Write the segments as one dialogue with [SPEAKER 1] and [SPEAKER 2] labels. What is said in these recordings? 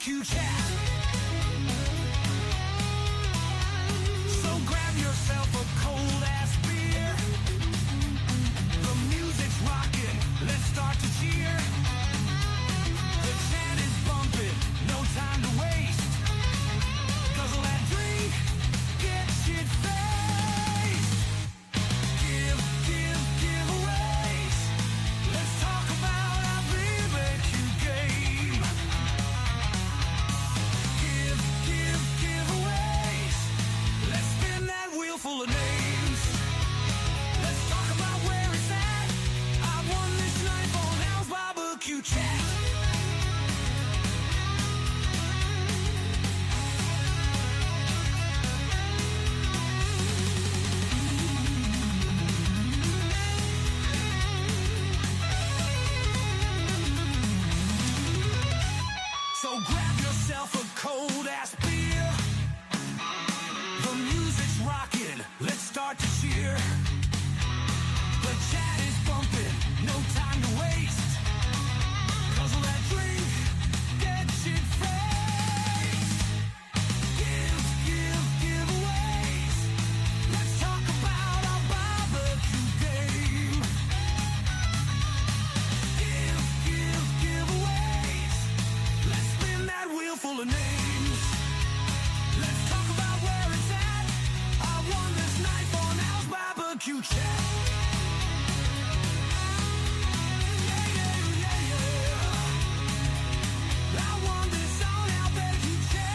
[SPEAKER 1] barbecue chat. So grab yourself a cold ass beer. The music's rocking, let's start to cheer. The chat is bumping, no time to waste. Guzzle that drink, get shit faced. Giveaways. Let's talk about our BBQ game. Giveaways. Let's spin that wheel full of names. Let's talk about where it's at. I won this night on Al's barbecue chat. So grab yourself a cold ass beer. The music's rocking, let's start to cheer. The chat is bumping, no time to waste. Guzzle that drink, get shit faced. Giveaways. Let's talk about our barbecue game. Giveaways. Let's spin that wheel full of names. Let's talk about where it's at. I won this night for Al's barbecue chat. I won this on Al barbecue chat.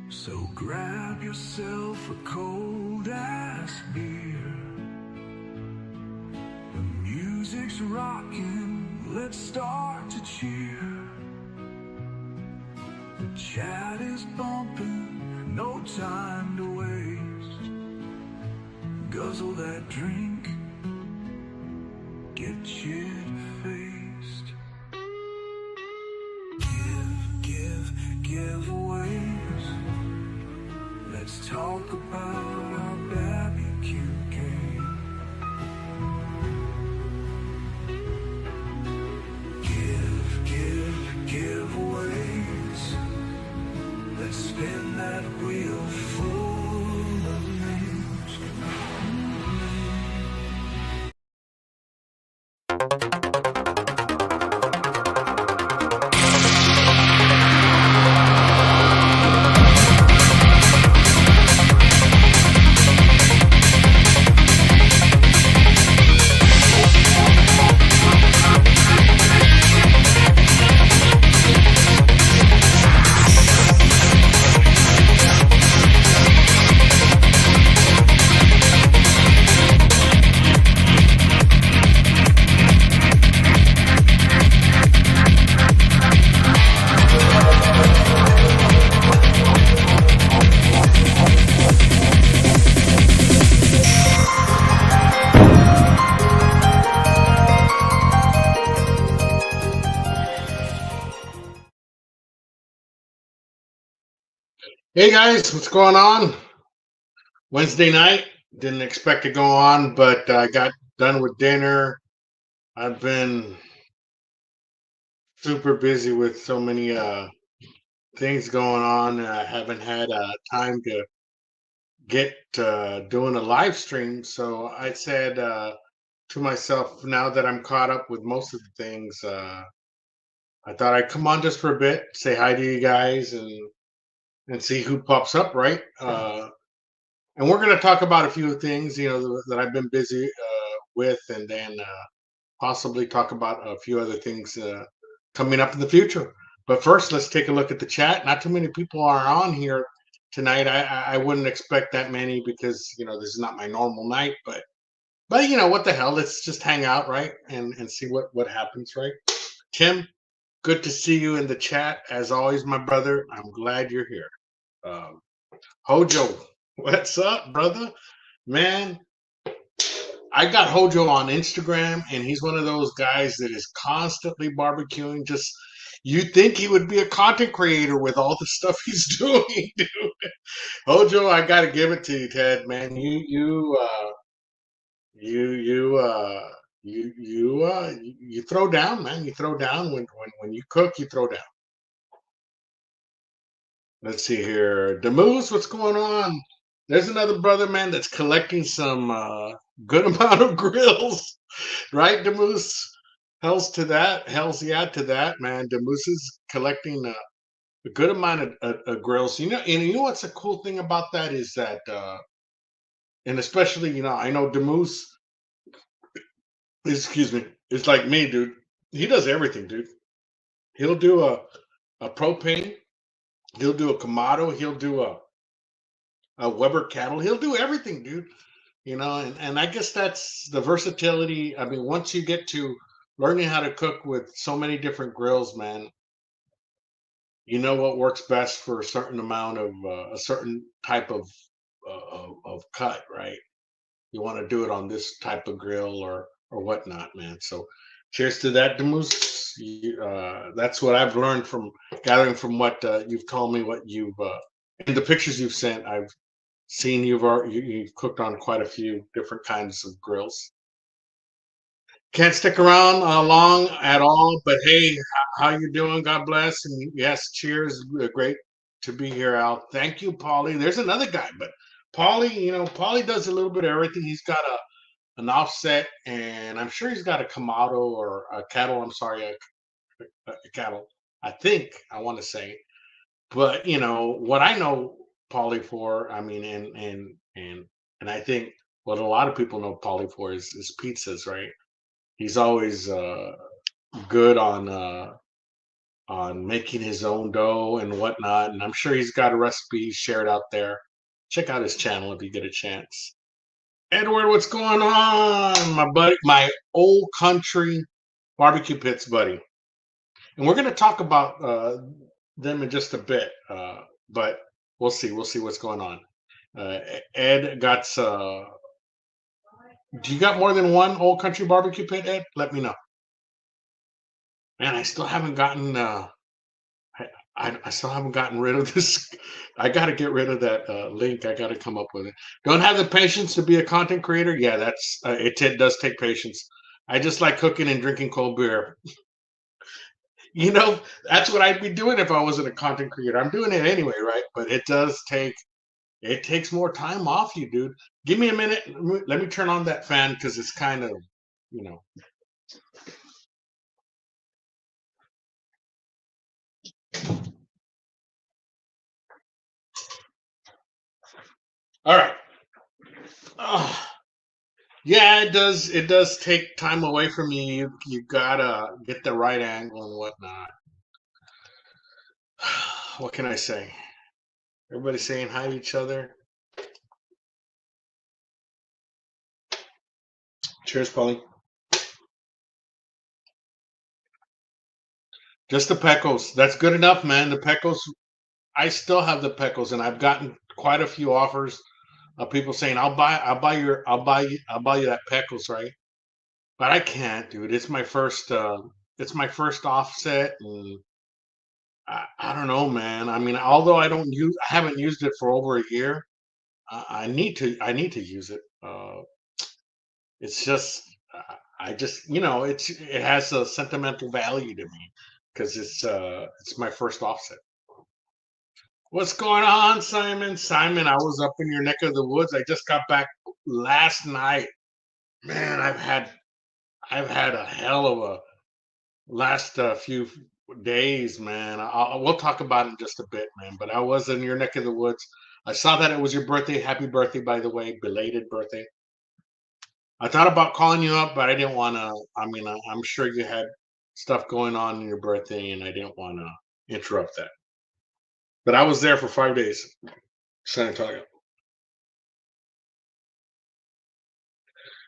[SPEAKER 1] So grab yourself a cold ass beer. The music's rocking, let's start to cheer. The chat is bumping, no time to waste. Guzzle that drink, get shit faced. Giveaways. Let's talk about our barbecue game. Giveaways. Let's spin that wheel full of names.
[SPEAKER 2] Hey guys, what's going on? Wednesday night. Didn't expect to go on, but I got done with dinner. I've been super busy with so many things going on. I haven't had time to get doing a live stream. So I said to myself, now that I'm caught up with most of the things, I thought I'd come on just for a bit, say hi to you guys, and see who pops up, right? And we're going to talk about a few things, that I've been busy with, and then possibly talk about a few other things coming up in the future. But first, let's take a look at the chat. Not too many people are on here tonight. I wouldn't expect that many because this is not my normal night. But what the hell? Let's just hang out, right? And see what happens, right? Tim, good to see you in the chat as always, my brother. I'm glad you're here. Hojo, what's up, brother? Man, I got Hojo on Instagram, and he's one of those guys that is constantly barbecuing. Just you think he would be a content creator with all the stuff he's doing, dude. Hojo, I gotta give it to you, Ted. Man, you you throw down, man. You throw down when you cook. You throw down. Let's see here. Demoose, what's going on? There's another brother, man, that's collecting some good amount of grills, right, Demoose? Hell's to that. Hell's yeah to that, man. Demoose is collecting a good amount of grills. And you know what's a cool thing about that is that, and especially, I know Demoose, excuse me, it's like me, dude. He does everything, dude. He'll do a propane, he'll do a Kamado, he'll do a Weber cattle, he'll do everything, dude. And I guess that's the versatility. I mean, once you get to learning how to cook with so many different grills, man, you know what works best for a certain amount of a certain type of cut, right? You want to do it on this type of grill or whatnot, man. So, cheers to that, Demus. That's what I've learned from gathering from what you've told me, what you've in the pictures you've sent. I've seen you've cooked on quite a few different kinds of grills. Can't stick around long at all, but hey, how you doing? God bless, and yes, cheers. Great to be here, Al. Thank you, Paulie. There's another guy, but Paulie, Paulie does a little bit of everything. He's got an offset, and I'm sure he's got a Kamado or a cattle. I'm sorry, a cattle. I think I want to say, but what I know Paulie for. I mean, and I think what a lot of people know Paulie for is pizzas, right? He's always good on making his own dough and whatnot, and I'm sure he's got a recipe shared out there. Check out his channel if you get a chance. Edward, what's going on, my buddy, my old country barbecue pits, buddy? And we're going to talk about them in just a bit, but we'll see. We'll see what's going on. Uh, Ed got. Do you got more than one old country barbecue pit, Ed? Let me know. Man, I still haven't gotten. I, I still haven't gotten rid of this. I got to get rid of that link. I got to come up with it. Don't have the patience to be a content creator. Yeah, that's it does take patience. I just like cooking and drinking cold beer. You know, that's what I'd be doing if I wasn't a content creator. I'm doing it anyway, right? But it takes more time off you, dude. Give me a minute. Let me turn on that fan because it's kind of, you know. All right. Oh, yeah, it does. It does take time away from you. You gotta get the right angle and whatnot. What can I say? Everybody saying hi to each other. Cheers, Polly. Just the pecos. That's good enough, man. The pecos. I still have the pecos, and I've gotten quite a few offers of people saying, I'll buy you that pecos, right?" But I can't, dude. It's my first offset, and I don't know, man. I mean, although I haven't used it for over a year. I need to use it. It's just, I just, it has a sentimental value to me because it's my first offset. What's going on, Simon? Simon, I was up in your neck of the woods. I just got back last night. Man, I've had a hell of a last few days, man. We'll talk about it in just a bit, man. But I was in your neck of the woods. I saw that it was your birthday. Happy birthday, by the way, belated birthday. I thought about calling you up, but I didn't want to. I mean, I'm sure you had stuff going on in your birthday, and I didn't want to interrupt that. But I was there for 5 days, San Antonio.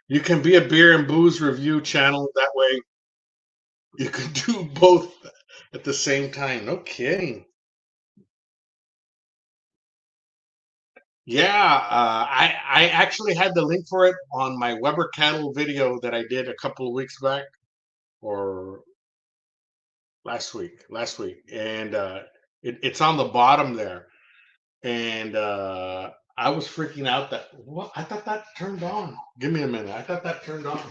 [SPEAKER 2] You can be a beer and booze review channel. That way, you can do both at the same time. No kidding. Yeah, I actually had the link for it on my Weber cattle video that I did a couple of weeks back or last week, and it's on the bottom there. And I was freaking out that what I thought that turned on. Give me a minute. I thought that turned on.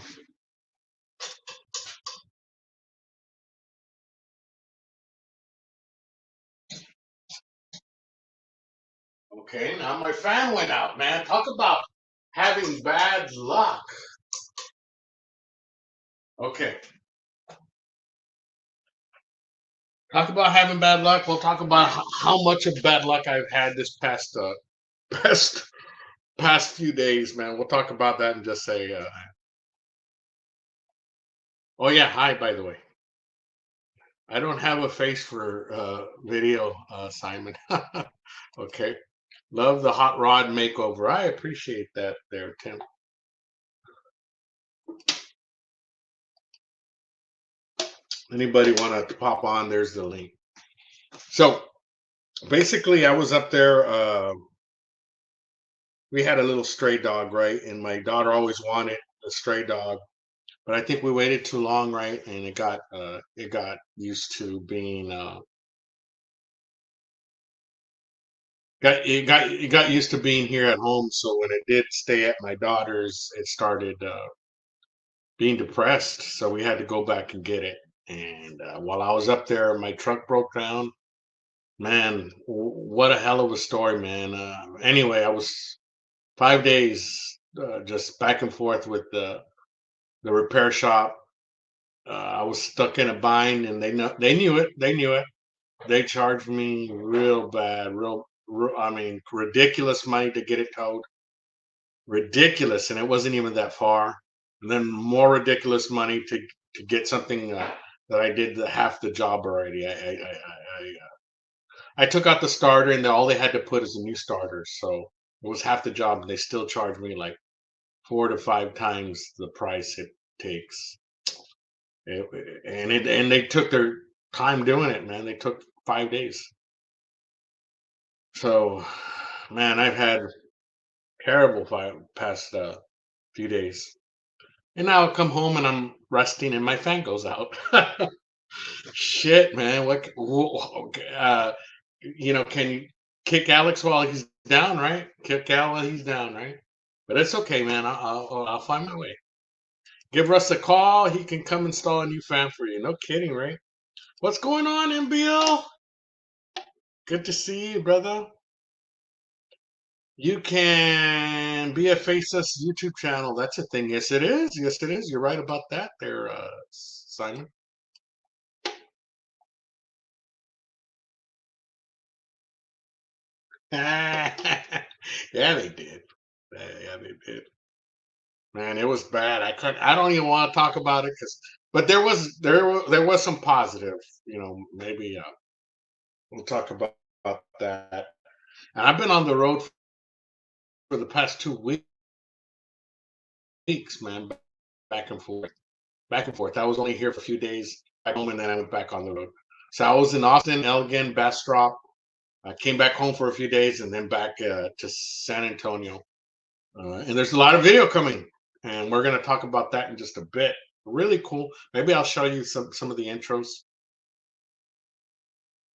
[SPEAKER 2] Okay, now my fan went out, man. Talk about having bad luck. Okay, talk about having bad luck. We'll talk about how much of bad luck I've had this past past past few days, man. We'll talk about that and just say, oh yeah, hi, by the way. I don't have a face for video, Simon. Okay. Love the hot rod makeover. I appreciate that there, Tim. Anybody want to pop on? There's the link. So basically, I was up there. We had a little stray dog, right? And my daughter always wanted a stray dog, but I think we waited too long, right? And it got used to being it got used to being here at home. So when it did stay at my daughter's, it started being depressed. So we had to go back and get it. And while I was up there, my truck broke down. Man, what a hell of a story, man. Anyway, I was 5 days just back and forth with the repair shop. I was stuck in a bind, and they knew it. They knew it. They charged me real bad, I mean, ridiculous money to get it towed. Ridiculous, and it wasn't even that far. And then more ridiculous money to get something that I did half the job already. I took out the starter, and all they had to put is a new starter, so it was half the job, and they still charged me like 4 to 5 times the price it takes. And they took their time doing it, man. They took 5 days. So, man, I've had terrible past few days. And now I come home and I'm resting, and my fan goes out. Shit, man. Can you kick Alex while he's down, right? Kick Al while he's down, right? But it's okay, man. I'll find my way. Give Russ a call. He can come install a new fan for you. No kidding, right? What's going on, MBL? Good to see you, brother. You can be a Faceless YouTube channel. That's a thing. Yes, it is. Yes, it is. You're right about that there, Simon. Yeah, they did. Yeah, they did. Man, it was bad. I don't even want to talk about it but there was some positive. Maybe we'll talk about that. And I've been on the road for the past 2 weeks, man, back and forth, back and forth. I was only here for a few days back home, and then I went back on the road. So I was in Austin, Elgin, Bastrop. I came back home for a few days, and then back to San Antonio. And there's a lot of video coming, and we're gonna talk about that in just a bit. Really cool. Maybe I'll show you some of the intros.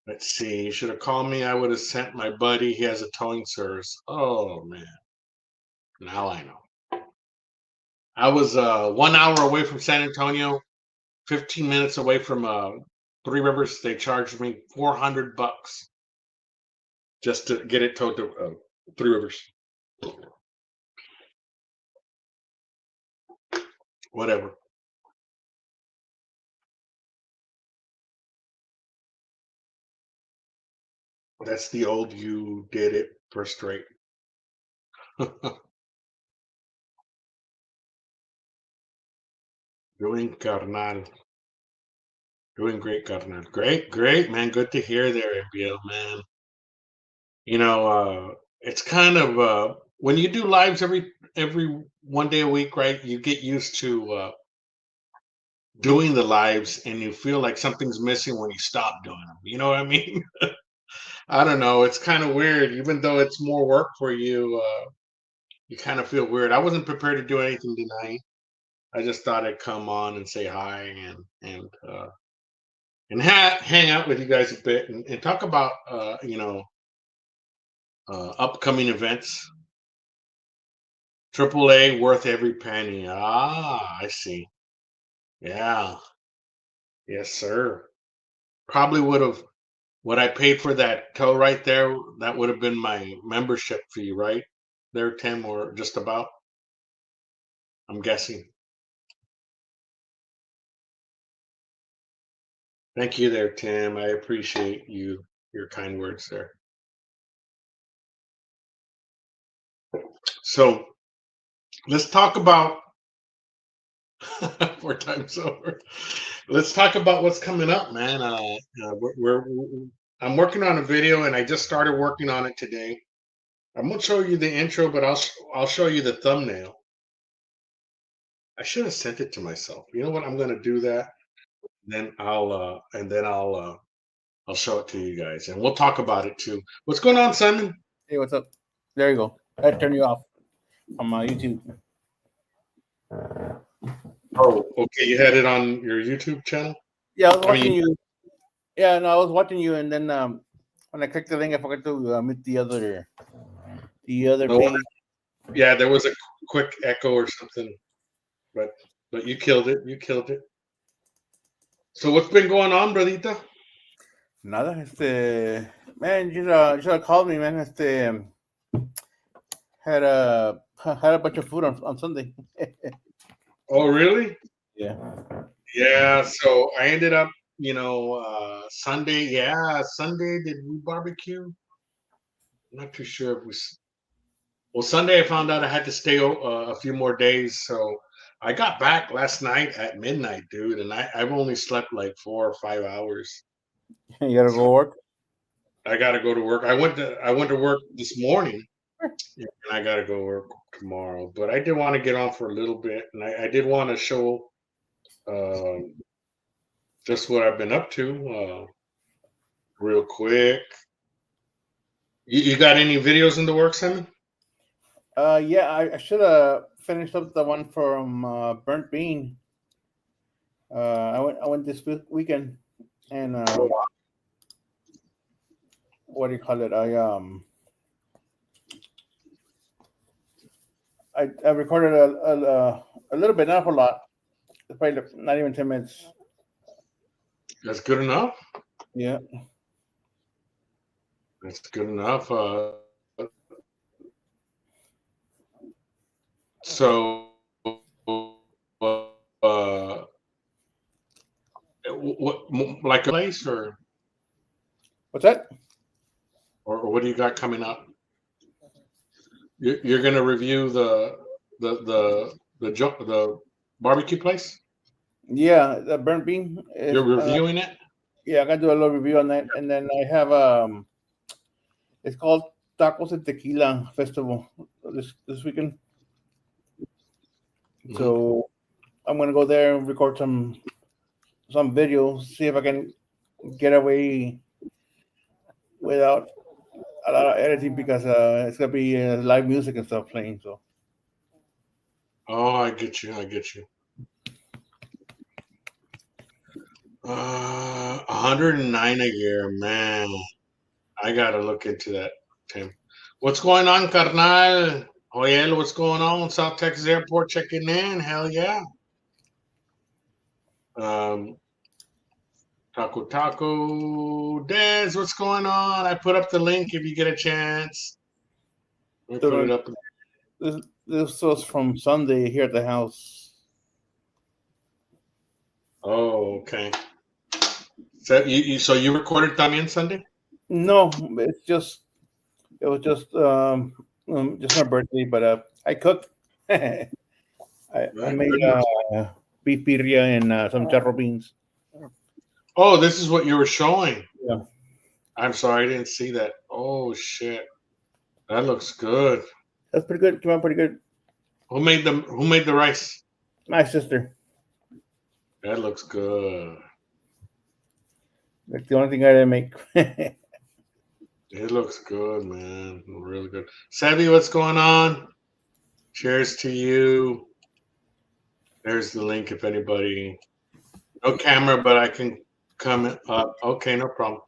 [SPEAKER 2] Let's see. You should have called me. I would have sent my buddy. He has a towing service. Oh man. Now I know. I was 1 hour away from San Antonio, 15 minutes away from Three Rivers. They charged me $400 just to get it towed to Three Rivers. Whatever. That's the old you did it first rate. Doing carnal. Doing great, carnal. Great, great, man. Good to hear there, MBL, man. It's kind of when you do lives every one day a week, right? You get used to doing the lives, and you feel like something's missing when you stop doing them. You know what I mean? I don't know. It's kind of weird, even though it's more work for you. You kind of feel weird. I wasn't prepared to do anything tonight. I just thought I'd come on and say hi and hang out with you guys a bit and talk about upcoming events. Triple A worth every penny. Ah, I see. Yeah, yes, sir. Probably would have what I paid for that toe right there. That would have been my membership fee, right there, Tim, or just about. I'm guessing. Thank you there, Tim. I appreciate your kind words there. So let's talk about 4 times over. Let's talk about what's coming up, man. I'm working on a video, and I just started working on it today. I'm gonna show you the intro, but I'll show you the thumbnail. I should have sent it to myself. You know what? I'm gonna do that. Then I'll show it to you guys, and we'll talk about it too. What's going on, Simon?
[SPEAKER 3] Hey, what's up? There you go. I turn you off on my YouTube.
[SPEAKER 2] Oh, okay. You had it on your YouTube channel.
[SPEAKER 3] Yeah, I was
[SPEAKER 2] I mean,
[SPEAKER 3] watching you. Yeah, no, I was watching you, and then when I clicked the link, I forgot to mute the other
[SPEAKER 2] no,
[SPEAKER 3] page.
[SPEAKER 2] yeah, there was a quick echo or something, but you killed it. You killed it. So what's been going on, Bradita?
[SPEAKER 3] Nada, man, you should have called me, man. Had a bunch of food on Sunday.
[SPEAKER 2] Oh, really?
[SPEAKER 3] Yeah.
[SPEAKER 2] Yeah. So I ended up, Sunday. Yeah, Sunday. Did we barbecue? I'm not too sure if we. Well, Sunday I found out I had to stay a few more days, so I got back last night at midnight, dude, and I've only slept like 4 or 5 hours.
[SPEAKER 3] You gotta
[SPEAKER 2] So
[SPEAKER 3] go work.
[SPEAKER 2] I got to go to work. I went to work this morning, and I got to go work tomorrow. But I did want to get on for a little bit, and I did want to show uh, just what I've been up to real quick. You got any videos in the works, Simon?
[SPEAKER 3] Yeah, I should have finished up the one from Burnt Bean. I went this weekend, and what do you call it? I recorded a little bit, not a whole lot. It's probably not even 10 minutes.
[SPEAKER 2] That's good enough.
[SPEAKER 3] Yeah.
[SPEAKER 2] That's good enough. So, like a place
[SPEAKER 3] What's that?
[SPEAKER 2] or what do you got coming up? You're gonna review the barbecue place.
[SPEAKER 3] Yeah, the Burnt Bean.
[SPEAKER 2] You're reviewing it.
[SPEAKER 3] Yeah, I gotta do a little review on that, and then I have it's called Tacos and Tequila Festival this weekend.
[SPEAKER 2] Mhm.
[SPEAKER 3] So I'm gonna go there and record some videos, see if I can get away without a lot of editing because it's gonna be live music and stuff playing. So
[SPEAKER 2] Oh, I get you. I get you. 109 a year, man. I gotta look into that, Tim. What's going on, carnal? Joel, what's going on? South Texas Airport checking in. Hell yeah. Um, Taco. Dez, what's going on? I put up the link if you get a chance. Let me put it up.
[SPEAKER 3] this was from Sunday here at the house.
[SPEAKER 2] Oh, okay. So you recorded también Sunday?
[SPEAKER 3] No, it was just my birthday, but I cooked. I made beef birria and some charro beans.
[SPEAKER 2] Oh, this is what you were showing.
[SPEAKER 3] Yeah.
[SPEAKER 2] I'm sorry, I didn't see that. Oh shit, that looks good.
[SPEAKER 3] That's pretty good. Came out pretty good.
[SPEAKER 2] Who made the rice?
[SPEAKER 3] My sister.
[SPEAKER 2] That looks good.
[SPEAKER 3] That's the only thing I didn't make.
[SPEAKER 2] It looks good, man. Really good. Savvy, what's going on? Cheers to you. There's the link if anybody. No camera, but I can comment up. Okay, no problem.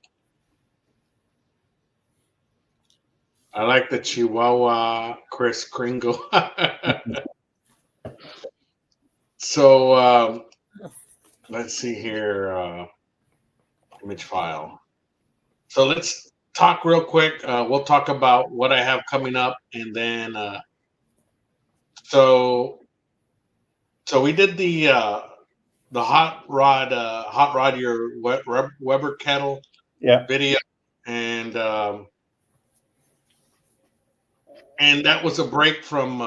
[SPEAKER 2] I like the Chihuahua Chris Kringle. So let's see here. Image file. So let's talk real quick. We'll talk about what I have coming up, and then so we did the hot rod your Weber kettle
[SPEAKER 3] Yeah.
[SPEAKER 2] video, and that was a break from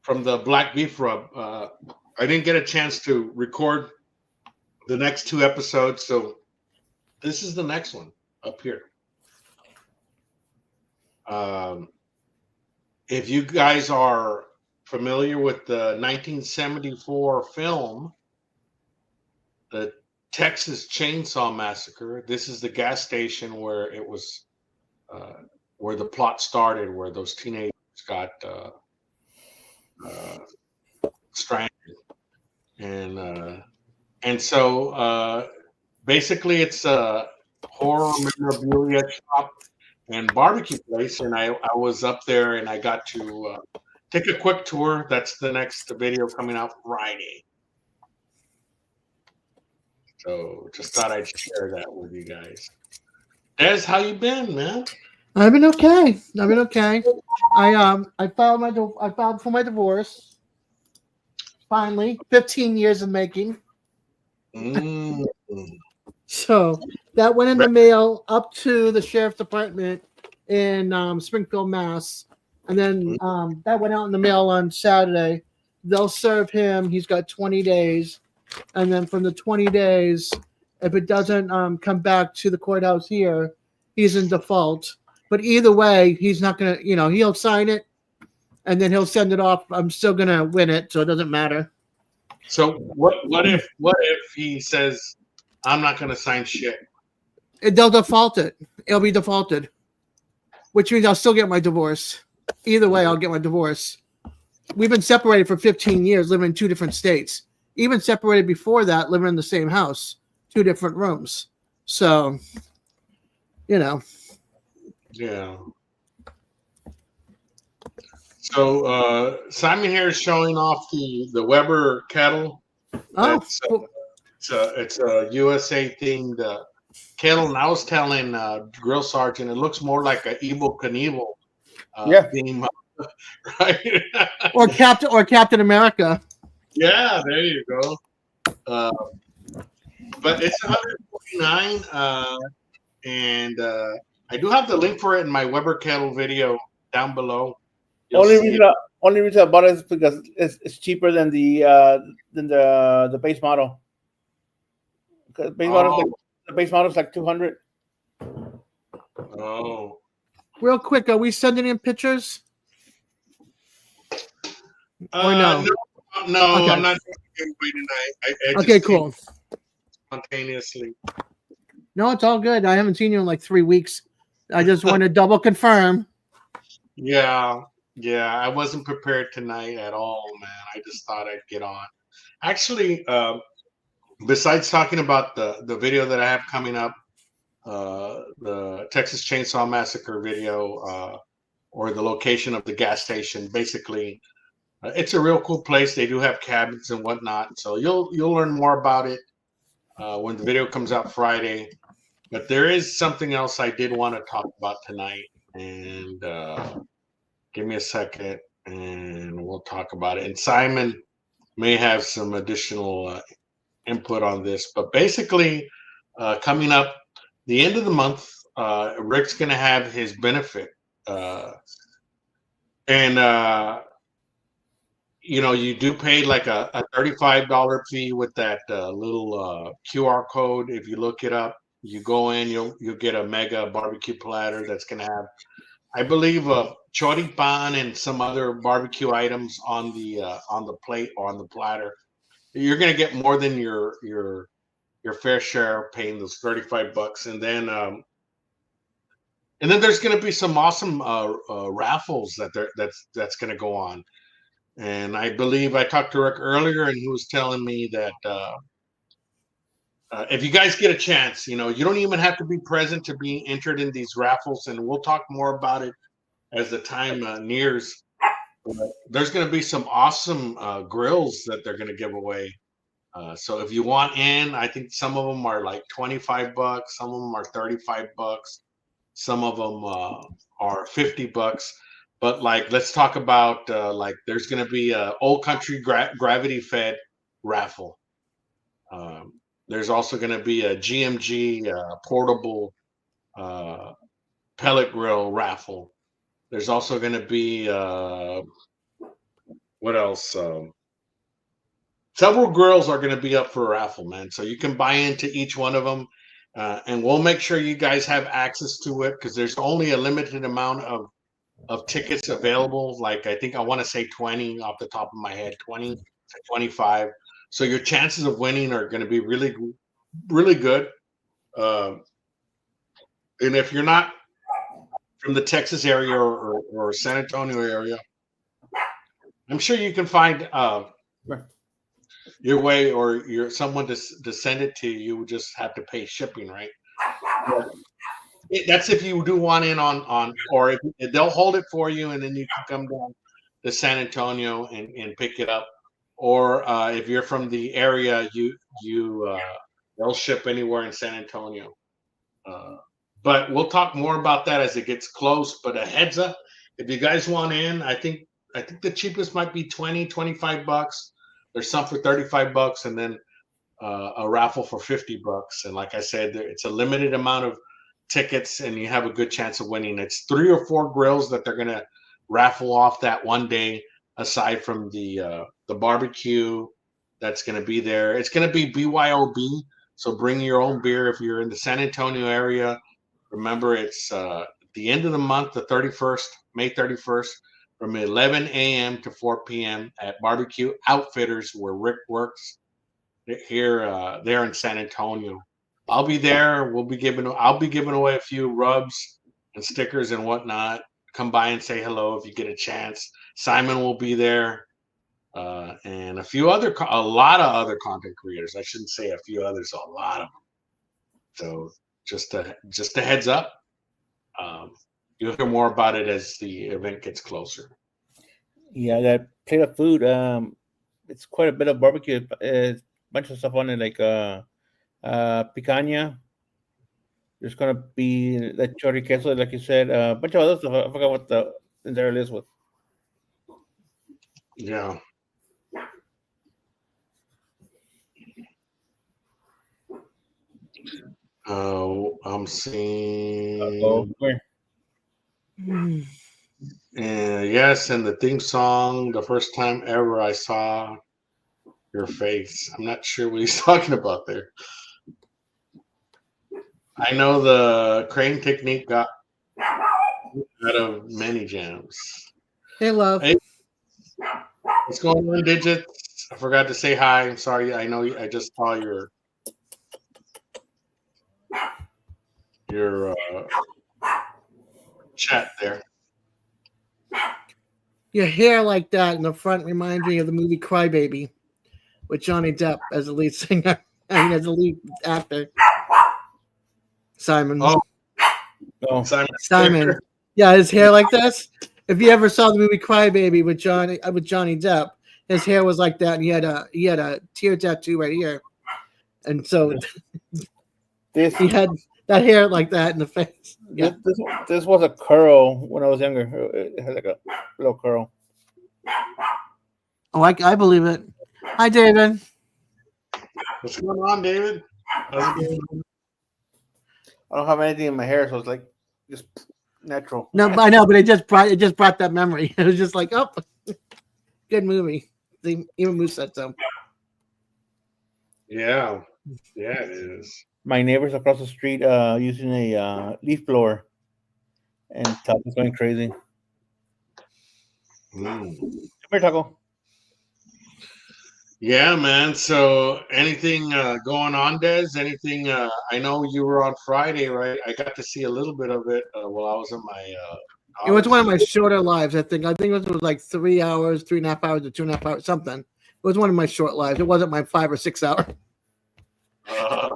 [SPEAKER 2] the black beef rub. I didn't get a chance to record the next two episodes, so this is the next one up here. If you guys are familiar with the 1974 film, the Texas Chainsaw Massacre, this is the gas station where it was, where the plot started, where those teenagers got stranded, and so basically it's a horror memorabilia shop and barbecue place, and I was up there and I got to take a quick tour. That's the next video coming out Friday. So just thought I'd share that with you guys. Des, how you been, man?
[SPEAKER 4] I've been okay. I filed for my divorce. Finally, 15 years in making.
[SPEAKER 2] Mm.
[SPEAKER 4] So that went in the mail up to the sheriff's department in Springfield, Mass. And then that went out in the mail on Saturday. They'll serve him. He's got 20 days. And then from the 20 days, if it doesn't come back to the courthouse here, he's in default. But either way, he's not going to, he'll sign it and then he'll send it off. I'm still going to win it, so it doesn't matter.
[SPEAKER 2] So what if he says, I'm not going to sign shit?
[SPEAKER 4] They'll default it. It'll be defaulted, which means I'll still get my divorce. Either way, I'll get my divorce. We've been separated for 15 years, living in two different states. Even separated before that, living in the same house, two different rooms. So,
[SPEAKER 2] Yeah. So Simon here is showing off the Weber kettle. It's a USA themed kettle, and I was telling Grill Sergeant, it looks more like an Evel Knievel theme, right?
[SPEAKER 4] or Captain America.
[SPEAKER 2] Yeah, there you go. But it's 149, and I do have the link for it in my Weber kettle video down below.
[SPEAKER 3] Only reason I bought it is because it's cheaper than the base model. Because the base model is like 200.
[SPEAKER 2] Oh.
[SPEAKER 4] Real quick, are we sending in pictures? Or no?
[SPEAKER 2] No,
[SPEAKER 4] Okay.
[SPEAKER 2] I'm not doing it tonight. I
[SPEAKER 4] Okay,
[SPEAKER 2] just
[SPEAKER 4] cool.
[SPEAKER 2] Spontaneously.
[SPEAKER 4] No, it's all good. I haven't seen you in like 3 weeks. I just want to double confirm.
[SPEAKER 2] Yeah, I wasn't prepared tonight at all, man. I just thought I'd get on. Actually, besides talking about the video that I have coming up, the Texas Chainsaw Massacre video, or the location of the gas station, basically, it's a real cool place. They do have cabins and whatnot, so you'll learn more about it when the video comes out Friday. But there is something else I did want to talk about tonight, and give me a second, and we'll talk about it. And Simon may have some additional input on this, but basically, coming up the end of the month, Rick's going to have his benefit, and you do pay like a $35 fee with that little QR code. If you look it up, you go in, you'll get a mega barbecue platter that's going to have, I believe, a choripan and some other barbecue items on the plate or on the platter. You're going to get more than your fair share of paying those $35, and then And then there's going to be some awesome raffles that's going to go on. And I believe I talked to Rick earlier, and he was telling me that if you guys get a chance, you don't even have to be present to be entered in these raffles. And we'll talk more about it as the time nears. But there's going to be some awesome grills that they're going to give away. So if you want in, I think some of them are like $25, some of them are $35, some of them are $50. But like, let's talk about like there's going to be a old country gravity fed raffle. There's also going to be a GMG portable pellet grill raffle. There's also going to be what else? Several grills are going to be up for a raffle, man. So you can buy into each one of them, and we'll make sure you guys have access to it because there's only a limited amount of tickets available. Like I think I want to say 20 off the top of my head, 20 to 25. So your chances of winning are going to be really, really good. And if you're not from the Texas area or San Antonio area, I'm sure you can find your way or your someone to send it to you. You would just have to pay shipping, right? That's if you do want in on or if they'll hold it for you and then you can come down to San Antonio and pick it up. Or if you're from the area, they'll ship anywhere in San Antonio. But we'll talk more about that as it gets close. But a heads up, if you guys want in, I think the cheapest might be $25. There's some for $35, and then a raffle for $50. And like I said, it's a limited amount of tickets, and you have a good chance of winning. It's 3 or 4 grills that they're gonna raffle off that one day, aside from the barbecue that's gonna be there. It's gonna be BYOB, so bring your own beer if you're in the San Antonio area. Remember, it's the end of the month, the 31st, May 31st, from 11 a.m. to 4 p.m. at Barbecue Outfitters, where Rick works here there in San Antonio. I'll be there. I'll be giving away a few rubs and stickers and whatnot. Come by and say hello if you get a chance. Simon will be there, and a lot of other content creators. I shouldn't say a few others, a lot of them. So just a heads up. You'll hear more about it as the event gets closer.
[SPEAKER 3] Yeah, that plate of food. It's quite a bit of barbecue. A bunch of stuff on it, like picanha. There's gonna be the chori queso, like you said. A bunch of other stuff. I forgot what the entire list was.
[SPEAKER 2] Yeah. I'm seeing. Yes, and the theme song, the first time ever I saw your face. I'm not sure what he's talking about there. I know the crane technique got out of many jams.
[SPEAKER 4] Hey, love.
[SPEAKER 2] Hey, what's going on, Digits? I forgot to say hi. I'm sorry. I know I just saw your chat there.
[SPEAKER 4] Your hair like that in the front reminds me of the movie Crybaby with Johnny Depp as the lead singer and as the lead actor. Simon.
[SPEAKER 2] Oh,
[SPEAKER 4] Simon. Yeah, his hair like this. If you ever saw the movie Crybaby with Johnny Depp, his hair was like that, and he had a tear tattoo right here, and so he had that hair like that in the face. Yeah,
[SPEAKER 3] this was a curl when I was younger. It had like a little curl.
[SPEAKER 4] Oh, I believe it. Hi, David.
[SPEAKER 2] What's going on, David? How's it going?
[SPEAKER 3] I don't have anything in my hair, so it's like just natural.
[SPEAKER 4] No, I know, but it just brought that memory. It was just like, oh, good movie. Even Moose said so.
[SPEAKER 2] Yeah, it is.
[SPEAKER 3] My neighbors across the street using a leaf blower, and Taco's going crazy. Come here, Taco.
[SPEAKER 2] Yeah, man. So anything going on, Des? Anything? I know you were on Friday, right? I got to see a little bit of it while I was in my
[SPEAKER 4] It was one of
[SPEAKER 2] daughter's.
[SPEAKER 4] my shorter lives. I think it was like 3 hours, 3.5 hours, or 2.5 hours, something. It was one of my short lives. It wasn't my 5 or 6 hour.
[SPEAKER 2] Uh,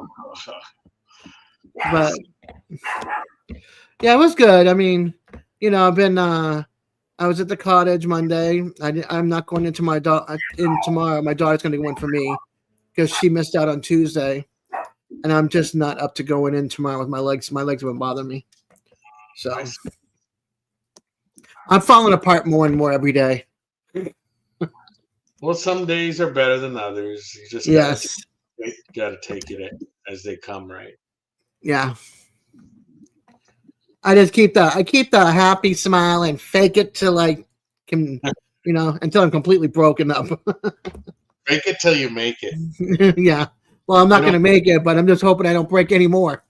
[SPEAKER 4] But yeah, it was good. I mean, I've been. I was at the cottage Monday. I'm not going into in tomorrow. My daughter's going to go in for me because she missed out on Tuesday, and I'm just not up to going in tomorrow with my legs. My legs have been bothering me, so I'm falling apart more and more every day.
[SPEAKER 2] well, some days are better than others. You just
[SPEAKER 4] Yes,
[SPEAKER 2] gotta take it as they come, right?
[SPEAKER 4] yeah. I keep the happy smile and fake it till I can, until I'm completely broken up.
[SPEAKER 2] Fake it till you make it.
[SPEAKER 4] Yeah. Well, I'm
[SPEAKER 2] You
[SPEAKER 4] not
[SPEAKER 2] know,
[SPEAKER 4] going to make it, but I'm just hoping I don't break any more.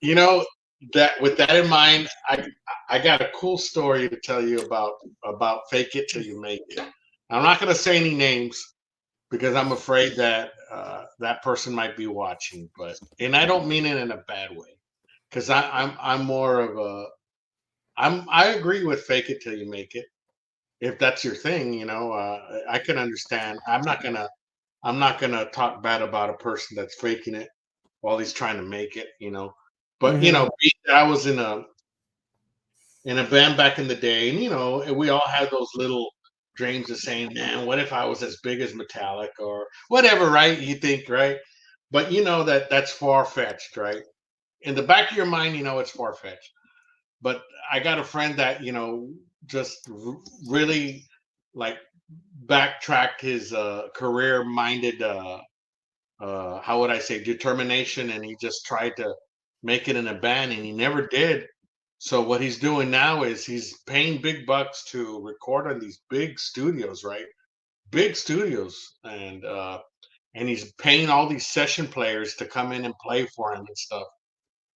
[SPEAKER 2] you know that with that in mind, I got a cool story to tell you about fake it till you make it. I'm not gonna say any names because I'm afraid that that person might be watching, and I don't mean it in a bad way because I'm more of a I agree with fake it till you make it. If that's your thing, I can understand. I'm not gonna talk bad about a person that's faking it while he's trying to make it. But
[SPEAKER 4] Hmm.
[SPEAKER 2] I was in a band back in the day, and we all had those little dreams of saying, "Man, what if I was as big as Metallica or whatever?" Right? You think, right? But you know that's far fetched, right? In the back of your mind, you know it's far fetched. But I got a friend that just really like backtracked his career minded how would I say determination, and he just tried to make it in a band and he never did. So what he's doing now is he's paying big bucks to record on these big studios, right? Big studios, and he's paying all these session players to come in and play for him and stuff.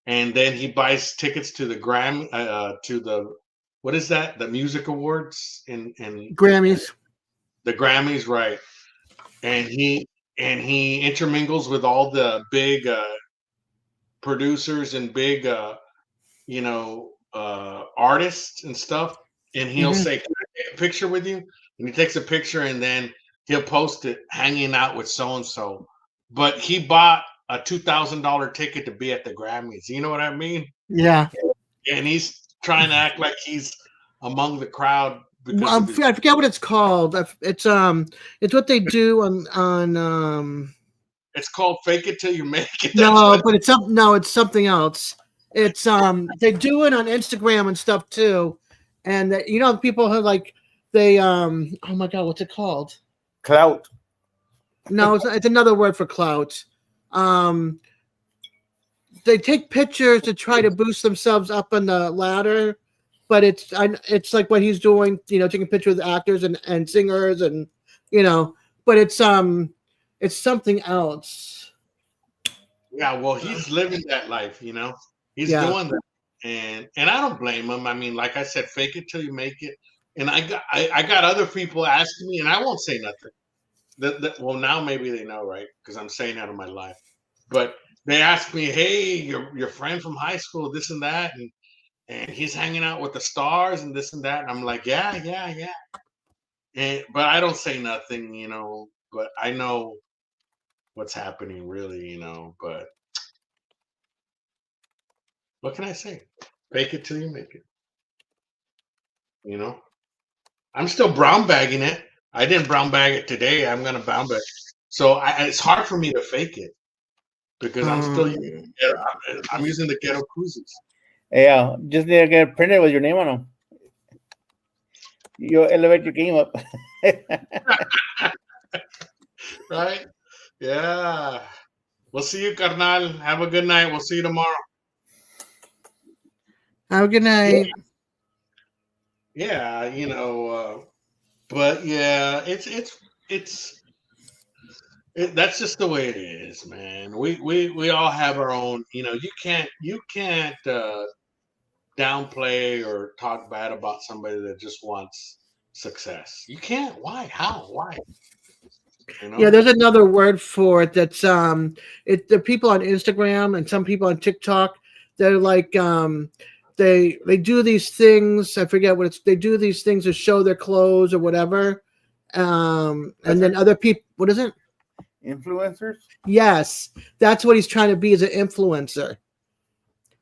[SPEAKER 2] And then he buys tickets to the to the what is that? The music awards in
[SPEAKER 4] Grammys.
[SPEAKER 2] the Grammys, right? And he intermingles with all the big producers and big artists and stuff, and he'll
[SPEAKER 4] Hmm.
[SPEAKER 2] say, "Can I take a picture with you?" And he takes a picture, and then he'll post it hanging out with so and so. But he bought a $2,000 ticket to be at the Grammys. You know what I mean?
[SPEAKER 4] Yeah.
[SPEAKER 2] And he's trying to act like he's among the crowd because of his.
[SPEAKER 4] I forget what it's called. It's what they do on.
[SPEAKER 2] It's called "Fake It Till You Make It." That's
[SPEAKER 4] No,
[SPEAKER 2] what.
[SPEAKER 4] but it's something else. It's they do it on Instagram and stuff too, and people who like they oh my god, what's it called?
[SPEAKER 3] Clout.
[SPEAKER 4] No, it's another word for clout. Um, they take pictures to try to boost themselves up on the ladder, but it's like what he's doing, taking pictures with actors and singers and you know, but it's something else.
[SPEAKER 2] Yeah, well, he's living that life. He's
[SPEAKER 4] Yeah.
[SPEAKER 2] doing that, and I don't blame him. I mean, like I said, fake it till you make it. And I got other people asking me, and I won't say nothing. Well, now maybe they know, right? Because I'm saying out of my life. But they ask me, "Hey, your friend from high school, this and that, and he's hanging out with the stars and this and that." And I'm like, "Yeah, yeah, yeah." But I don't say nothing. But I know what's happening, really. But what can I say? Fake it till you make it. You know, I'm still brown bagging it. I didn't brown bag it today. I'm gonna brown bag. So it's hard for me to fake it because I'm still
[SPEAKER 4] Um,
[SPEAKER 2] I'm using the ghetto cruises.
[SPEAKER 3] Yeah, just need to get printed with your name on them. You elevate your game up.
[SPEAKER 2] Right? Yeah. We'll see you, carnal. Have a good night. We'll see you tomorrow.
[SPEAKER 4] have a good
[SPEAKER 2] Yeah.
[SPEAKER 4] night.
[SPEAKER 2] Yeah. But yeah, that's just the way it is, man. We all have our own. You can't downplay or talk bad about somebody that just wants success. You can't. Why? How? Why? You know?
[SPEAKER 4] Yeah, there's another word for it. That's the people on Instagram and some people on TikTok. They're like they do these things. I forget what it's. They do these things to show their clothes or whatever. And then other people. What is it?
[SPEAKER 3] Influencers.
[SPEAKER 4] Yes, that's what he's trying to be as an influencer.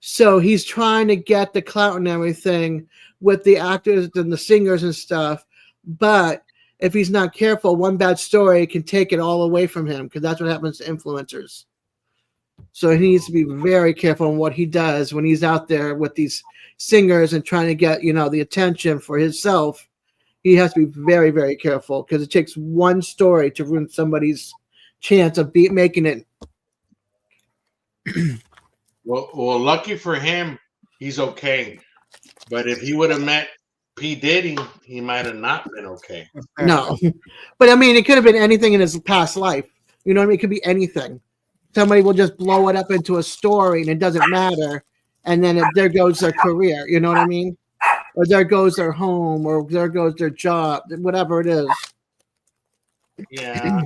[SPEAKER 4] So he's trying to get the clout and everything with the actors and the singers and stuff. But if he's not careful, one bad story can take it all away from him, because that's what happens to influencers. So he needs to be very careful on what he does when he's out there with these singers and trying to get, the attention for himself. He has to be very, very careful, because it takes one story to ruin somebody's chance of making it.
[SPEAKER 2] Well, lucky for him, he's okay. But if he would have met P. Diddy, he might have not been okay.
[SPEAKER 4] No. But I mean, it could have been anything in his past life. You know what I mean? It could be anything. Somebody will just blow it up into a story and it doesn't matter. And then there goes their career. You know what I mean? Or there goes their home, or there goes their job, whatever it is.
[SPEAKER 2] Yeah.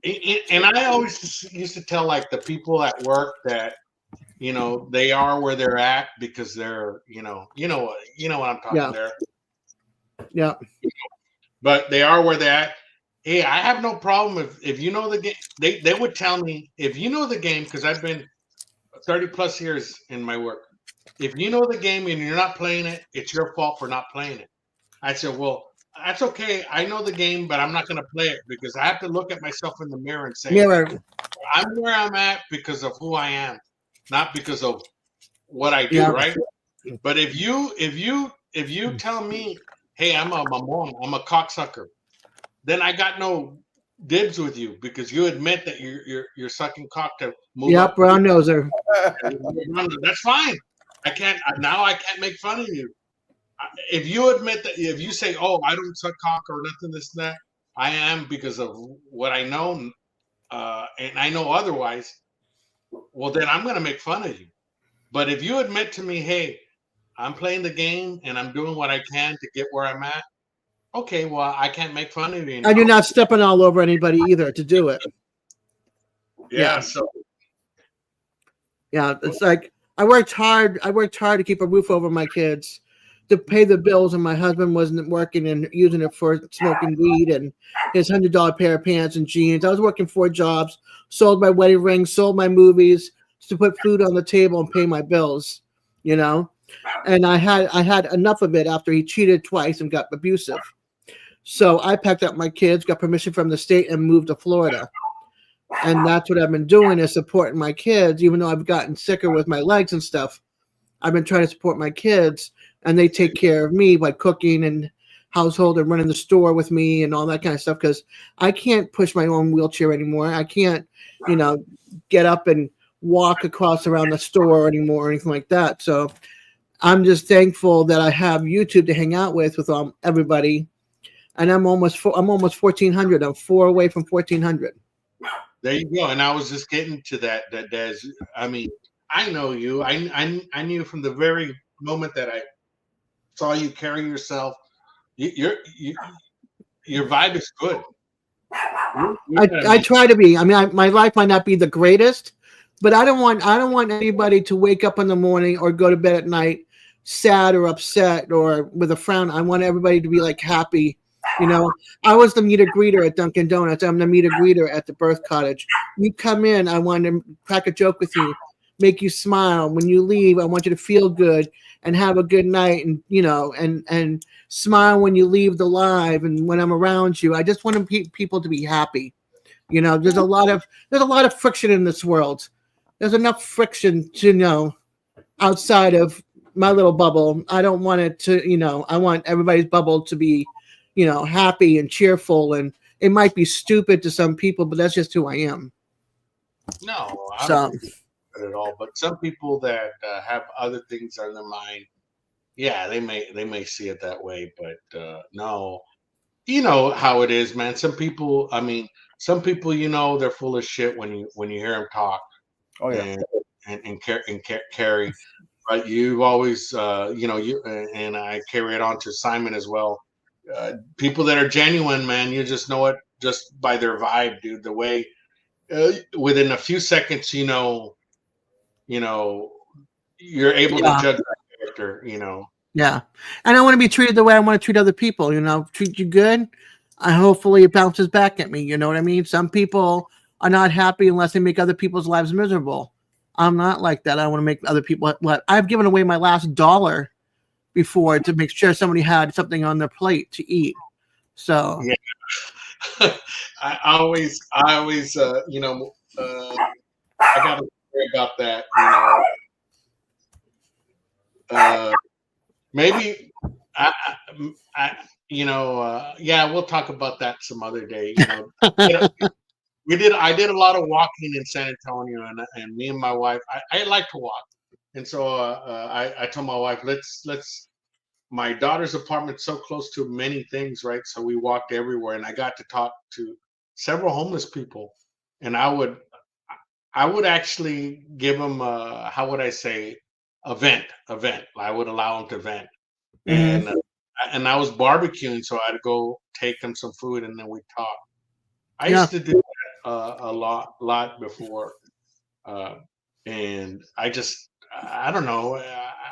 [SPEAKER 2] And I always used to tell like the people at work that, they are where they're at because they're, what I'm talking
[SPEAKER 4] Yeah.
[SPEAKER 2] there.
[SPEAKER 4] Yeah.
[SPEAKER 2] But they are where they're at. Hey, I have no problem if you know the game. They would tell me, if you know the game, because I've been 30 plus years in my work. If you know the game and you're not playing it, it's your fault for not playing it. I said, well, that's okay. I know the game, but I'm not going to play it because I have to look at myself in the mirror and say, I'm where I'm at because of who I am, not because of what I do,
[SPEAKER 4] Yeah.
[SPEAKER 2] right? But if you tell me, hey, I'm a mamon, I'm a cocksucker, then I got no dibs with you because you admit that you're sucking cock to move
[SPEAKER 4] Yep,
[SPEAKER 2] up.
[SPEAKER 4] brown noser.
[SPEAKER 2] That's fine. I can't make fun of you. If you admit that, if you say, oh, I don't suck cock or nothing, this and that, I am because of what I know, and I know otherwise, well, then I'm going to make fun of you. But if you admit to me, hey, I'm playing the game and I'm doing what I can to get where I'm at, okay, well, I can't make fun of you anymore.
[SPEAKER 4] And you're not stepping all over anybody either to do it.
[SPEAKER 2] Yeah. So.
[SPEAKER 4] Yeah, it's like I worked hard to keep a roof over my kids, to pay the bills, and my husband wasn't working and using it for smoking weed and his $100 pair of pants and jeans. I was working 4 jobs, sold my wedding ring, sold my movies to put food on the table and pay my bills, And I had enough of it after he cheated twice and got abusive. So I packed up my kids, got permission from the state, and moved to Florida. And that's what I've been doing, is supporting my kids, even though I've gotten sicker with my legs and stuff. I've been trying to support my kids, and they take care of me by cooking and household and running the store with me and all that kind of stuff, because I can't push my own wheelchair anymore. I can't, get up and walk across around the store anymore or anything like that. So I'm just thankful that I have YouTube to hang out with everybody. And I'm almost 1,400. I'm 4 away from 1,400.
[SPEAKER 2] There you go. And I was just getting to that. I mean, I know you. I knew from the very moment that I saw you carry yourself. Your vibe is good.
[SPEAKER 4] I try to be. I mean, my life might not be the greatest, but I don't want anybody to wake up in the morning or go to bed at night sad or upset or with a frown. I want everybody to be like happy. I was the meet and greeter at Dunkin' Donuts. I'm the meet and greeter at the birth cottage. You come in, I want to crack a joke with you, make you smile. When you leave, I want you to feel good and have a good night, and and smile when you leave the live and when I'm around you. I just want people to be happy. There's a lot of friction in this world. There's enough friction to outside of my little bubble. I don't want it to, I want everybody's bubble to be happy and cheerful, and it might be stupid to some people, but that's just who I am.
[SPEAKER 2] No, I don't think at all. But some people that have other things on their mind, yeah, they may see it that way. But no, you know how it is, man. Some people, they're full of shit when you hear them talk.
[SPEAKER 3] Oh yeah,
[SPEAKER 2] and carry. But you've always, and I carry it on to Simon as well. People that are genuine, man, you just know it just by their vibe, dude. The way within a few seconds, you're able to
[SPEAKER 4] Yeah.
[SPEAKER 2] judge that character.
[SPEAKER 4] Yeah. And I want to be treated the way I want to treat other people, treat you good. Hopefully it bounces back at me. You know what I mean? Some people are not happy unless they make other people's lives miserable. I'm not like that. I want to make other people I've given away my last dollar before to make sure somebody had something on their plate to eat. So
[SPEAKER 2] Yeah. I always, I got to worry about that. Maybe yeah, we'll talk about that some other day. I did a lot of walking in San Antonio, and me and my wife, I like to walk, and so I told my wife, let's. My daughter's apartment's so close to many things, right? So we walked everywhere, and I got to talk to several homeless people, and I would actually give them how would I say a vent. I would allow them to vent, and I was barbecuing, so I'd go take them some food, and then we talk. I
[SPEAKER 4] yeah.
[SPEAKER 2] used to do that a lot before, and I don't know.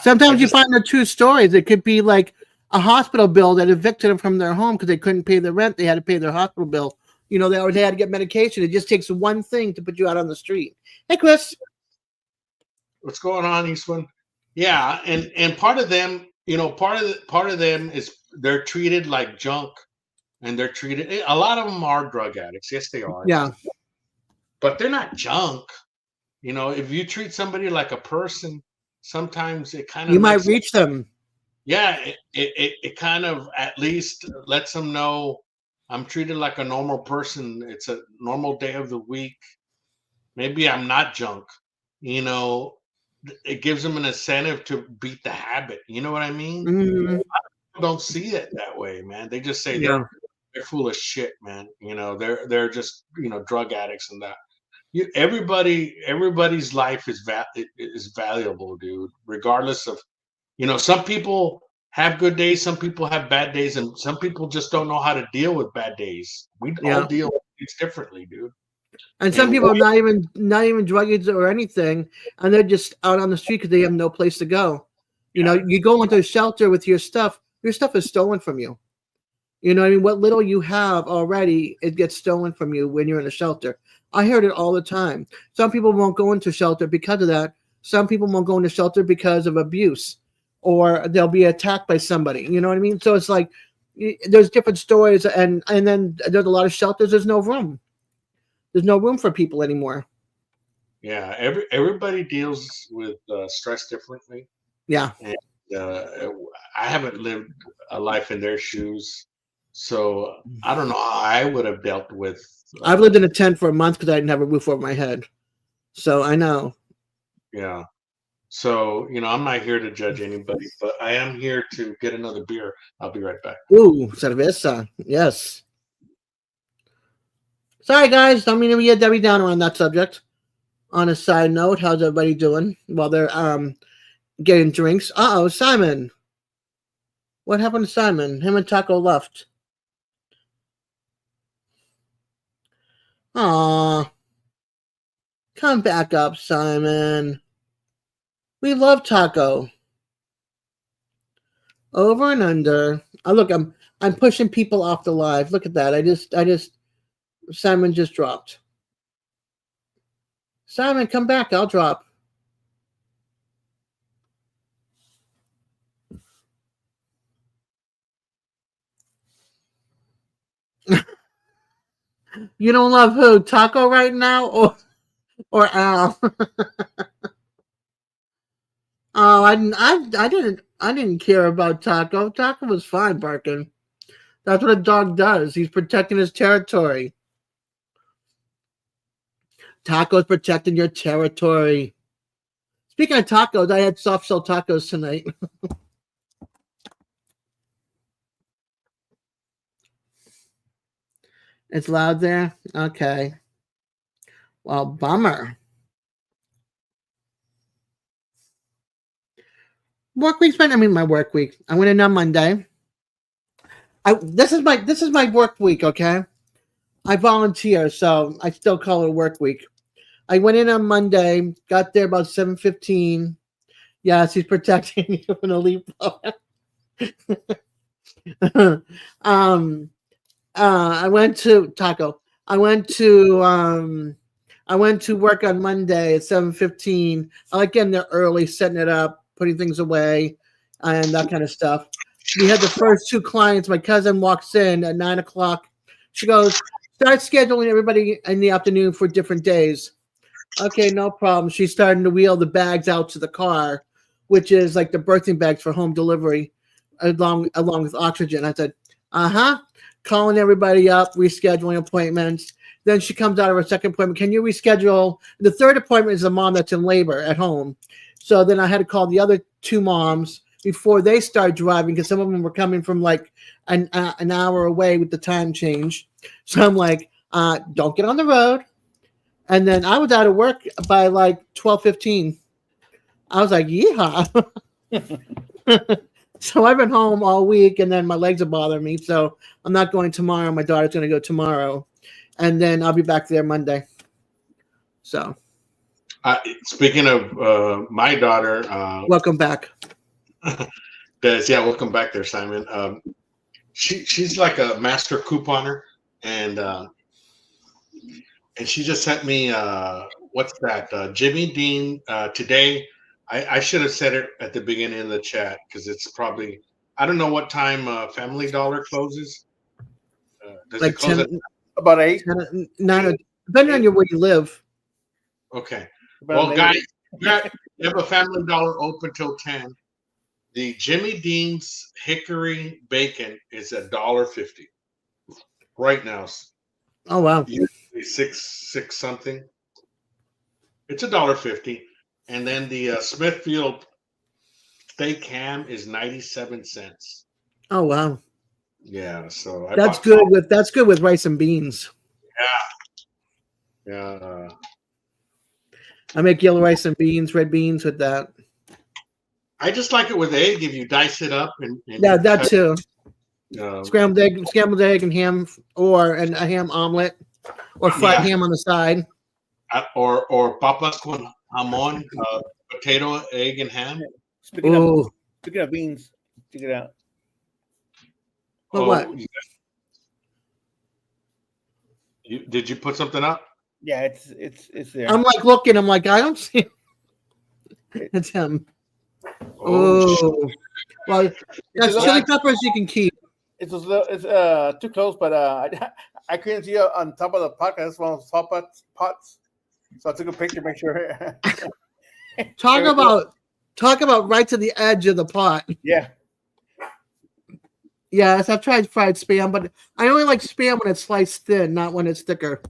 [SPEAKER 4] Sometimes you find the true stories. It could be like a hospital bill that evicted them from their home because they couldn't pay the rent. They had to pay their hospital bill. They had to get medication. It just takes one thing to put you out on the street. Hey, Chris.
[SPEAKER 2] What's going on, Eastman? Yeah, and part of them, part of them is they're treated like junk, and they're treated. A lot of them are drug addicts. Yes, they are.
[SPEAKER 4] Yeah.
[SPEAKER 2] But they're not junk. If you treat somebody like a person, sometimes it kind of
[SPEAKER 4] You might reach them.
[SPEAKER 2] Yeah, it kind of at least lets them know I'm treated like a normal person. It's a normal day of the week. Maybe I'm not junk. It gives them an incentive to beat the habit. You know what I mean?
[SPEAKER 4] Mhm.
[SPEAKER 2] Don't see it that way, man. They just say
[SPEAKER 4] Yeah.
[SPEAKER 2] they're full of shit, man. They're just drug addicts and that. Everybody's life is valuable, dude. Regardless of some people have good days, some people have bad days, and some people just don't know how to deal with bad days. We all
[SPEAKER 4] Yeah.
[SPEAKER 2] deal with things differently, dude.
[SPEAKER 4] And some people are not even drug addicts or anything, and they're just out on the street because they have no place to go. You go into a shelter with your stuff is stolen from you. You know what I mean? What little you have already, it gets stolen from you when you're in a shelter. I heard it all the time. Some people won't go into shelter because of that. Some people won't go into shelter because of abuse, or they'll be attacked by somebody. You know what I mean? So it's like there's different stories, and then there's a lot of shelters. There's no room. There's no room for people anymore.
[SPEAKER 2] Yeah, everybody deals with stress differently.
[SPEAKER 4] Yeah.
[SPEAKER 2] And I haven't lived a life in their shoes, so I don't know how I would have dealt with.
[SPEAKER 4] I've lived in a tent for a month because I didn't have a roof over my head, so I know.
[SPEAKER 2] Yeah. So I'm not here to judge anybody, but I am here to get another beer. I'll be right back.
[SPEAKER 4] Ooh, cerveza. Yes. Sorry, guys. Don't mean to be a Debbie Downer on that subject. On a side note, how's everybody doing while they're getting drinks? Uh-oh, Simon. What happened to Simon? Him and Taco left. Aw. Come back up, Simon. We love Taco. Over and under. Oh, look, I'm pushing people off the live. Look at that. Simon just dropped. Simon, come back. I'll drop. You don't love who? Taco right now or Al? Oh, I didn't care about Taco. Taco was fine barking. That's what a dog does. He's protecting his territory. Taco's protecting your territory. Speaking of tacos, I had soft shell tacos tonight. It's loud there? Okay. Well, bummer. Work week's been, my work week. I went in on Monday. This is my work week, okay? I volunteer, so I still call it a work week. I went in on Monday, got there about 7:15. Yes, he's protecting you from the leaf blower. I went to Taco. I went to work on Monday at 7:15. I like getting there early, setting it up, putting things away, and that kind of stuff. We had the first two clients. My cousin walks in at 9 o'clock. She goes, start scheduling everybody in the afternoon for different days. Okay, no problem. She's starting to wheel the bags out to the car, which is like the birthing bags for home delivery, along with oxygen. I said, calling everybody up, rescheduling appointments. Then she comes out of her second appointment. Can you reschedule? The third appointment is a mom that's in labor at home. So then I had to call the other two moms before they start driving because some of them were coming from like an hour away with the time change. So I'm like, don't get on the road. And then I was out of work by like 12:15. I was like, yeehaw. So I've been home all week, and then my legs are bothering me. So I'm not going tomorrow. My daughter's going to go tomorrow. And then I'll be back there Monday. So.
[SPEAKER 2] Speaking of my daughter.
[SPEAKER 4] Welcome back.
[SPEAKER 2] Welcome back there, Simon. She's like a master couponer, and she just sent me what's that? Jimmy Dean today. I should have said it at the beginning of the chat because it's probably I don't know what time Family Dollar closes. Does
[SPEAKER 4] like
[SPEAKER 2] it close
[SPEAKER 4] 10,
[SPEAKER 3] about 8?
[SPEAKER 4] 9, depending on where you live.
[SPEAKER 2] Okay.
[SPEAKER 3] About
[SPEAKER 2] Well,
[SPEAKER 3] 8.
[SPEAKER 2] guys, you have a Family Dollar open till 10. The Jimmy Dean's Hickory Bacon is $1.50 right now.
[SPEAKER 4] Oh wow!
[SPEAKER 2] Usually six something. It's $1.50, and then the Smithfield steak ham is 97 cents.
[SPEAKER 4] Oh wow!
[SPEAKER 2] Yeah, so
[SPEAKER 4] That's good with rice and beans.
[SPEAKER 2] Yeah.
[SPEAKER 4] I make yellow rice and beans, red beans with that.
[SPEAKER 2] I just like it with egg if you dice it up and
[SPEAKER 4] Yeah, that too.
[SPEAKER 2] Scrambled
[SPEAKER 4] Scrambled egg and ham, or a ham omelet, or fried ham on the side.
[SPEAKER 2] Or papas con jamon, potato, egg, and ham.
[SPEAKER 3] Speaking of beans, check it out.
[SPEAKER 4] What?
[SPEAKER 2] Did you put something up?
[SPEAKER 3] Yeah, it's there.
[SPEAKER 4] I'm like looking. I'm like, I don't see. It's him. Oh, well, that's chili peppers you can keep.
[SPEAKER 3] It's too close, but I couldn't see it on top of the pot. That's one of those top pots. So I took a picture to make sure.
[SPEAKER 4] Talk about right to the edge of the pot.
[SPEAKER 3] Yeah.
[SPEAKER 4] Yes, I've tried fried spam, but I only like spam when it's sliced thin, not when it's thicker.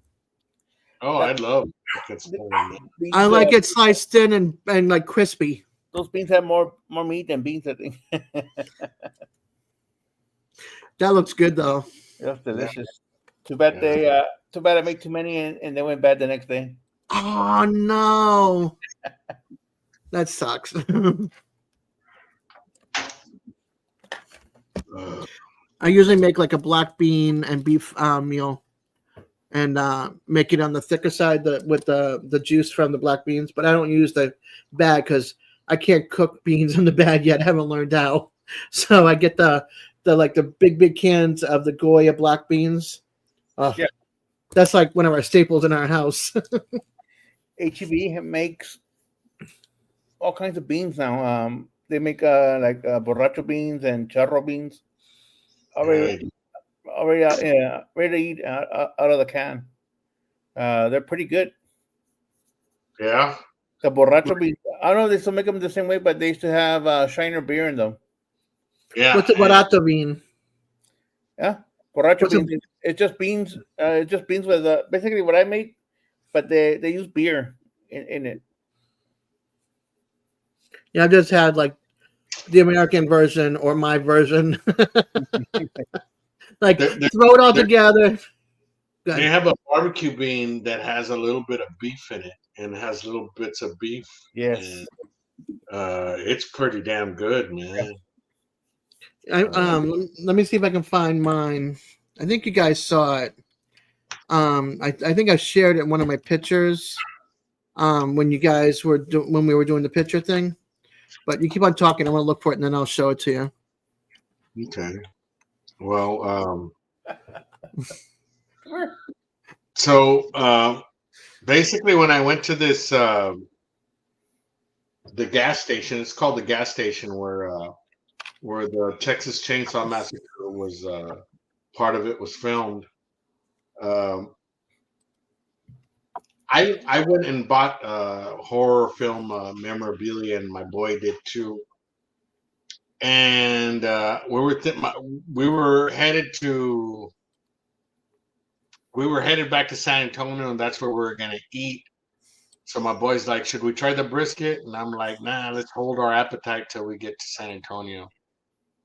[SPEAKER 2] Oh, I love it.
[SPEAKER 4] I like it sliced thin and like crispy.
[SPEAKER 3] Those beans have more meat than beans, I think.
[SPEAKER 4] That looks good though.
[SPEAKER 3] That's delicious. Too bad I made too many and they went bad the next day.
[SPEAKER 4] Oh no. That sucks. I usually make like a black bean and beef meal and make it on the thicker side with the juice from the black beans, but I don't use the bag because I can't cook beans in the bag yet. I haven't learned how. So I get the big cans of the Goya black beans.
[SPEAKER 3] Yeah.
[SPEAKER 4] That's like one of our staples in our house.
[SPEAKER 3] HEB makes all kinds of beans now. They make borracho beans and charro beans. Already ready to eat out of the can. They're pretty good.
[SPEAKER 2] Yeah.
[SPEAKER 3] The borracho beans. I don't know if they still make them the same way, but they used to have Shiner beer in them.
[SPEAKER 2] Yeah.
[SPEAKER 4] What's a borracho bean?
[SPEAKER 3] Yeah, borracho beans. It's just beans. Just beans with basically what I make, but they use beer in it.
[SPEAKER 4] Yeah, I've just had like the American version or my version. Like throw it all together.
[SPEAKER 2] They have a barbecue bean that has a little bit of beef in it and has little bits of beef.
[SPEAKER 3] Yes.
[SPEAKER 2] And, it's pretty damn good, man.
[SPEAKER 4] Let me see if I can find mine. I think you guys saw it. I think I shared it in one of my pictures when you guys were when we were doing the picture thing. But you keep on talking. I want to look for it, and then I'll show it to you.
[SPEAKER 2] Okay. Well, so basically, when I went to this the gas station, it's called the gas station where the Texas Chainsaw Massacre was part of it was filmed. Um, I went and bought horror film memorabilia, and my boy did too. And we were headed back to San Antonio, and that's where we were gonna eat. So my boy's like, "Should we try the brisket?" And I'm like, "Nah, let's hold our appetite till we get to San Antonio."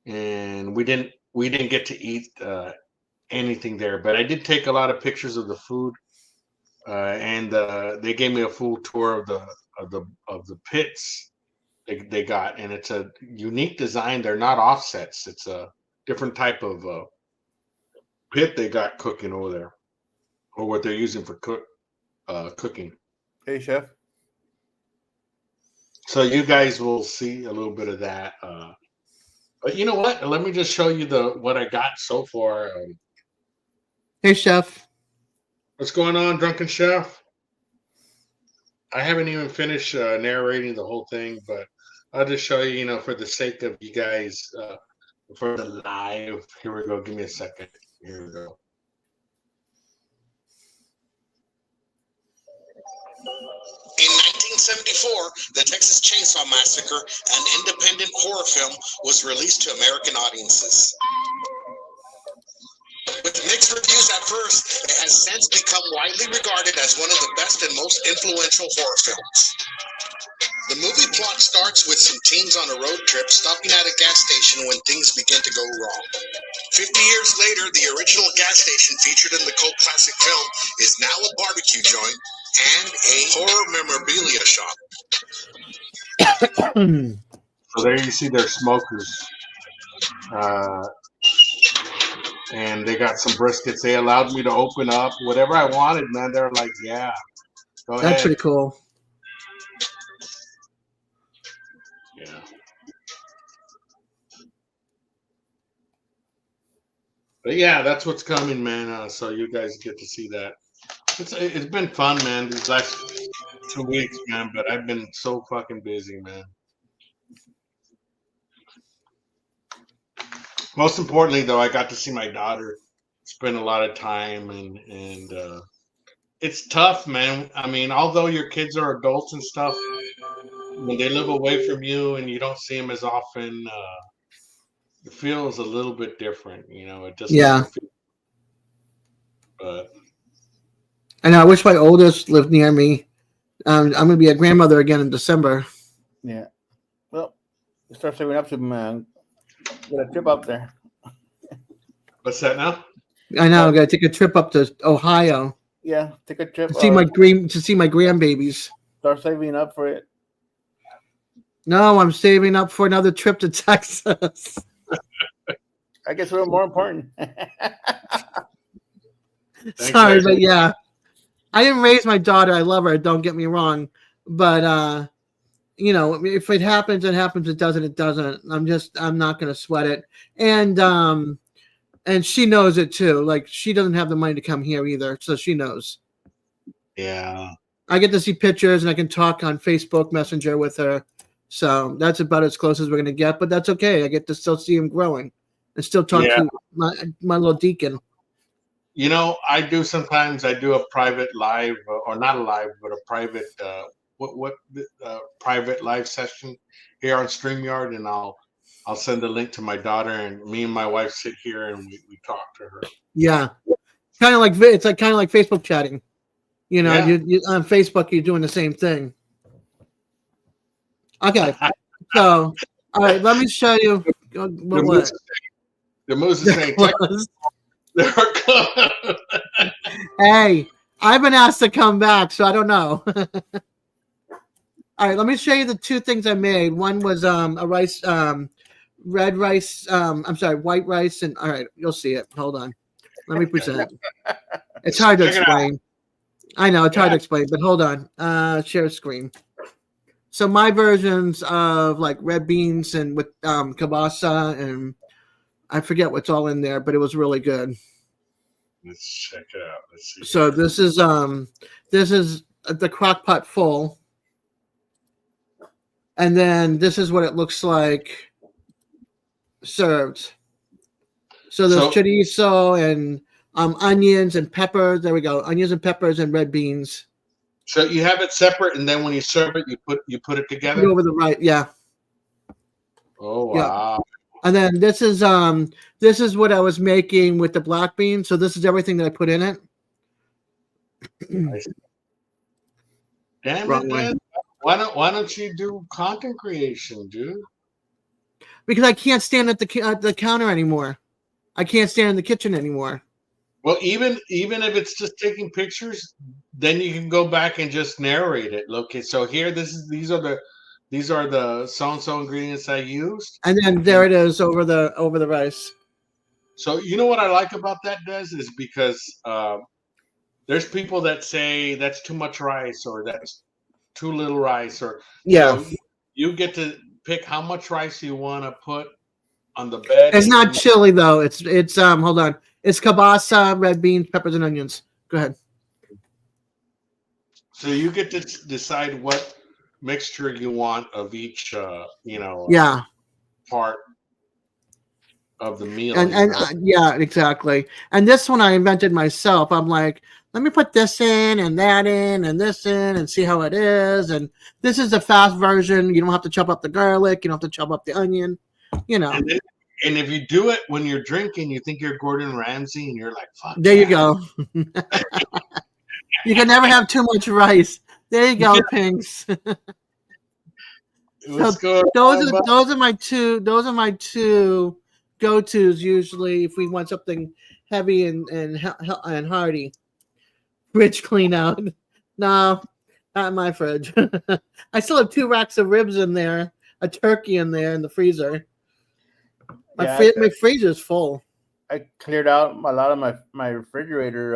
[SPEAKER 2] And we didn't get to eat anything there, but I did take a lot of pictures of the food, and they gave me a full tour of the pits they got, and it's a unique design. They're not offsets. It's a different type of pit they got cooking over there, or what they're using for cooking.
[SPEAKER 3] Hey, chef.
[SPEAKER 2] So you guys will see a little bit of that. But you know what? Let me just show you what I got so far.
[SPEAKER 4] Hey, chef.
[SPEAKER 2] What's going on, Drunken Chef? I haven't even finished narrating the whole thing, but I'll just show you, for the sake of you guys, for the live. Here we go. Give me a second. Here we go.
[SPEAKER 5] In 1974, the Texas Chainsaw Massacre, an independent horror film, was released to American audiences. With mixed reviews at first, it has since become widely regarded as one of the best and most influential horror films. The movie plot starts with some teens on a road trip stopping at a gas station when things begin to go wrong. 50 years later, the original gas station featured in the cult classic film is now a barbecue joint and a horror memorabilia shop.
[SPEAKER 2] So there you see their smokers. And they got some briskets. They allowed me to open up whatever I wanted, man. They're like, yeah, go ahead.
[SPEAKER 4] That's pretty cool.
[SPEAKER 2] Yeah. But yeah, that's what's coming, man. So you guys get to see that. It's been fun, man, these last 2 weeks, man. But I've been so fucking busy, man. Most importantly, though, I got to see my daughter, spend a lot of time, and it's tough, man. I mean, although your kids are adults and stuff, when they live away from you and you don't see them as often, it feels a little bit different, It just doesn't feel. But
[SPEAKER 4] I know. I wish my oldest lived near me. I'm going to be a grandmother again in December.
[SPEAKER 3] Yeah. Well, start saving up to get a trip up there.
[SPEAKER 2] what's that now?
[SPEAKER 4] I know. I'm going to take a trip up to Ohio.
[SPEAKER 3] Yeah, take a trip.
[SPEAKER 4] To see my grandbabies.
[SPEAKER 3] Start saving up for it.
[SPEAKER 4] No, I'm saving up for another trip to Texas.
[SPEAKER 3] I guess we're more important.
[SPEAKER 4] Sorry, but yeah. I didn't raise my daughter. I love her. Don't get me wrong. But, if it happens, it happens. It doesn't, it doesn't. I'm not going to sweat it. And she knows it too. Like, she doesn't have the money to come here either. So she knows.
[SPEAKER 2] Yeah.
[SPEAKER 4] I get to see pictures and I can talk on Facebook Messenger with her. So that's about as close as we're going to get. But that's okay. I get to still see him growing and still talk to my little deacon.
[SPEAKER 2] I do sometimes. I do a private live, or not a live, but a private private live session here on StreamYard, and I'll send a link to my daughter, and me and my wife sit here and we talk to her.
[SPEAKER 4] Yeah, kind of like it's kind of like Facebook chatting. You on Facebook, you're doing the same thing. Okay, so all right, let me show you.
[SPEAKER 2] The moose is saying,
[SPEAKER 4] hey, I've been asked to come back, so I don't know. All right, let me show you the two things I made. One was a rice, red rice. White rice, and all right, you'll see it. Hold on, let me present. It's hard to
[SPEAKER 2] Check it out.
[SPEAKER 4] explain. I know it's hard to
[SPEAKER 2] Yeah.
[SPEAKER 4] explain, but hold on. Share screen. So my versions of like red beans and with kielbasa and I forget what's all in there, but it was really good.
[SPEAKER 2] Let's check it out. Let's see.
[SPEAKER 4] So this is the crock pot full. And then this is what it looks like served. So there's chorizo and onions and peppers. There we go. Onions and peppers and red beans.
[SPEAKER 2] So you have it separate, and then when you serve it, you put it
[SPEAKER 4] Put
[SPEAKER 2] together.
[SPEAKER 4] over the right, yeah.
[SPEAKER 2] Oh
[SPEAKER 4] Yeah.
[SPEAKER 2] wow!
[SPEAKER 4] And then this is what I was making with the black beans. So this is everything that I put in it.
[SPEAKER 2] Damn
[SPEAKER 4] Wrong
[SPEAKER 2] it,
[SPEAKER 4] way.
[SPEAKER 2] man! Why don't you do content creation, dude?
[SPEAKER 4] Because I can't stand at the counter anymore. I can't stand in the kitchen anymore.
[SPEAKER 2] Well, even if it's just taking pictures, then you can go back and just narrate it. Okay, so here, these are the so and so ingredients I used.
[SPEAKER 4] And then there it is over the rice.
[SPEAKER 2] So you know what I like about that, Des, is because there's people that say that's too much rice or that's too little rice, or
[SPEAKER 4] Yeah.
[SPEAKER 2] so you get to pick how much rice you want to put on the bed.
[SPEAKER 4] It's not chili though. It's hold on. It's kielbasa, red beans, peppers, and onions. Go ahead.
[SPEAKER 2] So you get to decide what mixture you want of each,
[SPEAKER 4] Yeah.
[SPEAKER 2] part of the meal.
[SPEAKER 4] And yeah, exactly. And this one I invented myself. I'm like, let me put this in and that in and this in and see how it is. And this is the fast version. You don't have to chop up the garlic. You don't have to chop up the onion. You know.
[SPEAKER 2] And if you do it when you're drinking, you think you're Gordon Ramsay, and you're like, "Fuck."
[SPEAKER 4] There you go. You can never have too much rice. There you go, Pinks.
[SPEAKER 2] What's
[SPEAKER 4] So
[SPEAKER 2] going on,
[SPEAKER 4] those are my two go-tos usually if we want something heavy and hearty. Fridge clean out. No, not in my fridge. I still have 2 racks of ribs in there, a turkey in there in the freezer. My freezer's full.
[SPEAKER 3] I cleared out a lot of my refrigerator.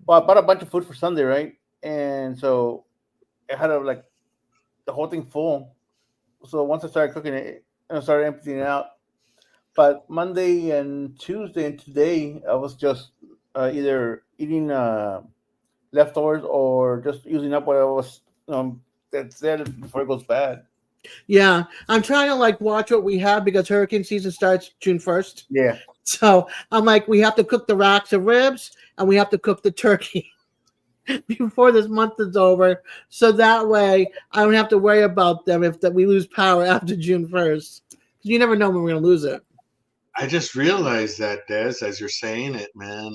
[SPEAKER 3] Well, I bought a bunch of food for Sunday, right? And so I had the whole thing full. So once I started cooking it, I started emptying it out. But Monday and Tuesday and today, I was just either eating leftovers or just using up what I was that's there before it goes bad.
[SPEAKER 4] Yeah, I'm trying to watch what we have because hurricane season starts June 1st.
[SPEAKER 3] Yeah.
[SPEAKER 4] So I'm like, we have to cook the racks of ribs and we have to cook the turkey before this month is over. So that way I don't have to worry about them if we lose power after June 1st. You never know when we're going to lose it.
[SPEAKER 2] I just realized that, Des, as you're saying it, man.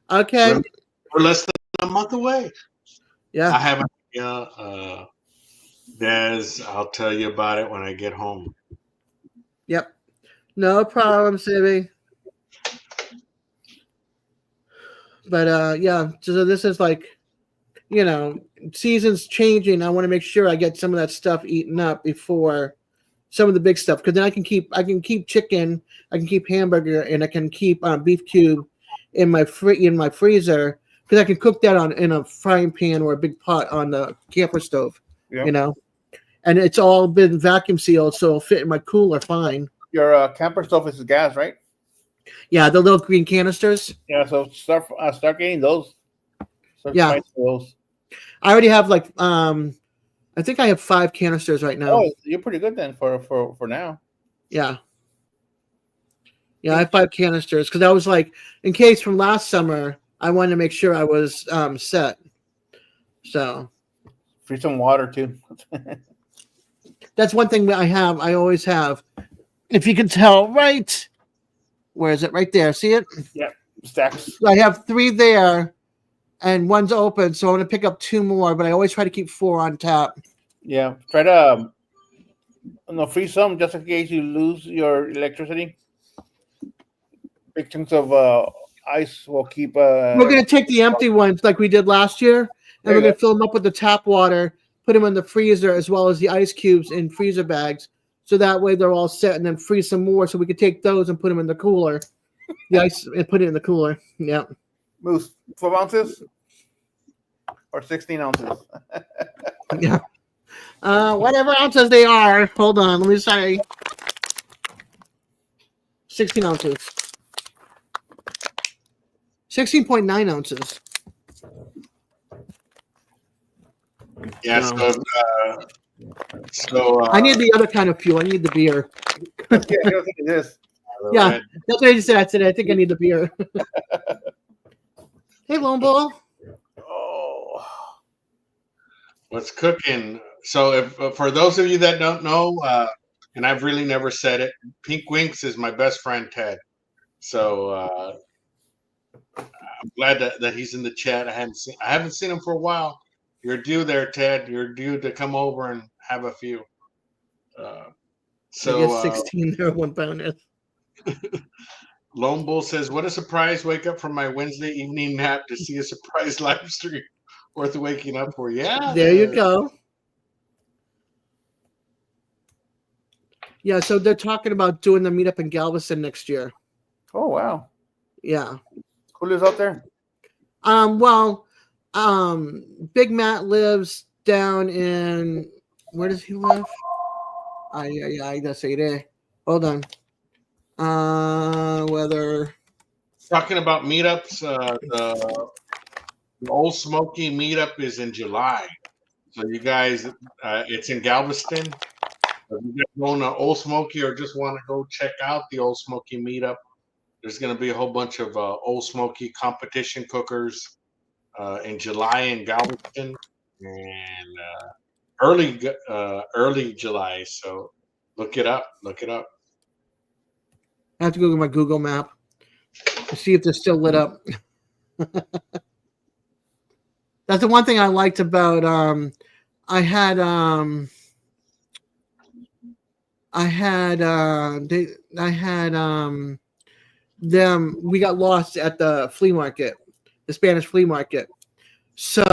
[SPEAKER 4] Okay.
[SPEAKER 2] We're less than a month away.
[SPEAKER 4] Yeah.
[SPEAKER 2] I have an idea. Des, I'll tell you about it when I get home.
[SPEAKER 4] Yep. No problem, Sibby. But yeah, so this is seasons changing. I want to make sure I get some of that stuff eaten up before some of the big stuff, because then I can keep chicken, I can keep hamburger, and I can keep beef cube in my freezer, because I can cook that in a frying pan or a big pot on the camper stove. Yep. And it's all been vacuum sealed, so it'll fit in my cooler fine.
[SPEAKER 3] Your camper stove is gas, right?
[SPEAKER 4] Yeah, the little green canisters.
[SPEAKER 3] Yeah, so start getting those.
[SPEAKER 4] Yeah.
[SPEAKER 3] Those.
[SPEAKER 4] I already have I think I have 5 canisters right now.
[SPEAKER 3] Oh, you're pretty good then for now.
[SPEAKER 4] Yeah. Yeah, I have 5 canisters because I was in case from last summer, I wanted to make sure I was set. So.
[SPEAKER 3] Free some water too.
[SPEAKER 4] That's one thing that I always have. If you can tell, right? Where is it? Right there. See it?
[SPEAKER 3] Yeah. Stacks.
[SPEAKER 4] I have 3 there. And one's open, so I'm going to pick up 2 more, but I always try to keep 4 on tap.
[SPEAKER 3] Yeah. Try to freeze some just in case you lose your electricity. Big chunks of ice will keep...
[SPEAKER 4] We're going to take the empty ones like we did last year, and we're going to fill them up with the tap water, put them in the freezer, as well as the ice cubes in freezer bags, so that way they're all set, and then freeze some more so we can take those and put them in the cooler the ice and put it in the cooler. Yeah.
[SPEAKER 3] Moose, 12 ounces or 16 ounces?
[SPEAKER 4] Yeah. Whatever ounces they are. Hold on. Let me say 16 ounces. 16.9 ounces.
[SPEAKER 2] Yeah.
[SPEAKER 4] Wow.
[SPEAKER 2] So
[SPEAKER 4] I need the other kind of fuel. I need the beer.
[SPEAKER 3] Yeah, I don't think it is.
[SPEAKER 4] Yeah, that's what I just said. I think I need the beer. Hey, Lone Bull.
[SPEAKER 3] Oh,
[SPEAKER 2] what's cooking? So, if for those of you that don't know, and I've really never said it, Pink Winks is my best friend Ted. So I'm glad that he's in the chat. I haven't seen him for a while. You're due there, Ted. You're due to come over and have a few.
[SPEAKER 4] I guess 16 there, 1 pound.
[SPEAKER 2] Lone Bull says, "What a surprise! Wake up from my Wednesday evening nap to see a surprise live stream. Worth waking up for." Yeah,
[SPEAKER 4] There you go. Yeah, so they're talking about doing the meetup in Galveston next year.
[SPEAKER 3] oh wow.
[SPEAKER 4] Yeah.
[SPEAKER 3] Who lives out there?
[SPEAKER 4] Well, Big Matt lives down in, where does he live? I gotta say there. Hold on. Whether
[SPEAKER 2] talking about meetups, the Old Smoky meetup is in July. So you guys, it's in Galveston. If you guys going to Old Smoky or just want to go check out the Old Smoky meetup, there's going to be a whole bunch of Old Smoky competition cookers in July in Galveston and early July. So look it up. Look it up.
[SPEAKER 4] I have to go to my Google map to see if they're still lit up. That's the one thing I liked about I had them, we got lost at the flea market, the Spanish flea market. So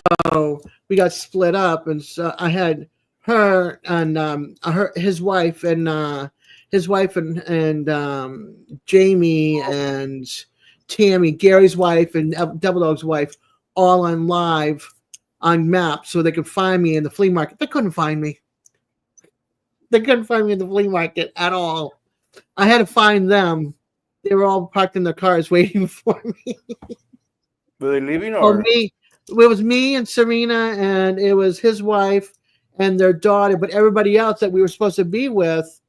[SPEAKER 4] we got split up, and so I had her and his wife and Jamie and Tammy, Gary's wife and Double Dog's wife, all on live on Maps so they could find me in the flea market. They couldn't find me. They couldn't find me in the flea market at all. I had to find them. They were all parked in their cars waiting for me.
[SPEAKER 3] Were they leaving
[SPEAKER 4] Oh,
[SPEAKER 3] or?
[SPEAKER 4] me. It was me and Serena, and it was his wife and their daughter. But everybody else that we were supposed to be with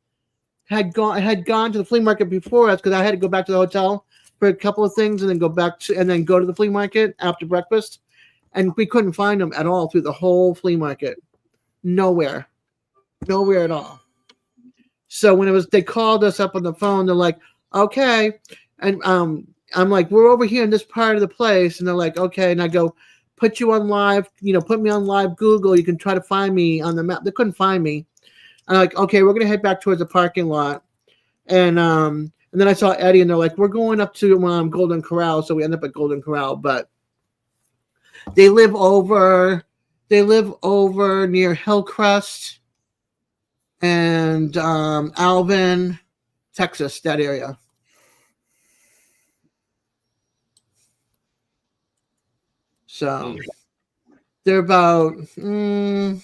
[SPEAKER 4] had gone to the flea market before us because I had to go back to the hotel for a couple of things and then go to the flea market after breakfast. And we couldn't find them at all through the whole flea market. Nowhere at all. So when they called us up on the phone, they're like, okay. And I'm like, we're over here in this part of the place. And they're like, okay. And I go, put you on live, put me on live Google. You can try to find me on the map. They couldn't find me. I'm like, okay, we're going to head back towards the parking lot. And then I saw Eddie and they're like, we're going up to Golden Corral. So we end up at Golden Corral, but they live over near Hillcrest and Alvin, Texas, that area. So they're about maybe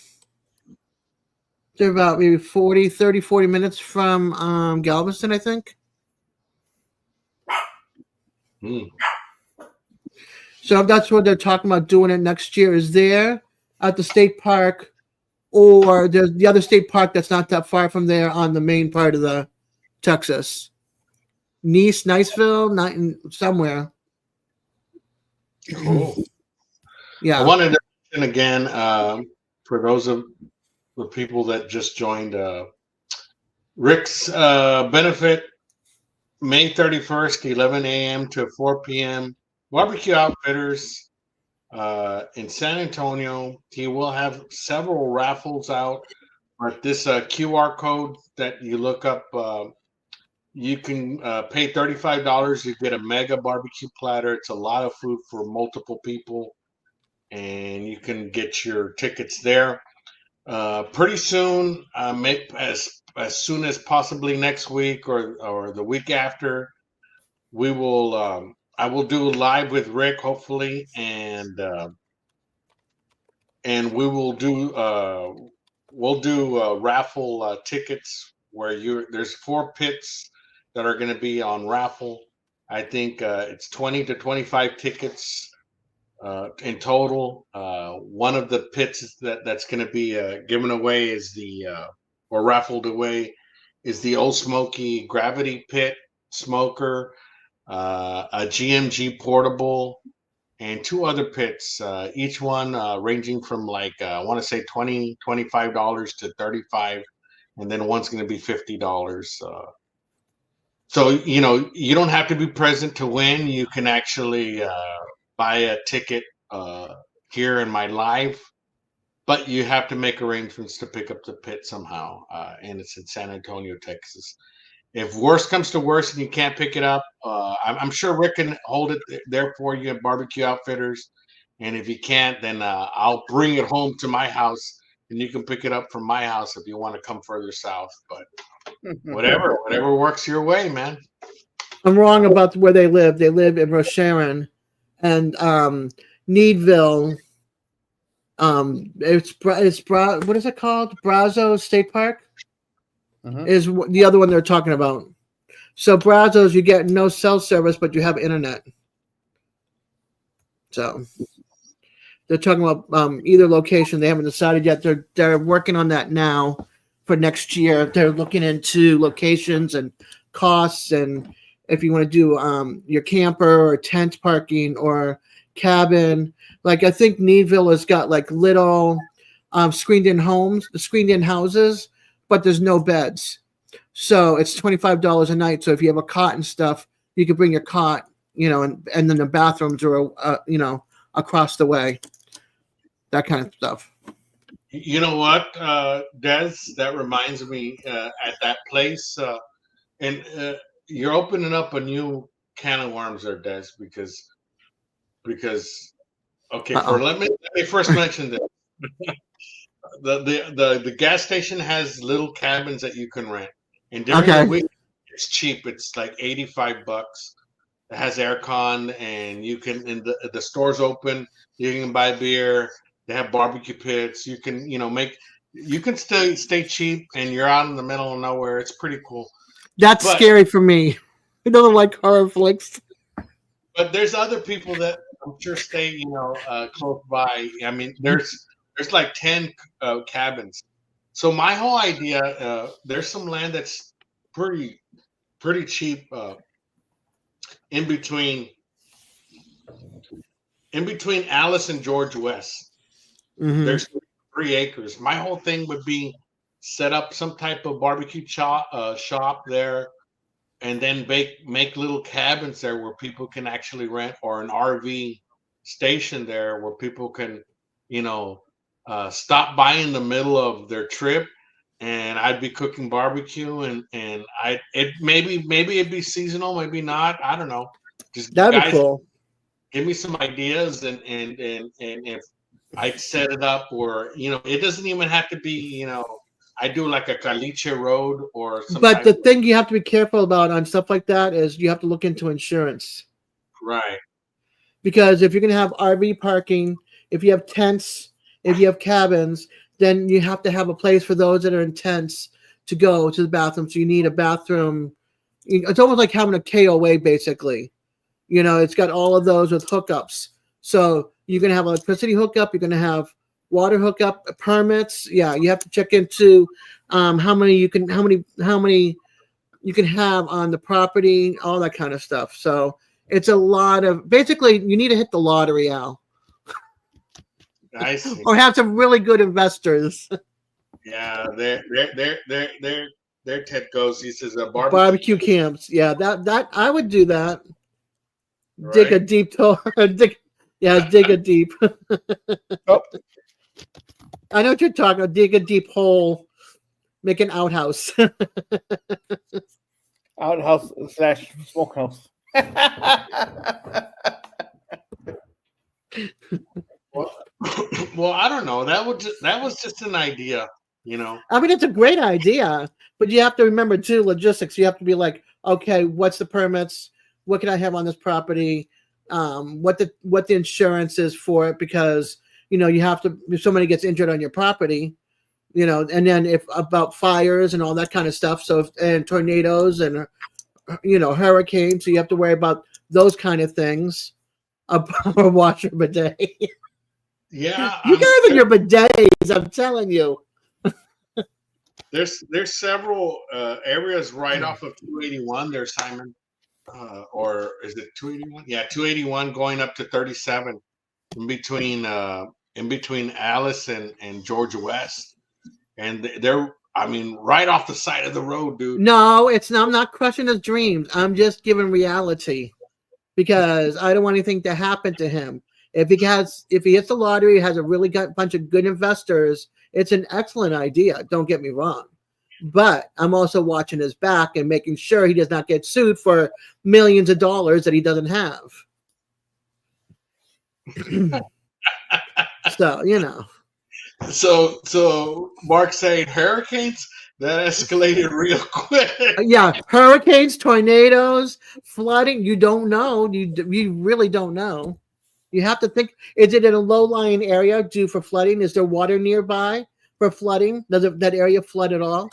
[SPEAKER 4] 40 minutes from Galveston, I think. So that's what they're talking about doing it next year. Is there at the state park, or there's the other state park that's not that far from there on the main part of the Texas. Niceville, not in somewhere.
[SPEAKER 2] Cool.
[SPEAKER 4] Yeah.
[SPEAKER 2] I wanted to mention again for those of the people that just joined Rick's benefit May 31st, 11 a.m. to 4 p.m. Barbecue Outfitters in San Antonio. He will have several raffles out. But this QR code that you look up, you can pay $35. You get a mega barbecue platter. It's a lot of food for multiple people. And you can get your tickets there pretty soon, as soon as possibly next week or the week after. we will. I will do live with Rick hopefully, and we will do. We'll do raffle tickets where there's 4 pits that are going to be on raffle. I think it's 20 to 25 tickets in total. One of the pits that's going to be given away is or raffled away is the Old Smoky Gravity Pit Smoker, a GMG Portable, and 2 other pits, each one ranging from like, I want to say $25 to 35, and then one's going to be $50. So, you don't have to be present to win. You can actually buy a ticket here in my live, but you have to make arrangements to pick up the pit somehow. And it's in San Antonio, Texas. If worst comes to worst and you can't pick it up, I'm sure Rick can hold it there for you at Barbecue Outfitters. And if you can't, then I'll bring it home to my house, and you can pick it up from my house if you want to come further south. But whatever works your way, man.
[SPEAKER 4] I'm wrong about where they live. They live in Rosharon and Needville. It's what is it called? Brazos State Park is the other one they're talking about. So Brazos, you get no cell service, but you have internet. So they're talking about either location. They haven't decided yet. They're working on that now for next year. They're looking into locations and costs, and if you want to do your camper or tent parking or cabin. Like I think Needville has got like little screened in houses, but there's no beds. So it's $25 a night. So if you have a cot and stuff, you can bring your cot, and then the bathrooms are, across the way. That kind of stuff.
[SPEAKER 2] You know what, Des? That reminds me at that place, and you're opening up a new can of worms there, Des, because okay, let me first mention this. The gas station has little cabins that you can rent, and during the week it's cheap. It's like $85. It has aircon, and you can. And the store's open. You can buy beer. They have barbecue pits. You can you can stay cheap, and you're out in the middle of nowhere. It's pretty cool.
[SPEAKER 4] That's scary for me. I don't like horror flicks.
[SPEAKER 2] But there's other people that I'm sure stay close by. I mean, there's like 10 cabins. So my whole idea, there's some land that's pretty cheap in between Alice and George West. Mm-hmm. There's 3 acres. My whole thing would be set up some type of barbecue shop there, and then make little cabins there where people can actually rent, or an RV station there where people can, stop by in the middle of their trip, and I'd be cooking barbecue, and maybe it'd be seasonal, maybe not. I don't know. Just
[SPEAKER 4] that'd be cool.
[SPEAKER 2] Give me some ideas, and if I'd set it up, or it doesn't even have to be, I do like a caliche road or something. But
[SPEAKER 4] the thing you have to be careful about on stuff like that is you have to look into insurance.
[SPEAKER 2] Right.
[SPEAKER 4] Because if you're going to have RV parking, if you have tents, if you have cabins, then you have to have a place for those that are in tents to go to the bathroom. So you need a bathroom. It's almost like having a KOA, basically. It's got all of those with hookups. So you're going to have electricity hookup. You're going to have water hookup, permits. Yeah, you have to check into how many you can have on the property, all that kind of stuff. So it's a lot of, basically you need to hit the lottery, Al.
[SPEAKER 2] I see.
[SPEAKER 4] Or have some really good investors.
[SPEAKER 2] Yeah, they're Ted goes. He says
[SPEAKER 4] barbecue camps. Yeah, that I would do that. Right. Dig a deep dig a deep.
[SPEAKER 3] Oh.
[SPEAKER 4] I know what you're talking about. Dig a deep hole, make an outhouse.
[SPEAKER 3] Outhouse / smokehouse.
[SPEAKER 2] Well, I don't know. That was just an idea,
[SPEAKER 4] I mean, it's a great idea, but you have to remember too logistics. You have to be like, okay, what's the permits? what can I have on this property, what the insurance is for it, because you have to, if somebody gets injured on your property, and then if about fires and all that kind of stuff. So and tornadoes and hurricanes, so you have to worry about those kind of things. A washer bidet.
[SPEAKER 2] Yeah,
[SPEAKER 4] You guys and your bidets, I'm telling you.
[SPEAKER 2] there's several areas right off of 281 there, Simon. Or is it 281? Yeah, 281 going up to 37 in between Alice and Georgia West. And they're, I mean, right off the side of the road, dude.
[SPEAKER 4] No, I'm not crushing his dreams. I'm just giving reality, because I don't want anything to happen to him. If he hits the lottery, has a really bunch of good investors, it's an excellent idea. Don't get me wrong. But I'm also watching his back and making sure he does not get sued for millions of dollars that he doesn't have. So,
[SPEAKER 2] So Mark saying hurricanes, that escalated real quick.
[SPEAKER 4] Yeah, hurricanes, tornadoes, flooding. You don't know. You really don't know. You have to think: is it in a low-lying area due for flooding? Is there water nearby for flooding? Does that area flood at all?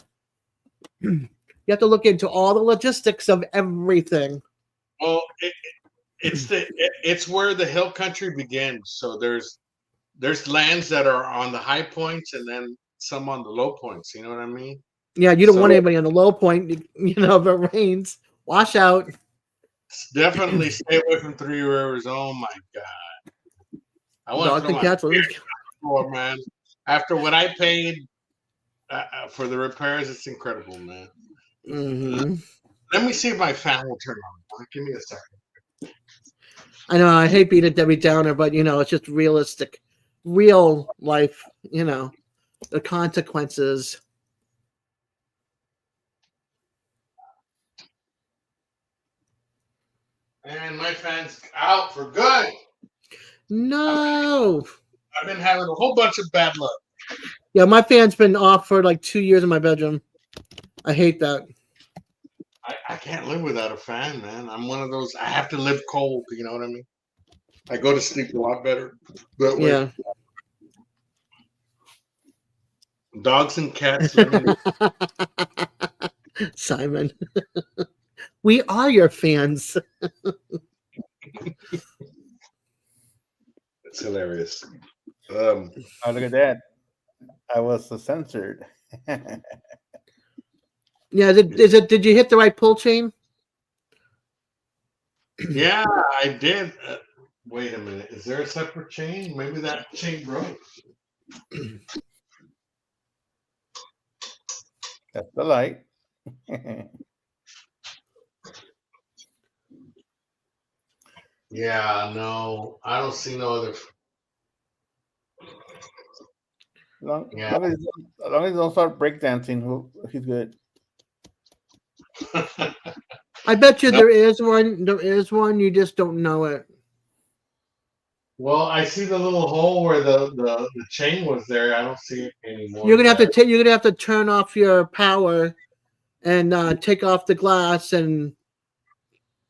[SPEAKER 4] You have to look into all the logistics of everything.
[SPEAKER 2] Well, it's where the hill country begins. So there's lands that are on the high points and then some on the low points. You know what I mean?
[SPEAKER 4] Yeah, you don't want anybody on the low point. If it rains, wash out.
[SPEAKER 2] Definitely stay away from Three Rivers. Oh my God! I want to throw my floor, man. After what I paid for the repairs, it's incredible, man.
[SPEAKER 4] Mm-hmm.
[SPEAKER 2] Let me see if my fan will turn on. Give me a second.
[SPEAKER 4] I know I hate being a Debbie Downer, but it's just realistic, real life. The consequences.
[SPEAKER 2] And my fan's out for good.
[SPEAKER 4] No.
[SPEAKER 2] I've been having a whole bunch of bad luck.
[SPEAKER 4] Yeah, my fan's been off for like 2 years in my bedroom. I hate that.
[SPEAKER 2] I can't live without a fan, man. I'm one of those. I have to live cold. You know what I mean? I go to sleep a lot better that way.
[SPEAKER 4] Yeah.
[SPEAKER 2] Dogs and cats.
[SPEAKER 4] Simon, we are your fans.
[SPEAKER 2] It's hilarious.
[SPEAKER 3] Oh, look at that. I was censored.
[SPEAKER 4] Yeah, did you hit the right pull chain?
[SPEAKER 2] Yeah, I did. Wait a minute. Is there a separate chain? Maybe that chain broke.
[SPEAKER 3] That's the light.
[SPEAKER 2] Yeah, no. I don't see no other.
[SPEAKER 3] As long as you don't start breakdancing, he's good.
[SPEAKER 4] I bet you there is one. There is one. You just don't know it.
[SPEAKER 2] Well, I see the little hole where the chain was there. I don't see it anymore.
[SPEAKER 4] You're gonna have to turn off your power and take off the glass and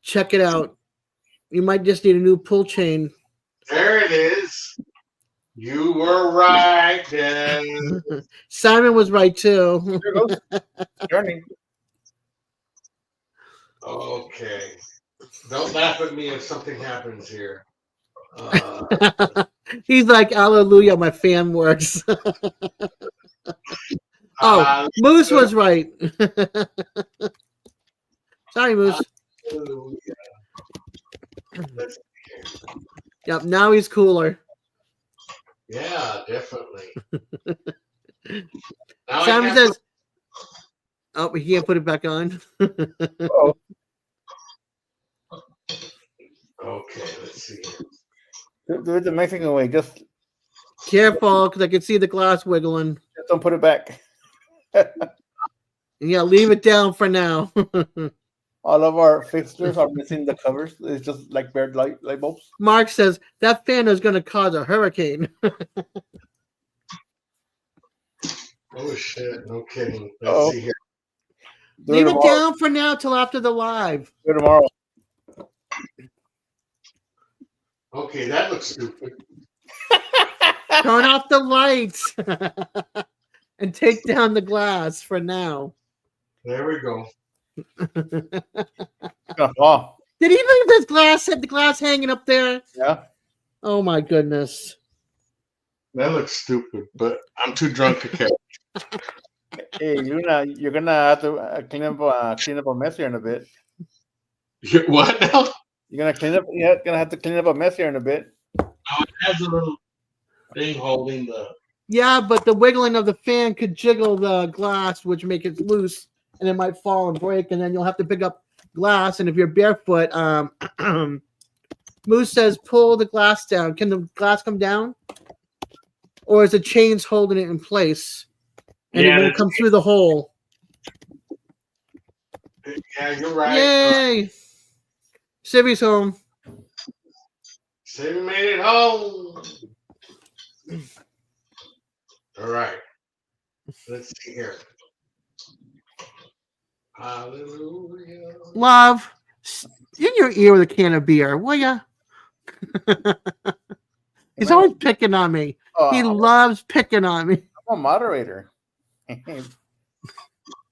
[SPEAKER 4] check it out. You might just need a new pull chain.
[SPEAKER 2] There it is. You were right, Dad.
[SPEAKER 4] Simon was right too.
[SPEAKER 3] There it goes. Turning.
[SPEAKER 2] Okay. Don't laugh at me if something happens here.
[SPEAKER 4] He's like, hallelujah, my fan works. Moose was right. Sorry, Moose. Yep, now he's cooler.
[SPEAKER 2] Yeah, definitely.
[SPEAKER 4] Simon says, oh, he can't put it back on.
[SPEAKER 3] Oh.
[SPEAKER 2] Okay, let's see.
[SPEAKER 3] Do it the Mexican way. Just
[SPEAKER 4] careful, because I can see the glass wiggling.
[SPEAKER 3] Just don't put it back.
[SPEAKER 4] Yeah, leave it down for now.
[SPEAKER 3] All of our fixtures are missing the covers. It's just like bare light bulbs.
[SPEAKER 4] Mark says that fan is going to cause a hurricane.
[SPEAKER 2] Oh shit! No kidding. Let's see here.
[SPEAKER 4] Leave it down for now till after the live.
[SPEAKER 3] Do it tomorrow.
[SPEAKER 2] Okay, that looks stupid.
[SPEAKER 4] Turn off the lights and take down the glass for now.
[SPEAKER 2] There we go.
[SPEAKER 3] It's gonna fall.
[SPEAKER 4] Did he leave this glass? Had the glass hanging up there?
[SPEAKER 3] Yeah.
[SPEAKER 4] Oh my goodness!
[SPEAKER 2] That looks stupid, but I'm too drunk to care.
[SPEAKER 3] Hey, Luna, you're gonna have to clean up a mess here in a bit.
[SPEAKER 2] What now?
[SPEAKER 3] You're gonna clean up. Yeah, gonna have to clean up a mess here in a bit.
[SPEAKER 2] Oh, it has a little thing holding the.
[SPEAKER 4] Yeah, but the wiggling of the fan could jiggle the glass, which make it loose, and it might fall and break, and then you'll have to pick up glass. And if you're barefoot, Moose says pull the glass down. Can the glass come down, or is the chains holding it in place, and it won't come through the hole?
[SPEAKER 2] Yeah, you're right.
[SPEAKER 4] Yay! Sibby's home.
[SPEAKER 2] Sibby made it home. All right. Let's see here. Hallelujah.
[SPEAKER 4] Love, in your ear with a can of beer, will ya? He's always picking on me. He loves picking on me.
[SPEAKER 3] I'm a moderator.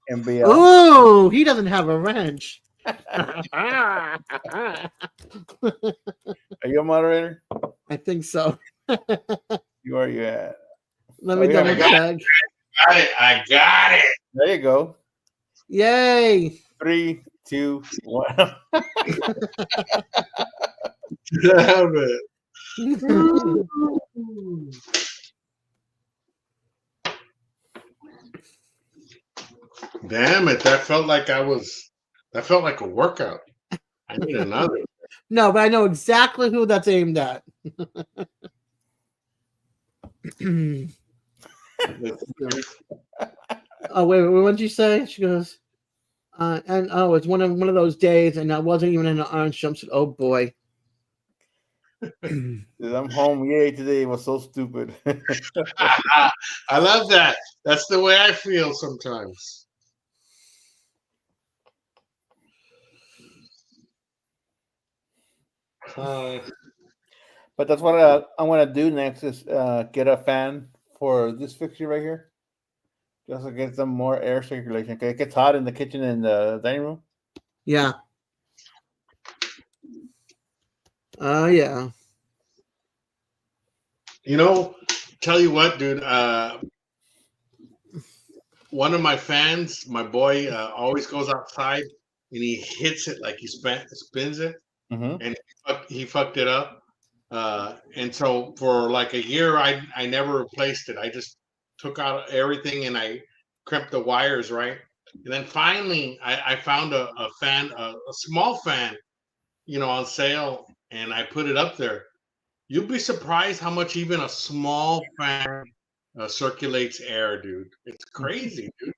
[SPEAKER 3] MBL.
[SPEAKER 4] Ooh, he doesn't have a wrench.
[SPEAKER 3] Are you a moderator?
[SPEAKER 4] I think so.
[SPEAKER 3] You are. You at?
[SPEAKER 4] Let me
[SPEAKER 3] yeah,
[SPEAKER 4] double
[SPEAKER 3] I
[SPEAKER 4] check.
[SPEAKER 2] I got it.
[SPEAKER 3] There you go.
[SPEAKER 4] Yay!
[SPEAKER 3] 3, 2, 1.
[SPEAKER 2] Damn it. Damn it. That felt like a workout. I need another.
[SPEAKER 4] No, but I know exactly who that's aimed at. Oh wait, what did you say? She goes, and oh, it's one of those days, and I wasn't even in an orange jumpsuit. Oh boy.
[SPEAKER 3] Dude, I'm home. Yay! Today was so stupid.
[SPEAKER 2] I love that. That's the way I feel sometimes.
[SPEAKER 3] But that's what I'm gonna do next is get a fan for this fixture right here, just to get some more air circulation. 'Cause it gets hot in the kitchen and the dining room.
[SPEAKER 4] Yeah. Oh yeah.
[SPEAKER 2] You know, tell you what, dude. One of my fans, my boy, always goes outside and he hits it like he spins it, and he fucked it up. And so for like a year, I never replaced it. I just took out everything and I crimped the wires, right? And then finally, I found a fan, a small fan, on sale, and I put it up there. You'll be surprised how much even a small fan circulates air, dude. It's crazy, dude.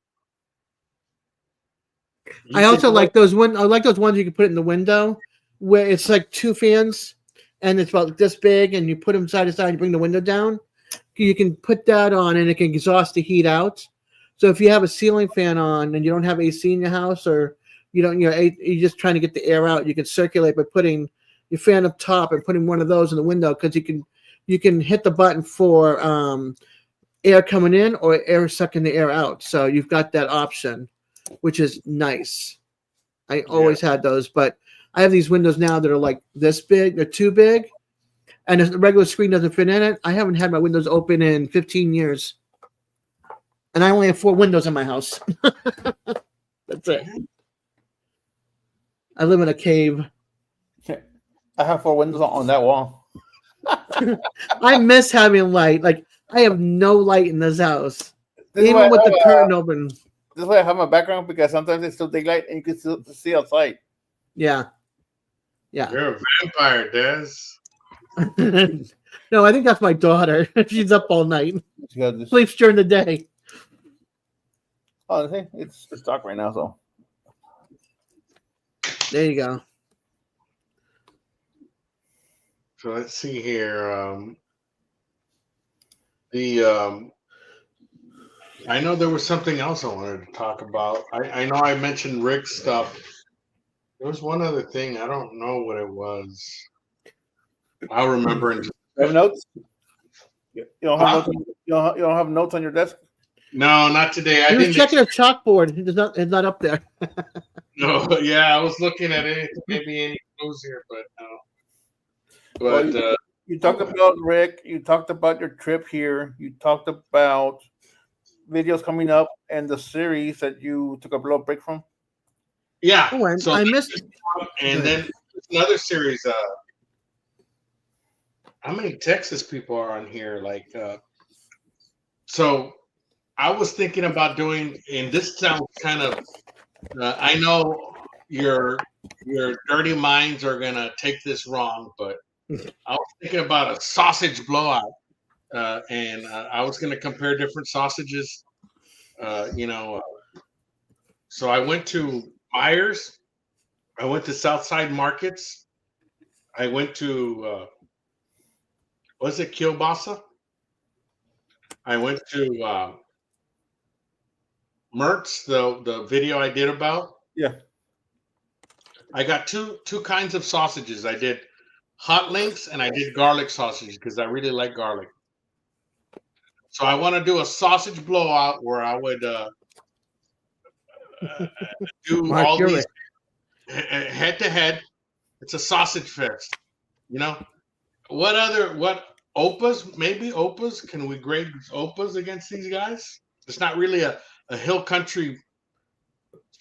[SPEAKER 4] I also like those I like those ones you can put in the window where it's like two fans and it's about this big, and you put them side to side and bring the window down. You can put that on and it can exhaust the heat out. So if you have a ceiling fan on and you don't have AC in your house, or you don't, you're just trying to get the air out, you can circulate by putting your fan up top and putting one of those in the window, because you can hit the button for air coming in or air sucking the air out. So you've got that option, which is nice. I always had those, but I have these windows now that are like this big. They're too big, and the regular screen doesn't fit in it. I haven't had my windows open in 15 years, and I only have 4 windows in my house. That's it. I live in a cave.
[SPEAKER 3] I have 4 windows on that wall.
[SPEAKER 4] I miss having light. Like, I have no light in this house, even with the curtain open.
[SPEAKER 3] This way I have my background, because sometimes it's still daylight and you can still see outside.
[SPEAKER 4] Yeah. Yeah.
[SPEAKER 2] You're a vampire, Des.
[SPEAKER 4] No, I think that's my daughter. She's up all night. Sleeps during the day.
[SPEAKER 3] Oh, it's dark right now, so.
[SPEAKER 4] There you go.
[SPEAKER 2] So let's see here. I know there was something else I wanted to talk about. I know I mentioned Rick's stuff. There was one other thing. I don't know what it was. I'll remember. And just,
[SPEAKER 3] You have notes? You don't have
[SPEAKER 2] Huh?
[SPEAKER 3] notes. You don't have notes on your desk.
[SPEAKER 2] no, not today. I
[SPEAKER 4] He was
[SPEAKER 2] didn't.
[SPEAKER 4] checking a chalkboard. It's not up there.
[SPEAKER 2] No, yeah, I was looking at it. Maybe any clues here, but no.
[SPEAKER 3] Well,
[SPEAKER 2] But
[SPEAKER 3] you talked about Rick. You talked about your trip here. You talked about videos coming up and the series that you took a little break from.
[SPEAKER 2] yeah,
[SPEAKER 4] Oh, and
[SPEAKER 2] so
[SPEAKER 4] I missed.
[SPEAKER 2] and then another series. How many Texas people are on here? Like, so I was thinking about doing, and this sounds kind of. I know your dirty minds are gonna take this wrong, but I was thinking about a sausage blowout, and I was gonna compare different sausages. You know, so I went to Myers. I went to Southside Markets. I went to was it Kielbasa? I went to Mertz, the video I did about.
[SPEAKER 3] Yeah.
[SPEAKER 2] I got two kinds of sausages. I did hot links and I did garlic sausage because I really like garlic. So I want to do a sausage blowout where I would do
[SPEAKER 4] Mark,
[SPEAKER 2] all
[SPEAKER 4] you're
[SPEAKER 2] these head to head. It's a sausage fest. You know what Opas? Maybe Opas? Can we grade Opas against these guys? It's not really a hill country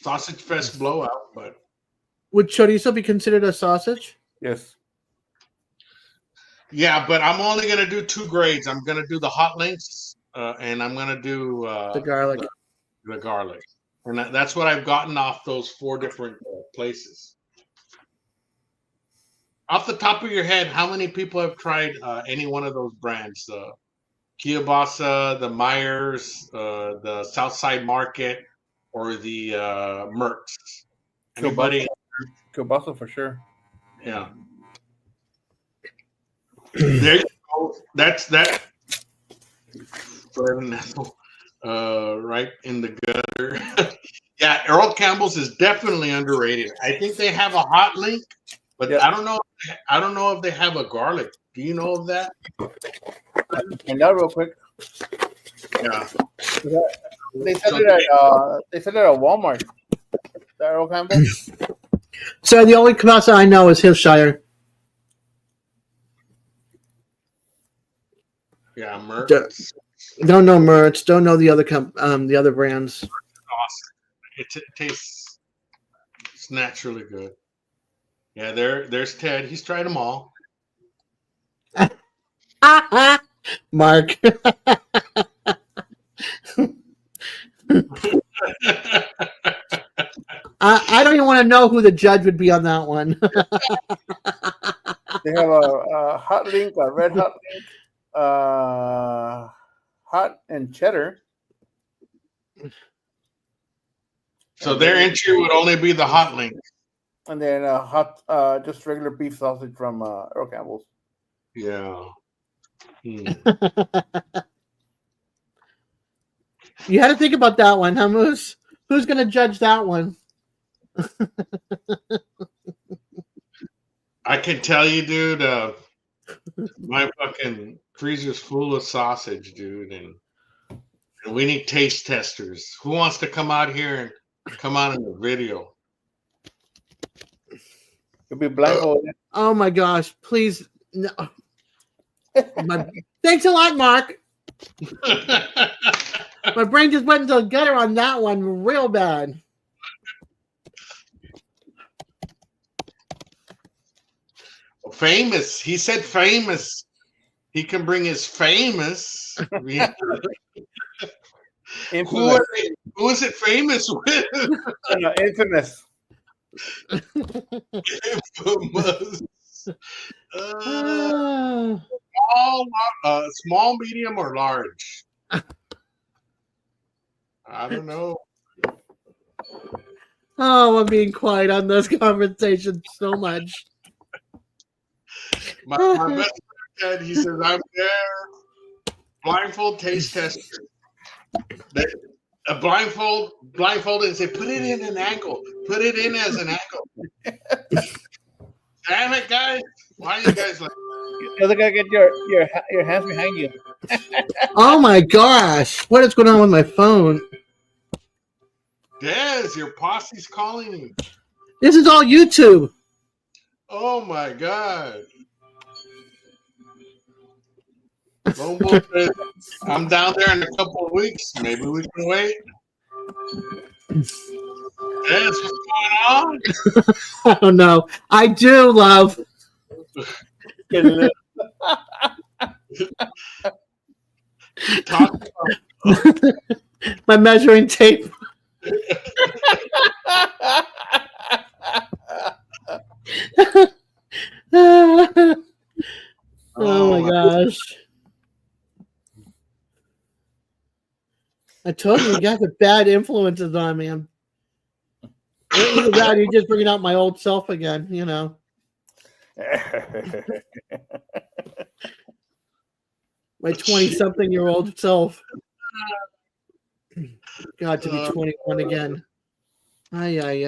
[SPEAKER 2] sausage fest blowout, but
[SPEAKER 4] Would chorizo be considered a sausage?
[SPEAKER 3] Yes.
[SPEAKER 2] yeah. But I'm only gonna do two grades. I'm gonna do the hot links, and I'm gonna do
[SPEAKER 4] The garlic.
[SPEAKER 2] the garlic, and that's what I've gotten off those four different places. Off the top of your head, how many people have tried any one of those brands? The Kielbasa, the Myers, the Southside Market, or the Mertz? Anybody?
[SPEAKER 3] Kielbasa for sure.
[SPEAKER 2] Yeah. There you go. That's that. Right in the gutter. Yeah, Earl Campbell's is definitely underrated. I think they have a hot link, but
[SPEAKER 3] Yeah.
[SPEAKER 2] I don't know. I don't know if they have a garlic. Do you know of that?
[SPEAKER 3] And that real quick.
[SPEAKER 2] Yeah.
[SPEAKER 3] They said it at Walmart. That Earl Campbell.
[SPEAKER 4] So the only Kamasa I know is Hillshire.
[SPEAKER 2] Yeah, Mertz.
[SPEAKER 4] Don't know Mertz. Don't know the other brands.
[SPEAKER 2] Awesome. It tastes. It's naturally good. Yeah, there's Ted. He's tried them all.
[SPEAKER 4] Mark. I don't even want to know who the judge would be on that one.
[SPEAKER 3] They have a hot link, a red hot link, hot and cheddar.
[SPEAKER 2] So their entry would only be the hot link.
[SPEAKER 3] And then hot, just regular beef sausage from Earl Campbell's.
[SPEAKER 2] Yeah.
[SPEAKER 4] You had to think about that one, huh, Moose? Who's going to judge that one?
[SPEAKER 2] I can tell you, dude, my fucking freezer's full of sausage, dude, and we need taste testers. Who wants to come out here and come on in the video?
[SPEAKER 3] You'll be blindfolded.
[SPEAKER 4] Oh my gosh! Please, no. Thanks a lot, Mark. My brain just went into the gutter on that one, real bad.
[SPEAKER 2] Famous. He said famous. He can bring his famous. Yeah.
[SPEAKER 3] Infamous.
[SPEAKER 2] Who is it famous with?
[SPEAKER 3] No, infamous.
[SPEAKER 2] Infamous. Small, medium, or large? I don't know.
[SPEAKER 4] Oh, I'm being quiet on this conversation so much.
[SPEAKER 2] My best friend, he says, I'm there. Blindfold taste tester. A blindfolded and say, put it in an angle. Put it in as an angle. Damn it, guys. Why are you guys like
[SPEAKER 3] You gotta get your hands behind you.
[SPEAKER 4] Oh my gosh. What is going on with my phone?
[SPEAKER 2] Des, your posse's calling you.
[SPEAKER 4] This is all YouTube.
[SPEAKER 2] Oh my God. Lone Wolf says, I'm down there in a couple of weeks. Maybe we can wait. Des, what's going on?
[SPEAKER 4] I don't know. I do love.
[SPEAKER 3] Get a little-
[SPEAKER 2] Talk
[SPEAKER 4] My measuring tape. Oh my gosh. I told you guys are bad influences on me. Either that or you're just bringing out my old self again, you know. My 20-something-year-old self. God, to be 21 again. Ay, ay,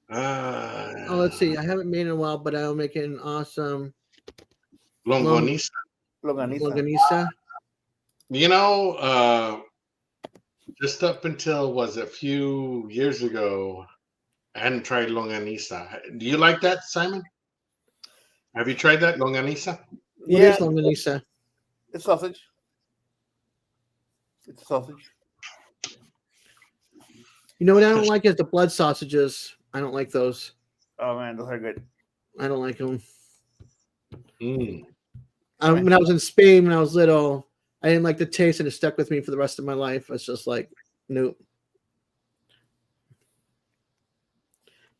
[SPEAKER 4] ay. Oh, let's see. I haven't made it in a while, but I'll make it an awesome
[SPEAKER 2] Longanisa.
[SPEAKER 4] longanisa.
[SPEAKER 2] You know, just up until was a few years ago, I hadn't tried longanisa. Do you like that, Simon? Have you tried that longanisa?
[SPEAKER 4] What is longanisa?
[SPEAKER 3] It's sausage. It's sausage.
[SPEAKER 4] You know what I don't like is the blood sausages. I don't like those.
[SPEAKER 3] Oh man, those are good.
[SPEAKER 4] I don't like them.
[SPEAKER 2] Mm.
[SPEAKER 4] When I was in Spain when I was little, I didn't like the taste, and it stuck with me for the rest of my life. It's just like, nope.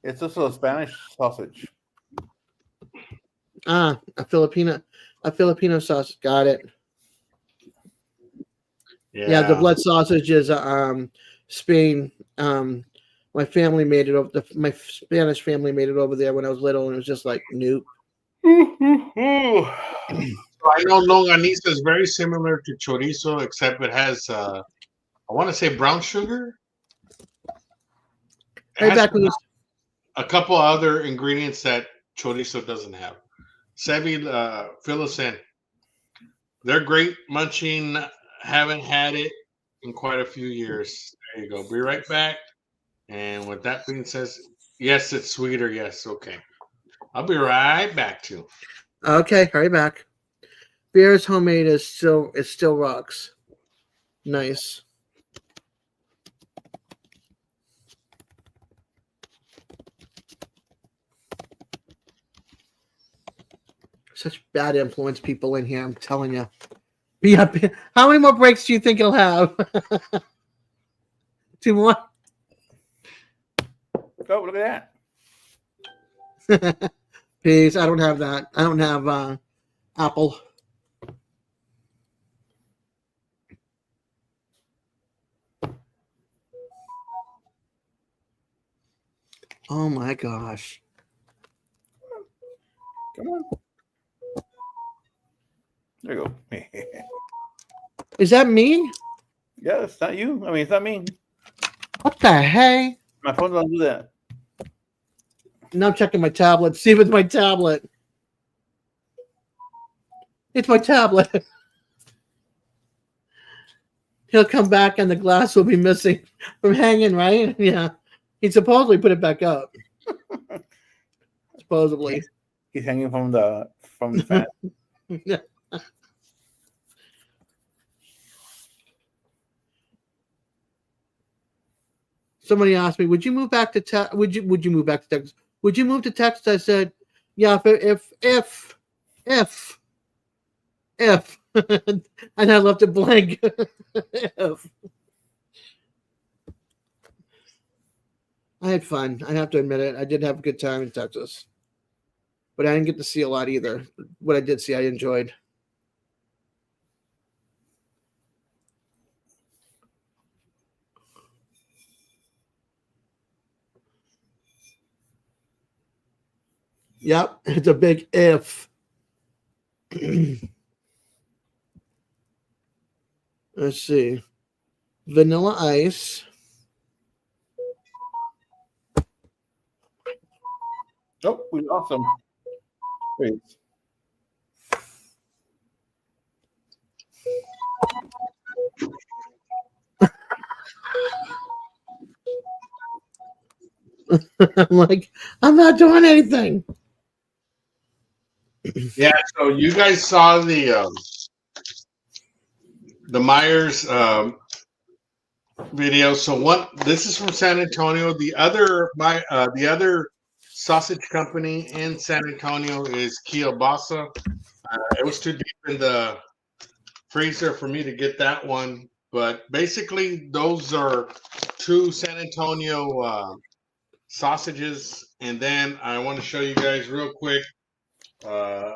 [SPEAKER 3] It's also a Spanish sausage.
[SPEAKER 4] Ah, a Filipino sausage. Got it. Yeah, the blood sausage is Spain. My family made it over. My Spanish family made it over there when I was little, and it was just like, nope.
[SPEAKER 2] So I know longanisa is very similar to chorizo, except it has, I want to say brown sugar. It has a couple other ingredients that chorizo doesn't have. Sevi, fill us in. They're great munching. Haven't had it in quite a few years. There you go. Be right back. And with that being said, yes, it's sweeter. Yes, okay. I'll be right back too.
[SPEAKER 4] Okay, hurry back. Beer's homemade is still rocks. Nice. Such bad influence people in here, I'm telling you. Yeah, how many more breaks do you think it'll have? 2 more?
[SPEAKER 3] Oh, look at that.
[SPEAKER 4] Peace. I don't have that. I don't have Apple. Oh my gosh.
[SPEAKER 3] Come on. There you go.
[SPEAKER 4] Is that me?
[SPEAKER 3] Yeah, it's not you. I mean, it's not me.
[SPEAKER 4] What the heck?
[SPEAKER 3] My phone doesn't do that.
[SPEAKER 4] Now I'm checking my tablet. See if it's my tablet. It's my tablet. He'll come back and the glass will be missing from hanging, right? Yeah. He supposedly put it back up. Supposedly.
[SPEAKER 3] He's hanging from the fan.
[SPEAKER 4] Yeah. Somebody asked me, "Would you move back to Would you move back to Texas? Would you move to Texas?" I said, "Yeah, if," and I left it blank. If. I had fun. I have to admit it. I did have a good time in Texas, but I didn't get to see a lot either. What I did see, I enjoyed. Yep, it's a big if. Let's see. Vanilla ice.
[SPEAKER 3] Oh, we lost him. Wait.
[SPEAKER 4] I'm like, I'm not doing anything.
[SPEAKER 2] Yeah, so you guys saw the Myers video. So this is from San Antonio. The other sausage company in San Antonio is Kielbasa. It was too deep in the freezer for me to get that one, but basically those are two San Antonio sausages. And then I want to show you guys real quick. I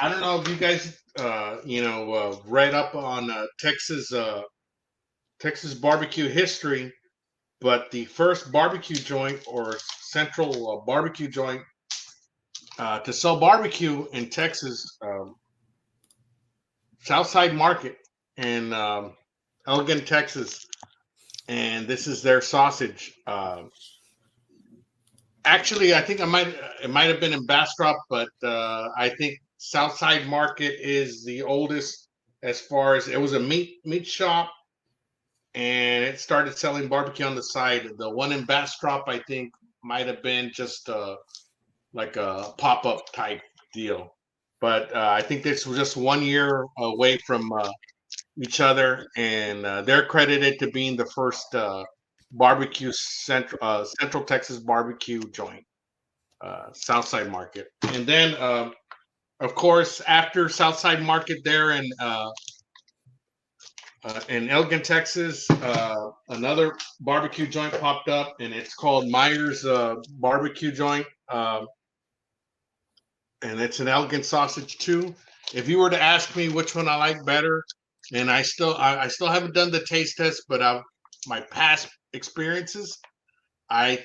[SPEAKER 2] don't know if you guys read up on Texas barbecue history, but the first barbecue joint or central barbecue joint to sell barbecue in Texas, Southside Market in Elgin, Texas, and this is their sausage. Actually, I think it might have been in Bastrop, but I think Southside Market is the oldest as far as it was a meat shop, and it started selling barbecue on the side. The one in Bastrop, I think, might have been just like a pop-up type deal. But I think this was just 1 year away from each other, and they're credited to being the first barbecue Central Texas barbecue joint, Southside Market. And then, of course, after Southside Market there in Elgin, Texas, another barbecue joint popped up, and it's called Myers Barbecue Joint. And it's an Elgin sausage too. If you were to ask me which one I like better, and I still haven't done the taste test, but my past experiences, I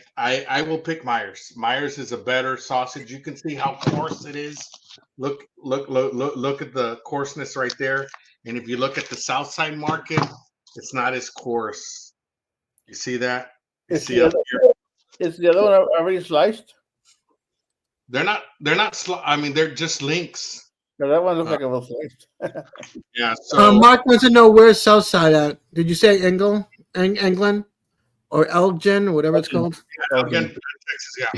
[SPEAKER 2] will pick Myers. Myers is a better sausage. You can see how coarse it is. Look at the coarseness right there. And if you look at the Southside Market, it's not as coarse. You see that? You
[SPEAKER 3] Is
[SPEAKER 2] see
[SPEAKER 3] the
[SPEAKER 2] up
[SPEAKER 3] other,
[SPEAKER 2] here?
[SPEAKER 3] is the other one already sliced?
[SPEAKER 2] They're not. I mean, they're just links.
[SPEAKER 3] No, that one looks like it was sliced.
[SPEAKER 2] Yeah. So
[SPEAKER 4] Mark wants to know where's Southside at. Did you say England, or Elgin, or whatever it's called?
[SPEAKER 2] Elgin, Texas. Yeah.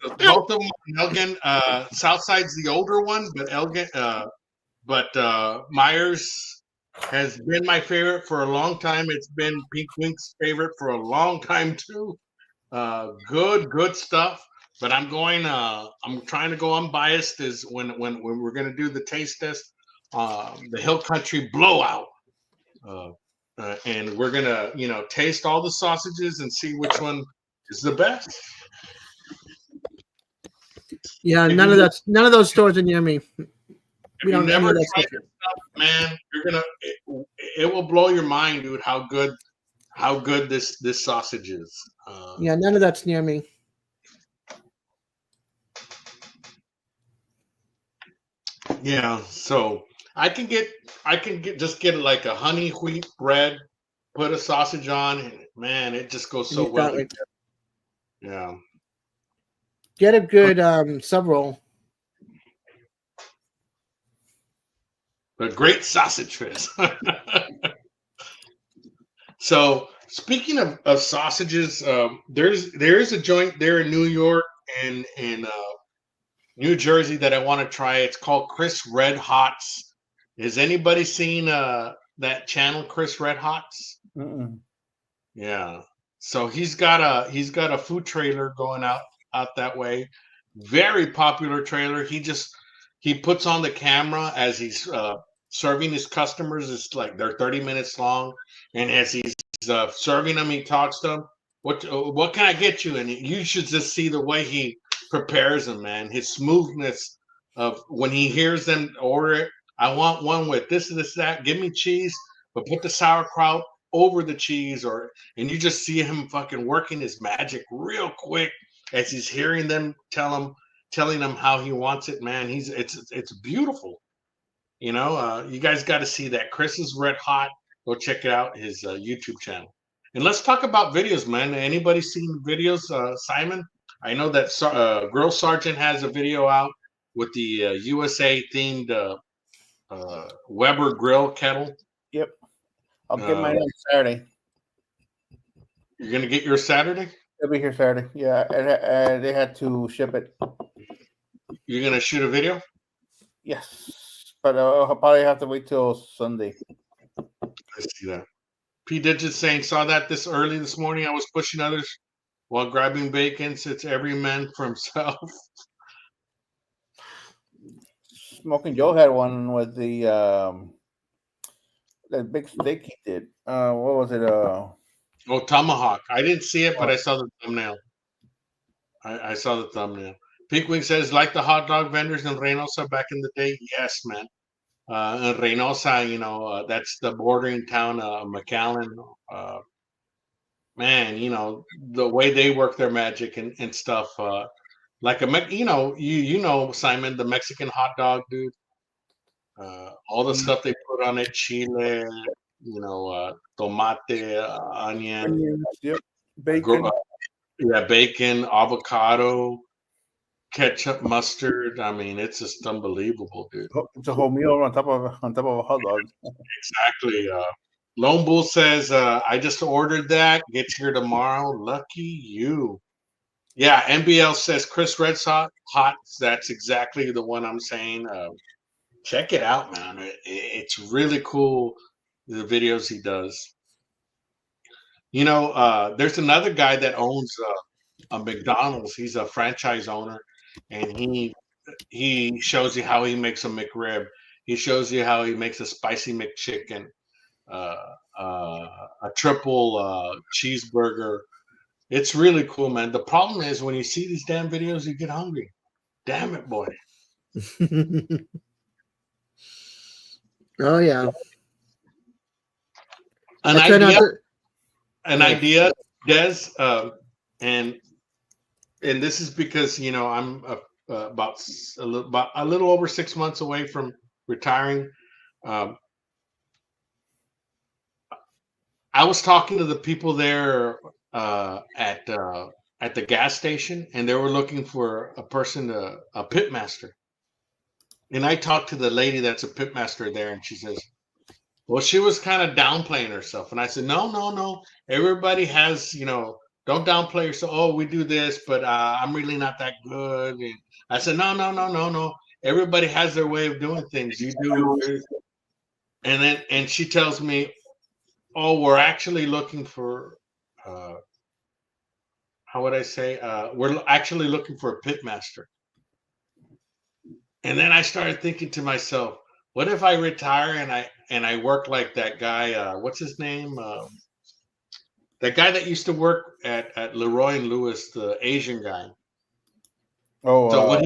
[SPEAKER 2] So both of them in Elgin. Southside's the older one, but Myers has been my favorite for a long time. It's been Pink Wink's favorite for a long time too. Good stuff. But I'm trying to go unbiased. Is when we're gonna do the taste test, the Hill Country Blowout, and we're gonna taste all the sausages and see which one is the best.
[SPEAKER 4] Yeah,
[SPEAKER 2] If
[SPEAKER 4] none
[SPEAKER 2] you-
[SPEAKER 4] of those stores are near me.
[SPEAKER 2] If
[SPEAKER 4] We
[SPEAKER 2] you
[SPEAKER 4] don't have any
[SPEAKER 2] never
[SPEAKER 4] of that
[SPEAKER 2] tried
[SPEAKER 4] stuff.
[SPEAKER 2] this stuff, man, it will blow your mind, dude. How good this sausage is.
[SPEAKER 4] Yeah, none of that's near me.
[SPEAKER 2] Yeah, so I can get just get like a honey wheat bread, put a sausage on, and man, it just goes so
[SPEAKER 4] Eat
[SPEAKER 2] well.
[SPEAKER 4] that right
[SPEAKER 2] Yeah.
[SPEAKER 4] Get a good sub roll.
[SPEAKER 2] But great sausage fest. So speaking of sausages, there is a joint there in New York and in New Jersey that I want to try. It's called Chris Red Hots. Has anybody seen that channel, Chris Red Hots?
[SPEAKER 3] Mm-mm.
[SPEAKER 2] Yeah. So he's got a food trailer going out that way. Very popular trailer. He puts on the camera as he's serving his customers. It's like they're 30 minutes long, and as he's serving them, he talks to them. What can I get you? And you should just see the way he prepares them, man. His smoothness of when he hears them order it. I want one with this and this that. Give me cheese, but put the sauerkraut over the cheese, and you just see him fucking working his magic real quick as he's hearing them telling him how he wants it. Man, it's beautiful. You guys got to see that. Chris is Red Hot. Go check it out, his YouTube channel. And let's talk about videos, man. Anybody seen videos, Simon? I know that Grill Sergeant has a video out with the USA themed Weber grill kettle.
[SPEAKER 3] Yep. I'll get mine on Saturday.
[SPEAKER 2] You're gonna get yours Saturday.
[SPEAKER 3] It'll be here Saturday. Yeah, they had to ship it.
[SPEAKER 2] You're gonna shoot a video.
[SPEAKER 3] Yes, but I'll probably have to wait till Sunday.
[SPEAKER 2] I see that. P Digit saying, saw that this early this morning. I was pushing others while grabbing bacon. Sits every man for himself.
[SPEAKER 3] Smoking Joe had one with the that big steak he did. What was it?
[SPEAKER 2] Oh, tomahawk. I didn't see it, but I saw the thumbnail. I saw the thumbnail. Pinkwing says, like the hot dog vendors in Reynosa back in the day. Yes, man. In Reynosa, you know, that's the bordering town of McAllen. Man, you know, the way they work their magic and stuff. Like you know, Simon, the Mexican hot dog, dude. All the stuff they put on it, chile, you know, tomate, onion,
[SPEAKER 3] Yep. Bacon.
[SPEAKER 2] Bacon, avocado, ketchup, mustard. I mean, it's just unbelievable, dude.
[SPEAKER 3] It's a whole meal on top of a hot dog.
[SPEAKER 2] Exactly. Lone Bull says, I just ordered that. Get here tomorrow. Lucky you. Yeah, NBL says Chris Red Hot. That's exactly the one I'm saying. Check it out, man. It's really cool, the videos he does. You know, there's another guy that owns a McDonald's. He's a franchise owner, and he shows you how he makes a McRib. He shows you how he makes a spicy McChicken, a triple cheeseburger. It's really cool, man. The problem is when you see these damn videos, you get hungry. Damn it, boy.
[SPEAKER 4] Oh yeah.
[SPEAKER 2] An idea, Des, and this is because you know I'm about a little over 6 months away from retiring. I was talking to the people there at the gas station, and they were looking for a person, a pit master. And I talked to the lady that's a pit master there, and she says, well, she was kind of downplaying herself. And I said, no. Everybody has, you know, don't downplay yourself. Oh, we do this, but I'm really not that good. And I said, no. Everybody has their way of doing things. You do. And she tells me, oh, we're actually looking for, how would I say? We're actually looking for a pit master. And then I started thinking to myself, what if I retire and I work like that guy? What's his name? That guy that used to work at Leroy and Lewis, the Asian guy.
[SPEAKER 3] Oh,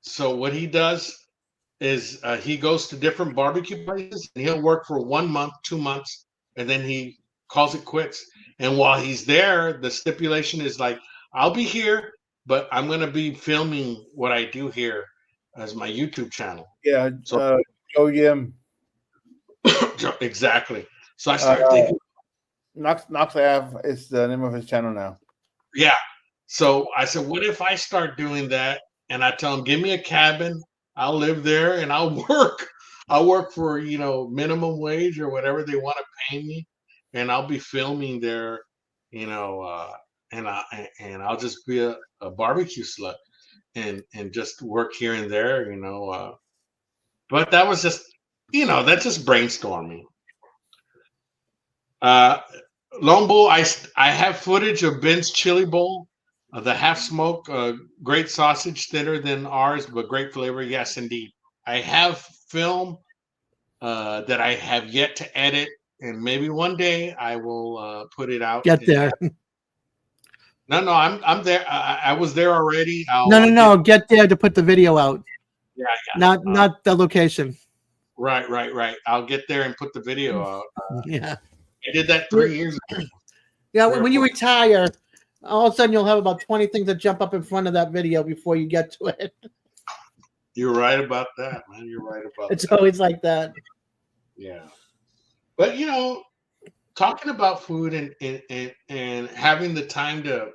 [SPEAKER 2] so what he does is he goes to different barbecue places and he'll work for 1 month, 2 months, and then he calls it quits. And while he's there, the stipulation is like, I'll be here, but I'm going to be filming what I do here as my YouTube channel.
[SPEAKER 3] yeah. Joe Yim.
[SPEAKER 2] Exactly. So I started thinking,
[SPEAKER 3] Knox Ave is the name of his channel now.
[SPEAKER 2] yeah. So I said, what if I start doing that? And I tell him, give me a cabin. I'll live there and I'll work. I'll work for, you know, minimum wage or whatever they want to pay me. And I'll be filming there, you know, and I'll just be a barbecue slut and just work here and there, you know. But that was just, you know, that's just brainstorming. Lone Bull, I have footage of Ben's chili bowl, the half smoke, great sausage, thinner than ours, but great flavor. Yes, indeed. I have film that I have yet to edit, and maybe one day I will put it out.
[SPEAKER 4] Get there.
[SPEAKER 2] No, I'm there. I was there already.
[SPEAKER 4] No. Get there to put the video out.
[SPEAKER 2] Yeah.
[SPEAKER 4] Not the location.
[SPEAKER 2] Right. I'll get there and put the video out.
[SPEAKER 4] Yeah.
[SPEAKER 2] I did that 3 years ago.
[SPEAKER 4] Yeah, when you retire, all of a sudden you'll have about 20 things that jump up in front of that video before you get to it.
[SPEAKER 2] You're right about that, man. You're right about
[SPEAKER 4] It's always like that.
[SPEAKER 2] Yeah. But, you know, talking about food and having the time to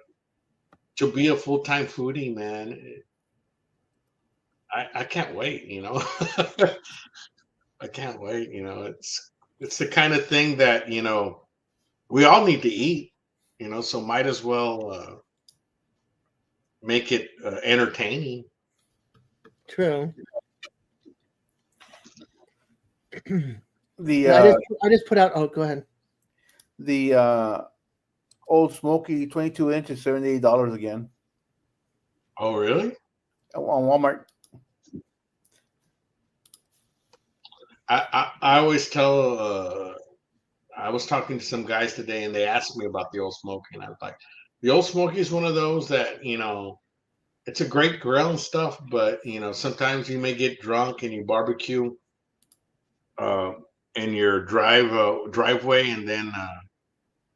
[SPEAKER 2] to be a full-time foodie, man. I can't wait, you know. I can't wait, you know. It's the kind of thing that, you know, we all need to eat, you know, so might as well make it entertaining.
[SPEAKER 4] True.
[SPEAKER 3] The
[SPEAKER 4] Yeah, I just put out. Oh, go ahead.
[SPEAKER 3] the Old Smoky 22-inch is $78 again
[SPEAKER 2] Oh, really?
[SPEAKER 3] on Walmart.
[SPEAKER 2] I always tell. I was talking to some guys today, and they asked me about the Old Smoky, and I was like, the Old Smoky is one of those that, you know, it's a great grill and stuff, but you know, sometimes you may get drunk and you barbecue uh, in your driveway, and then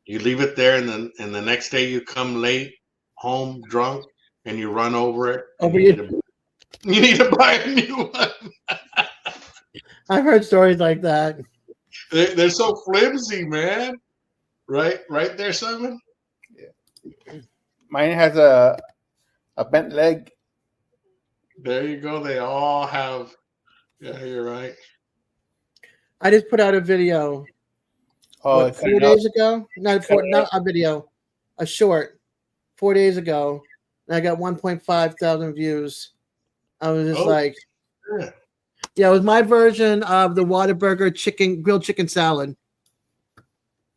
[SPEAKER 2] you leave it there, and the next day you come late home drunk, and you run over it. And you need to buy a new one.
[SPEAKER 4] I've heard stories like that.
[SPEAKER 2] They're so flimsy, man. Right there, Simon.
[SPEAKER 3] Mine has a bent leg.
[SPEAKER 2] There you go. They all have. Yeah, you're right.
[SPEAKER 4] I just put out a video.
[SPEAKER 3] Oh,
[SPEAKER 4] What, 4 days ago? Not a video, a short. 4 days ago, and I got 1.5 thousand views. I was just like, yeah, it was my version of the Whataburger grilled chicken salad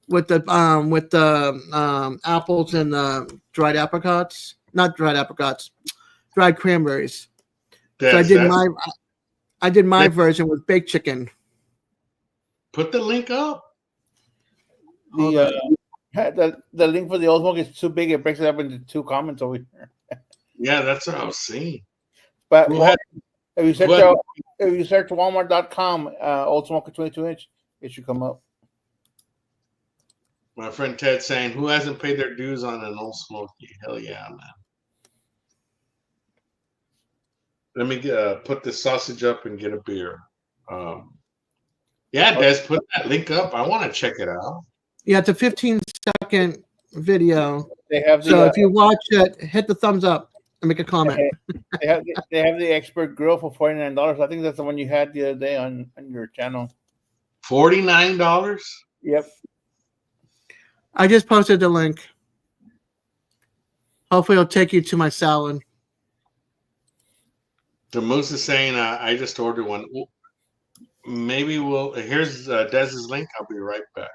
[SPEAKER 4] with the apples and dried apricots, not dried apricots, dried cranberries. So I did my version with baked chicken.
[SPEAKER 2] Put the link up.
[SPEAKER 3] The link for the Old Smoke is too big. It breaks it up into 2 comments over here.
[SPEAKER 2] Yeah, that's what I was seeing.
[SPEAKER 3] But if you search Walmart.com, Old Smoke 22-inch, it should come up.
[SPEAKER 2] My friend Ted saying, who hasn't paid their dues on an Old Smoky? Hell yeah, man. Let me put this sausage up and get a beer. Yeah, Des, put that link up. I want to check it out.
[SPEAKER 4] Yeah, it's a 15-second video.
[SPEAKER 3] They have
[SPEAKER 4] so if you watch it, hit the thumbs up and make a comment.
[SPEAKER 3] They have the expert grill for $49. I think that's the one you had the other day on your channel.
[SPEAKER 2] $49?
[SPEAKER 3] Yep.
[SPEAKER 4] I just posted the link. Hopefully it'll take you to my salad.
[SPEAKER 2] The Moose is saying, I just ordered one. Maybe here's Dez's link. I'll be right back.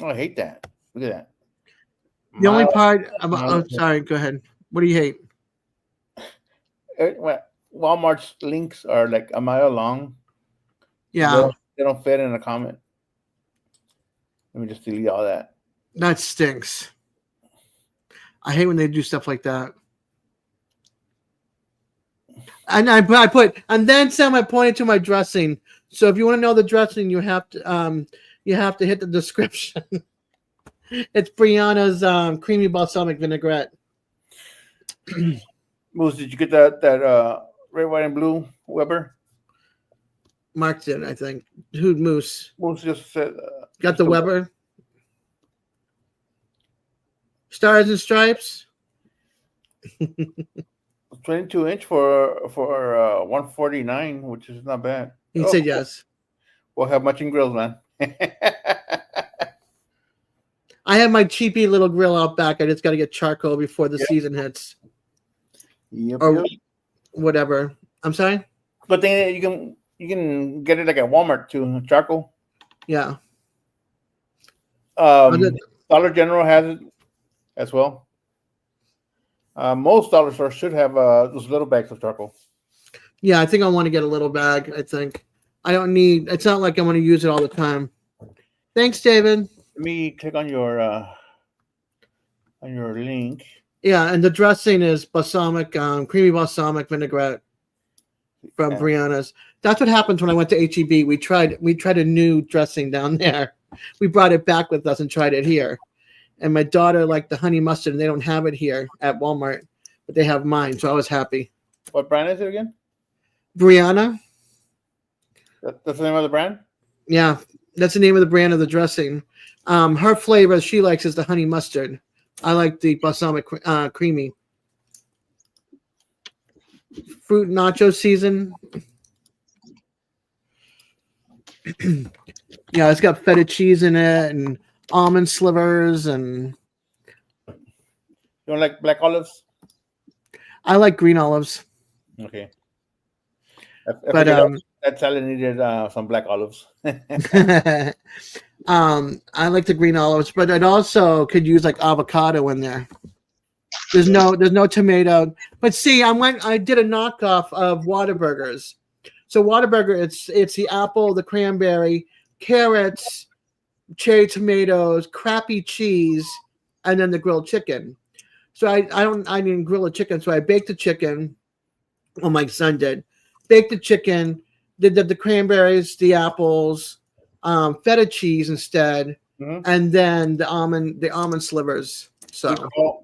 [SPEAKER 3] Oh, I hate that. Look at that.
[SPEAKER 4] The only part about, sorry, go ahead. What do you hate?
[SPEAKER 3] Walmart's links are like a mile long.
[SPEAKER 4] Yeah.
[SPEAKER 3] They don't fit in a comment. Let me just delete all that.
[SPEAKER 4] That stinks. I hate when they do stuff like that. And I put, and then Sam, I pointed to my dressing. So if you want to know the dressing, you have to hit the description. It's Brianna's creamy balsamic vinaigrette.
[SPEAKER 3] Moose, did you get that red, white, and blue Weber?
[SPEAKER 4] Mark did, I think. Who Moose?
[SPEAKER 3] Moose just said.
[SPEAKER 4] Got the Weber. Stars and Stripes.
[SPEAKER 3] 22-inch for $149, which is not bad.
[SPEAKER 4] He said yes.
[SPEAKER 3] We'll have much in grills, man.
[SPEAKER 4] I have my cheapy little grill out back. I just got to get charcoal before the season hits.
[SPEAKER 3] Yep,
[SPEAKER 4] or whatever. I'm sorry?
[SPEAKER 3] But then you can get it like at Walmart too, charcoal.
[SPEAKER 4] Yeah.
[SPEAKER 3] Dollar General has it as well. Most dollar stores should have those little bags of charcoal.
[SPEAKER 4] Yeah, I think I want to get a little bag. I think I don't need. It's not like I'm going to use it all the time. Thanks, David.
[SPEAKER 3] Let me click on your link.
[SPEAKER 4] Yeah, and the dressing is balsamic, creamy balsamic vinaigrette from Brianna's. That's what happens when I went to HEB. We tried a new dressing down there. We brought it back with us and tried it here. And my daughter liked the honey mustard, and they don't have it here at Walmart, but they have mine, so I was happy.
[SPEAKER 3] What brand is it again?
[SPEAKER 4] Brianna.
[SPEAKER 3] That's the name of the brand?
[SPEAKER 4] Yeah, that's the name of the brand of the dressing. Her flavor she likes is the honey mustard. I like the balsamic creamy. Fruit nacho season. Yeah, it's got feta cheese in it and almond slivers, and
[SPEAKER 3] You don't like black olives?
[SPEAKER 4] I like green olives.
[SPEAKER 3] Okay. I
[SPEAKER 4] But
[SPEAKER 3] figured that salad needed some black olives.
[SPEAKER 4] I like the green olives, but it also could use like avocado in there. There's no tomato. But see, I did a knockoff of Whataburgers. So Whataburger, it's the apple, the cranberry, carrots, cherry tomatoes, crappy cheese, and then the grilled chicken. So I didn't grill a chicken, so I baked the chicken. Oh, my son did. Baked the chicken, did the cranberries, the apples, feta cheese instead,
[SPEAKER 3] Mhm.
[SPEAKER 4] and then the almond slivers. So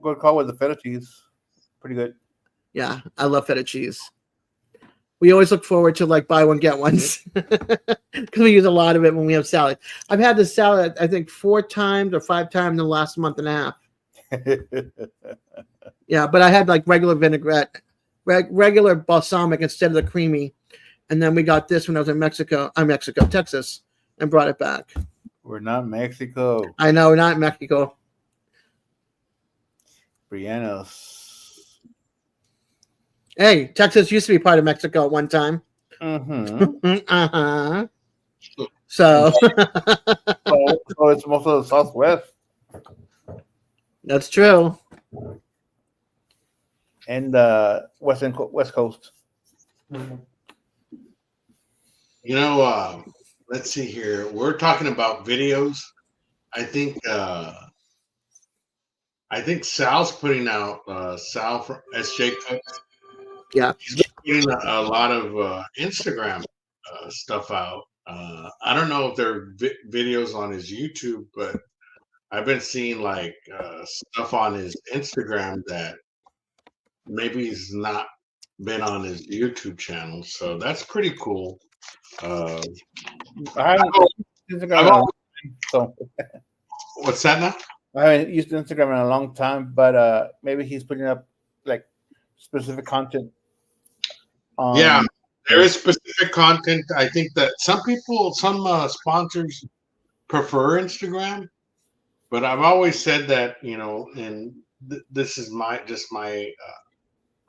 [SPEAKER 3] Good call with the feta cheese. Pretty good.
[SPEAKER 4] yeah, I love feta cheese. We always look forward to like buy one get ones because we use a lot of it when we have salad. I've had this salad I think 4 times or 5 times in the last month and a half. Yeah, but I had like regular vinaigrette, regular balsamic instead of the creamy, and then we got this when I was in Texas, and brought it back.
[SPEAKER 3] We're not Mexico.
[SPEAKER 4] I know, not Mexico.
[SPEAKER 3] Brianna's.
[SPEAKER 4] Hey, Texas used to be part of Mexico at one time.
[SPEAKER 3] Mm-hmm.
[SPEAKER 4] Uh-huh. So
[SPEAKER 3] so it's most of the Southwest
[SPEAKER 4] that's true.
[SPEAKER 3] and the West Coast.
[SPEAKER 2] You know, let's see here. We're talking about videos. I think Sal's putting out Sal from SJ Cooks.
[SPEAKER 4] Yeah.
[SPEAKER 2] He's been putting a lot of Instagram stuff out. I don't know if there are videos on his YouTube, but I've been seeing like stuff on his Instagram that maybe he's not been on his YouTube channel. So that's pretty cool.
[SPEAKER 3] I haven't used Instagram
[SPEAKER 2] I've
[SPEAKER 3] in a long
[SPEAKER 2] always-
[SPEAKER 3] time, so
[SPEAKER 2] What's that now?
[SPEAKER 3] I haven't used Instagram in a long time, but maybe he's putting up like specific content.
[SPEAKER 2] Yeah, there is specific content. I think that some sponsors prefer Instagram, but I've always said that, you know, and this is my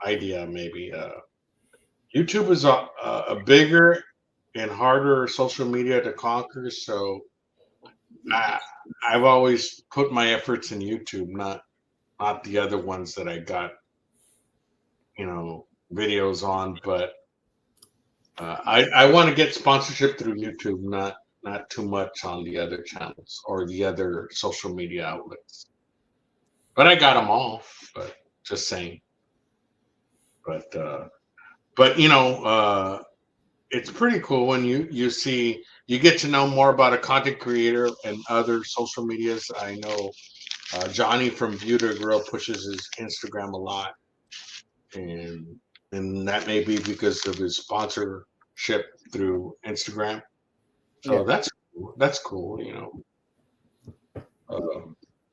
[SPEAKER 2] idea. Maybe YouTube is a bigger and harder social media to conquer. So I've always put my efforts in YouTube, not the other ones that I got, you know, videos on. But I want to get sponsorship through YouTube, not too much on the other channels or the other social media outlets. But I got them all. But just saying. But you know, it's pretty cool when you get to know more about a content creator and other social medias. I know Johnny from View to Grill pushes his Instagram a lot, and that may be because of his sponsorship through Instagram. So
[SPEAKER 3] Yeah.
[SPEAKER 2] that's cool, you know.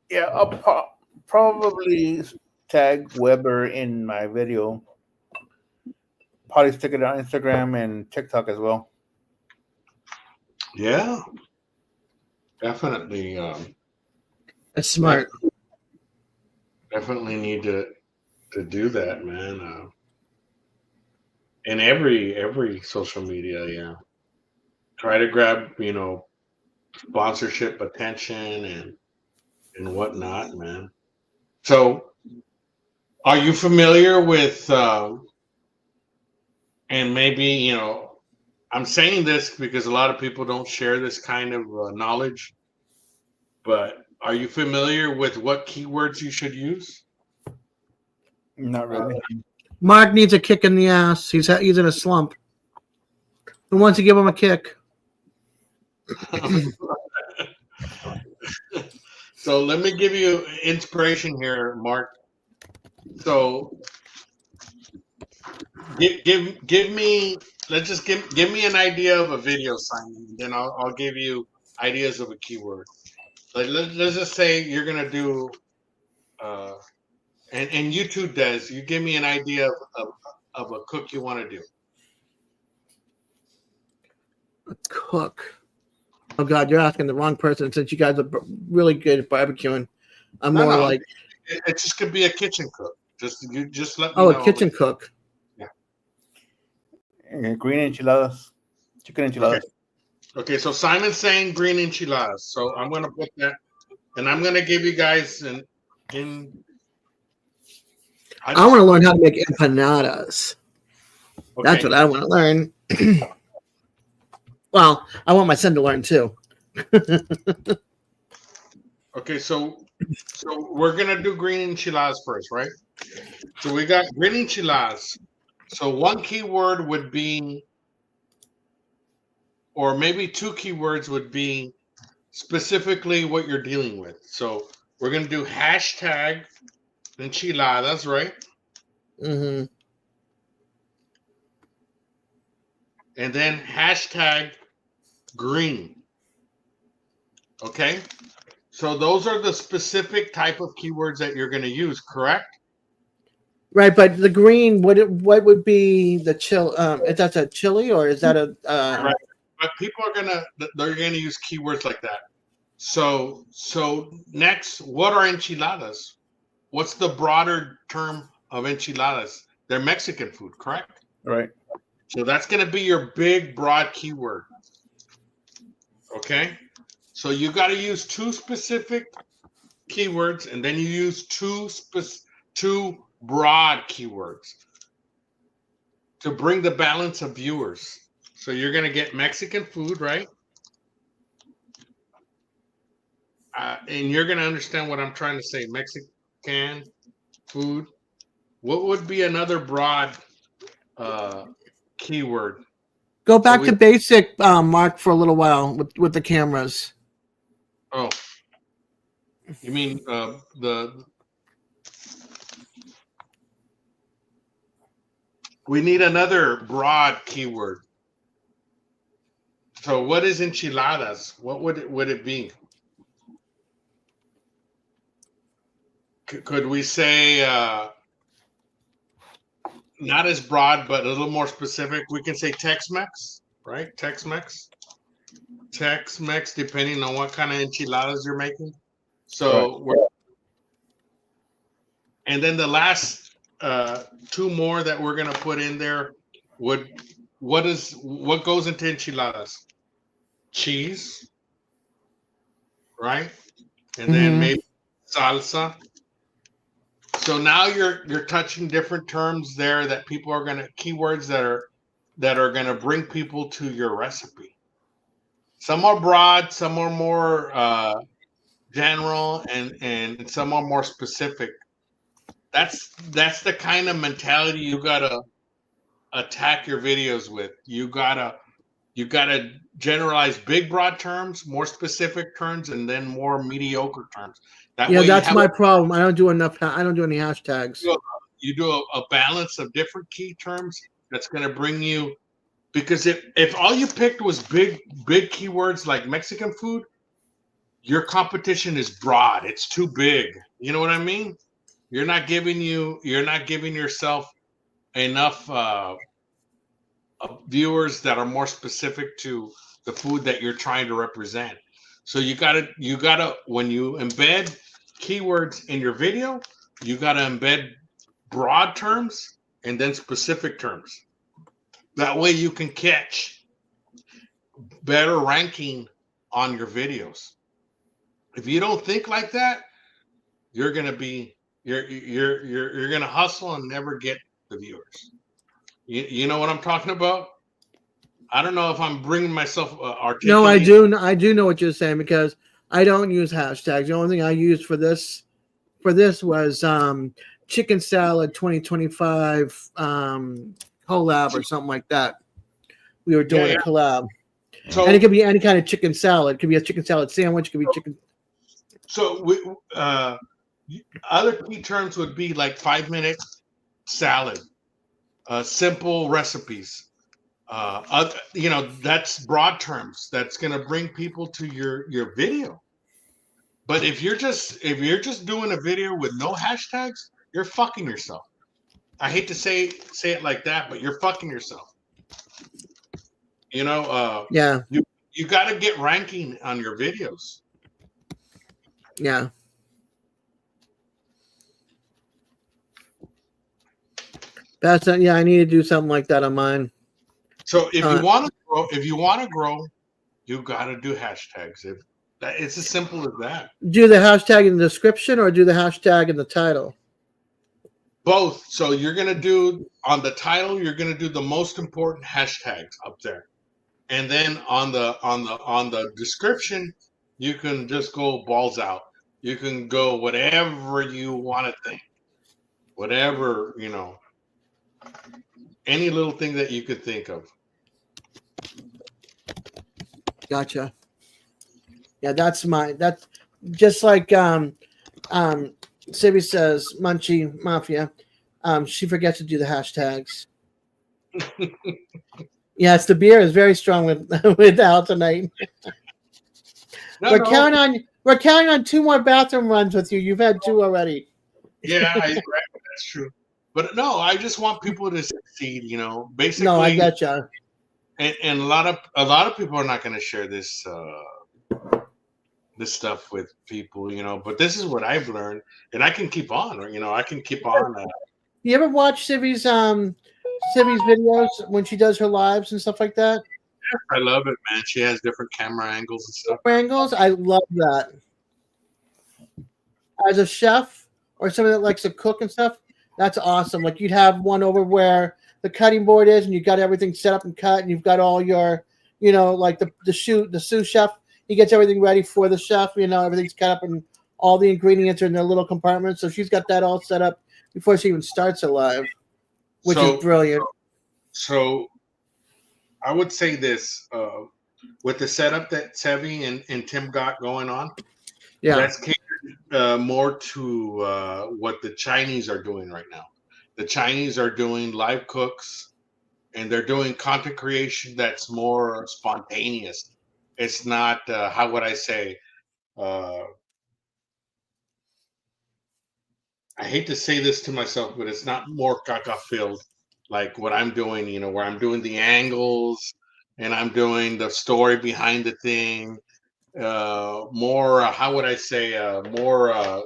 [SPEAKER 3] Yeah, I'll probably tag Weber in my video. Probably stick it on Instagram and TikTok as well.
[SPEAKER 2] Yeah, definitely.
[SPEAKER 4] That's smart.
[SPEAKER 2] Definitely need to do that, man. In every social media, yeah. Try to grab, you know, sponsorship attention and whatnot, man. So, are you familiar with? And maybe, you know, I'm saying this because a lot of people don't share this kind of knowledge. But are you familiar with what keywords you should use?
[SPEAKER 3] Not really.
[SPEAKER 4] Mark needs a kick in the ass. He's in a slump. Who wants to give him a kick?
[SPEAKER 2] So let me give you inspiration here, Mark. So give me let's just give me an idea of a video, Simon, and then I'll give you ideas of a keyword. Like let's just say you're gonna do uh and you too, Des, you give me an idea of a cook you want to do.
[SPEAKER 4] Cook. Oh God, you're asking the wrong person. Since you guys are really good at barbecuing, I'm more
[SPEAKER 2] No,
[SPEAKER 4] like
[SPEAKER 2] it just could be a kitchen cook. Just let me
[SPEAKER 4] a
[SPEAKER 2] know.
[SPEAKER 4] kitchen cook.
[SPEAKER 3] Green enchiladas, chicken enchiladas.
[SPEAKER 2] Okay, so Simon's saying green enchiladas. So I'm gonna put that, and I'm gonna give you guys an in.
[SPEAKER 4] I want to learn how to make empanadas.
[SPEAKER 2] Okay.
[SPEAKER 4] That's what I want to learn. Well, I want my son to learn too.
[SPEAKER 2] Okay, so we're gonna do green enchiladas first, right? So we got green enchiladas. So one keyword would be, or maybe two keywords would be specifically what you're dealing with. So we're gonna do hashtag enchiladas, right?
[SPEAKER 4] Mm-hmm.
[SPEAKER 2] And then hashtag green. Okay, so those are the specific type of keywords that you're going to use, correct?
[SPEAKER 4] Right, but the green, what would be the chill? Is that a chili or is that a?
[SPEAKER 2] Right. But people are they're gonna use keywords like that. So next, what are enchiladas? What's the broader term of enchiladas? They're Mexican food, correct?
[SPEAKER 3] Right.
[SPEAKER 2] So that's gonna be your big broad keyword. Okay. So you got to use two specific keywords, and then you use two broad keywords to bring the balance of viewers. So you're going to get Mexican food, right? And you're going to understand what I'm trying to say. Mexican food. What would be another broad keyword?
[SPEAKER 4] Go back to basic, Mark, for a little while with the cameras.
[SPEAKER 2] Oh, you mean we need another broad keyword. So what is enchiladas? What would it be? Could we say not as broad, but a little more specific? We can say Tex-Mex, right? Tex-Mex, depending on what kind of enchiladas you're making. So, and then the last two more that we're gonna put in there what goes into enchiladas? Cheese, right? And then maybe salsa. So now you're touching different terms there that people are gonna keywords that are gonna bring people to your recipe. Some are broad, some are more general, and some are more specific. That's the kind of mentality you gotta attack your videos with. You gotta generalize big broad terms, more specific terms, and then more mediocre terms. That way
[SPEAKER 4] that's my problem. I don't do enough. I don't do any hashtags.
[SPEAKER 2] You do a balance of different key terms that's going to bring you, because if all you picked was big keywords like Mexican food, your competition is broad. It's too big. You know what I mean? You're not giving yourself enough viewers that are more specific to the food that you're trying to represent. So you gotta when you embed keywords in your video, you gotta embed broad terms and then specific terms. That way you can catch better ranking on your videos. If you don't think like that, you're gonna hustle and never get the viewers. You know what I'm talking about? I don't know if I'm bringing myself articulate.
[SPEAKER 4] No, I do know what you're saying, because I don't use hashtags. The only thing I used for this was chicken salad 2025 collab or something like that. We were doing a collab. So, and it could be any kind of chicken salad. It could be a chicken salad sandwich. It could be chicken.
[SPEAKER 2] So other key terms would be like 5-minute salad, simple recipes, that's broad terms. That's going to bring people to your video. But if you're just doing a video with no hashtags, you're fucking yourself. I hate to say it like that, but you're fucking yourself.
[SPEAKER 4] Yeah.
[SPEAKER 2] You got to get ranking on your videos.
[SPEAKER 4] Yeah. Yeah, I need to do something like that on mine.
[SPEAKER 2] So if you want to grow, you got to do hashtags. It's as simple as that.
[SPEAKER 4] Do the hashtag in the description or do the hashtag in the title?
[SPEAKER 2] Both. So you're going to do on the title, you're going to do the most important hashtags up there. And then on the description, you can just go balls out. You can go whatever you want to think. Whatever, any little thing that you could think of.
[SPEAKER 4] Gotcha. Yeah, that's just like Sibby says, Munchie Mafia. She forgets to do the hashtags. Yes, the beer is very strong with Al tonight. We're counting on 2 more bathroom runs with you. You've had 2 already.
[SPEAKER 2] Yeah, that's true. But no, I just want people to succeed. Basically.
[SPEAKER 4] No, I gotcha.
[SPEAKER 2] And a lot of people are not going to share this stuff with people, But this is what I've learned, and I can keep on. I can keep on.
[SPEAKER 4] You ever watch Sibby's videos when she does her lives and stuff like that?
[SPEAKER 2] I love it, man. She has different camera angles and stuff.
[SPEAKER 4] Angles, I love that. As a chef or somebody that likes to cook and stuff, that's awesome. Like you'd have one over where the cutting board is, and you've got everything set up and cut, and you've got all your, like the sous chef. He gets everything ready for the chef. Everything's cut up, and all the ingredients are in their little compartments. So she's got that all set up before she even starts her live, which is brilliant.
[SPEAKER 2] So I would say this, with the setup that Sevi and Tim got going on, that's catered more to what the Chinese are doing right now. The Chinese are doing live cooks, and they're doing content creation that's more spontaneous. It's not, how would I say, I hate to say this to myself, but it's not more caca filled like what I'm doing, where I'm doing the angles and I'm doing the story behind the thing. More, how would I say, more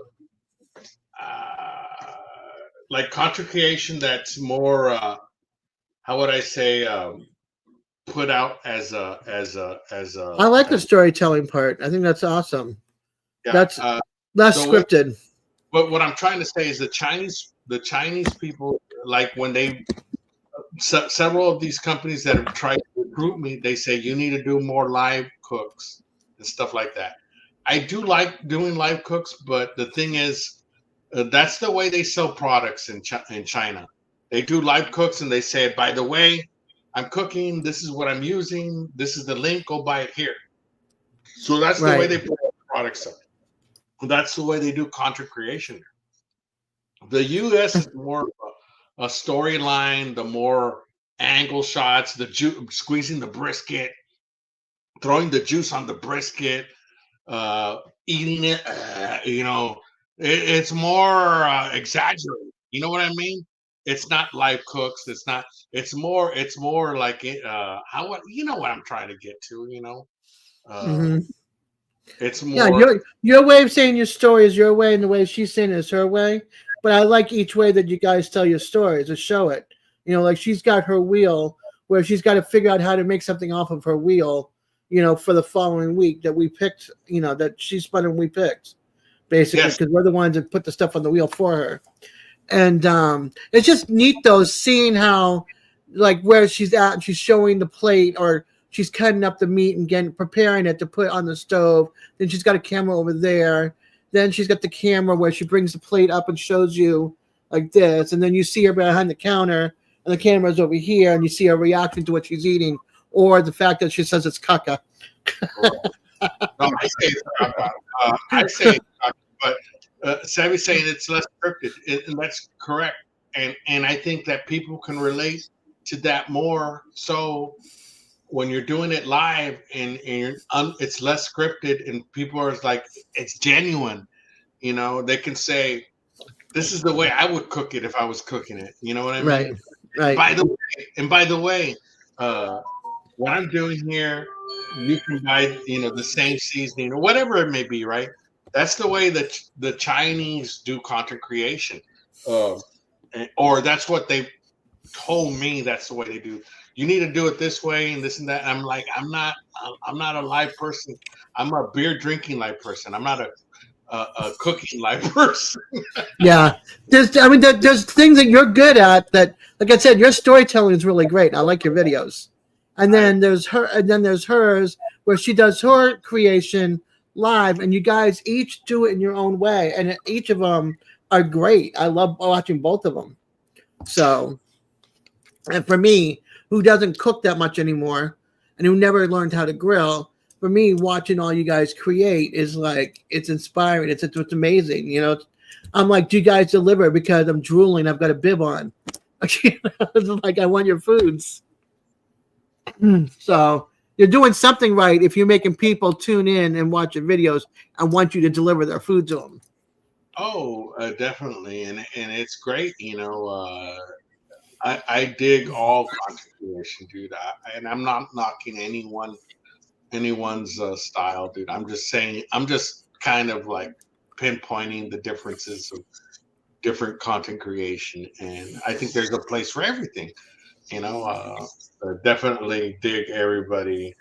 [SPEAKER 2] like content creation that's more, how would I say, put out as a.
[SPEAKER 4] I like the storytelling part. I think that's awesome.
[SPEAKER 2] Yeah,
[SPEAKER 4] that's less scripted.
[SPEAKER 2] But what I'm trying to say is the Chinese people, like when several of these companies that have tried to recruit me, they say you need to do more live cooks and stuff like that. I do like doing live cooks, but the thing is, that's the way they sell products in China. They do live cooks and they say, by the way, I'm cooking. This is what I'm using. This is the link. Go buy it here. So that's the way they put the products up. That's the way they do content creation. The U.S. is more of a storyline, the more angle shots, squeezing the brisket, throwing the juice on the brisket, eating it. It's more exaggerated. You know what I mean? It's not live cooks. It's not. It's more like it. You know what I'm trying to get to.
[SPEAKER 4] Mm-hmm.
[SPEAKER 2] It's more.
[SPEAKER 4] Yeah, your way of saying your story is your way, and the way she's saying it is her way. But I like each way that you guys tell your stories to show it. Like she's got her wheel where she's got to figure out how to make something off of her wheel, for the following week that we picked, that she spun and we picked, basically, because we're the ones that put the stuff on the wheel for her. And it's just neat, though, seeing how, like, where she's at and she's showing the plate or she's cutting up the meat and preparing it to put on the stove. Then she's got a camera over there. Then she's got the camera where she brings the plate up and shows you like this. And then you see her behind the counter and the camera's over here and you see her reacting to what she's eating or the fact that she says it's caca.
[SPEAKER 2] No, I say it's caca. I say it's caca, but Savvy's saying it's less scripted, and that's correct. And I think that people can relate to that more. So when you're doing it live and it's less scripted and people are like, it's genuine, you know, they can say, this is the way I would cook it if I was cooking it. You know what I
[SPEAKER 4] Right.
[SPEAKER 2] mean?
[SPEAKER 4] Right.
[SPEAKER 2] By the way, what I'm doing here, you can buy, you know, the same seasoning or whatever it may be, right? That's the way that the Chinese do content creation, or that's what they told me. That's the way they do. You need to do it this way and this and that. I'm like, I'm not a live person. I'm a beer drinking live person. I'm not a cooking live person.
[SPEAKER 4] Yeah. There's things that you're good at that, like I said, your storytelling is really great. I like your videos. And then there's hers where she does her creation live, and you guys each do it in your own way, and each of them are great. I love watching both of them. So, and for me, who doesn't cook that much anymore, and who never learned how to grill, for me, watching all you guys create is like, it's inspiring. It's amazing. You know, I'm like, do you guys deliver? Because I'm drooling. I've got a bib on. It's like, I want your foods. So you're doing something right if you're making people tune in and watch your videos and want you to deliver their food to them.
[SPEAKER 2] Oh, definitely, and it's great. You know, I dig all content creation, dude. And I'm not knocking anyone's style, dude. I'm just saying, I'm just kind of like pinpointing the differences of different content creation, and I think there's a place for everything. You know, definitely dig everybody.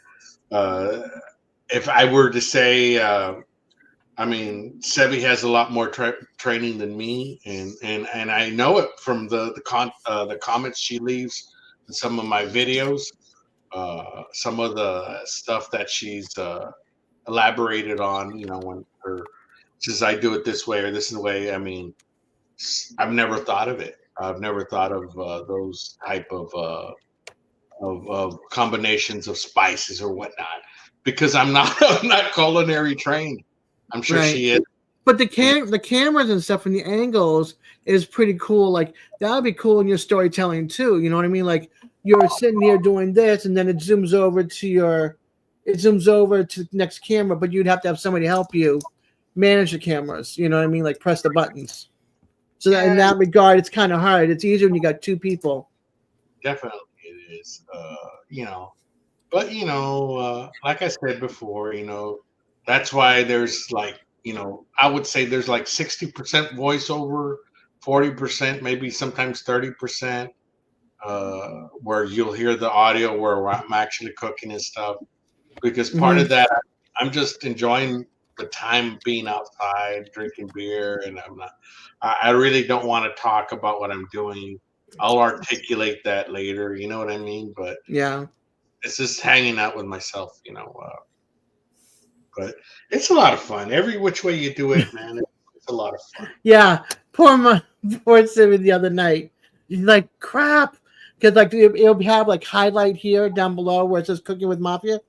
[SPEAKER 2] If I were to say, I mean, Sebi has a lot more training than me, and I know it from the comments she leaves in some of my videos, some of the stuff that she's elaborated on. You know, when her says, "I do it this way" or "This is the way." I mean, I've never thought of it. I've never thought of those type of combinations of spices or whatnot, because I'm not I'm not culinary trained. I'm sure
[SPEAKER 4] Right.
[SPEAKER 2] she is.
[SPEAKER 4] But the cameras and stuff and the angles is pretty cool. Like, that would be cool in your storytelling too. You know what I mean? Like, you're sitting here doing this, and then it zooms over to the next camera, but you'd have to have somebody help you manage the cameras. You know what I mean? Like, press the buttons. So that in that regard, it's kind of hard. It's easier when you got two people.
[SPEAKER 2] Definitely, it is. You know, but you know, like I said before, you know, that's why there's like, you know, I would say there's like 60% voiceover, 40%, maybe sometimes 30%, where you'll hear the audio where I'm actually cooking and stuff. Because part of that, I'm just enjoying the time being outside, drinking beer, and I really don't want to talk about what I'm doing. I'll articulate that later, you know what I mean? But
[SPEAKER 4] Yeah.
[SPEAKER 2] it's just hanging out with myself, you know. But it's a lot of fun. Every which way you do it, man, it's a lot of fun.
[SPEAKER 4] Yeah. Poor Simon the other night. He's like, crap. Because like it'll have like highlight here down below where it says cooking with Mafia.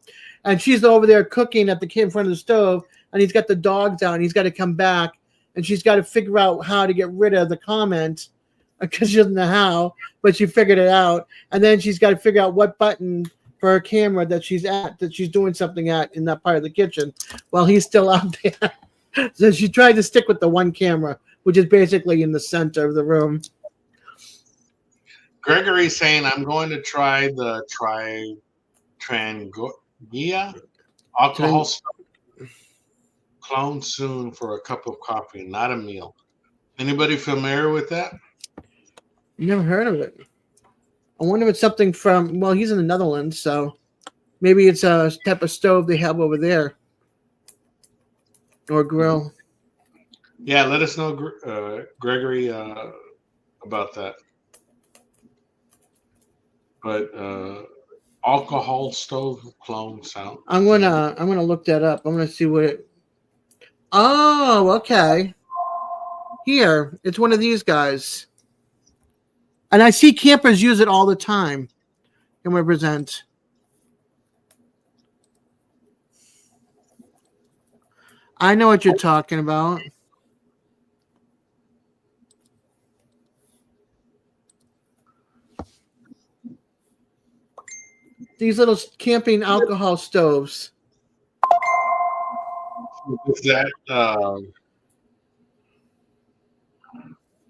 [SPEAKER 4] And she's over there cooking at the in front of the stove, and he's got the dogs out, and he's got to come back, and she's got to figure out how to get rid of the comment because she doesn't know how, but she figured it out. And then she's got to figure out what button for her camera that she's doing something at in that part of the kitchen while he's still out there. So she tried to stick with the one camera, which is basically in the center of the room.
[SPEAKER 2] Gregory's saying, I'm going to try the Trangia alcohol clone soon for a cup of coffee, not a meal. Anybody familiar with that?
[SPEAKER 4] Never heard of it. I wonder if it's something from, well, he's in the Netherlands, so maybe it's a type of stove they have over there. Or grill.
[SPEAKER 2] Yeah, let us know, Gregory, about that. But alcohol stove clone sound.
[SPEAKER 4] I'm gonna look that up. I'm gonna see what it. Oh, okay. Here, it's one of these guys, and I see campers use it all the time. Can represent. I know what you're talking about. these little camping alcohol stoves.
[SPEAKER 2] Is that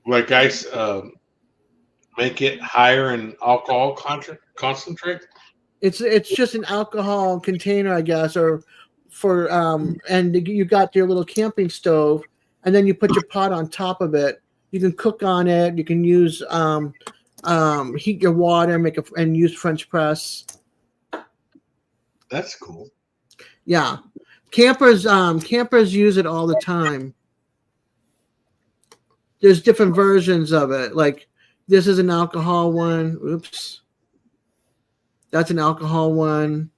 [SPEAKER 2] like guys make it higher in alcohol concentrate?
[SPEAKER 4] It's just an alcohol container, I guess, or for and you got your little camping stove, and then you put your pot on top of it. You can cook on it. You can use heat your water, and use French press.
[SPEAKER 2] That's cool.
[SPEAKER 4] Yeah, campers use it all the time. There's different versions of it. Like this is an alcohol one. Oops. That's an alcohol one.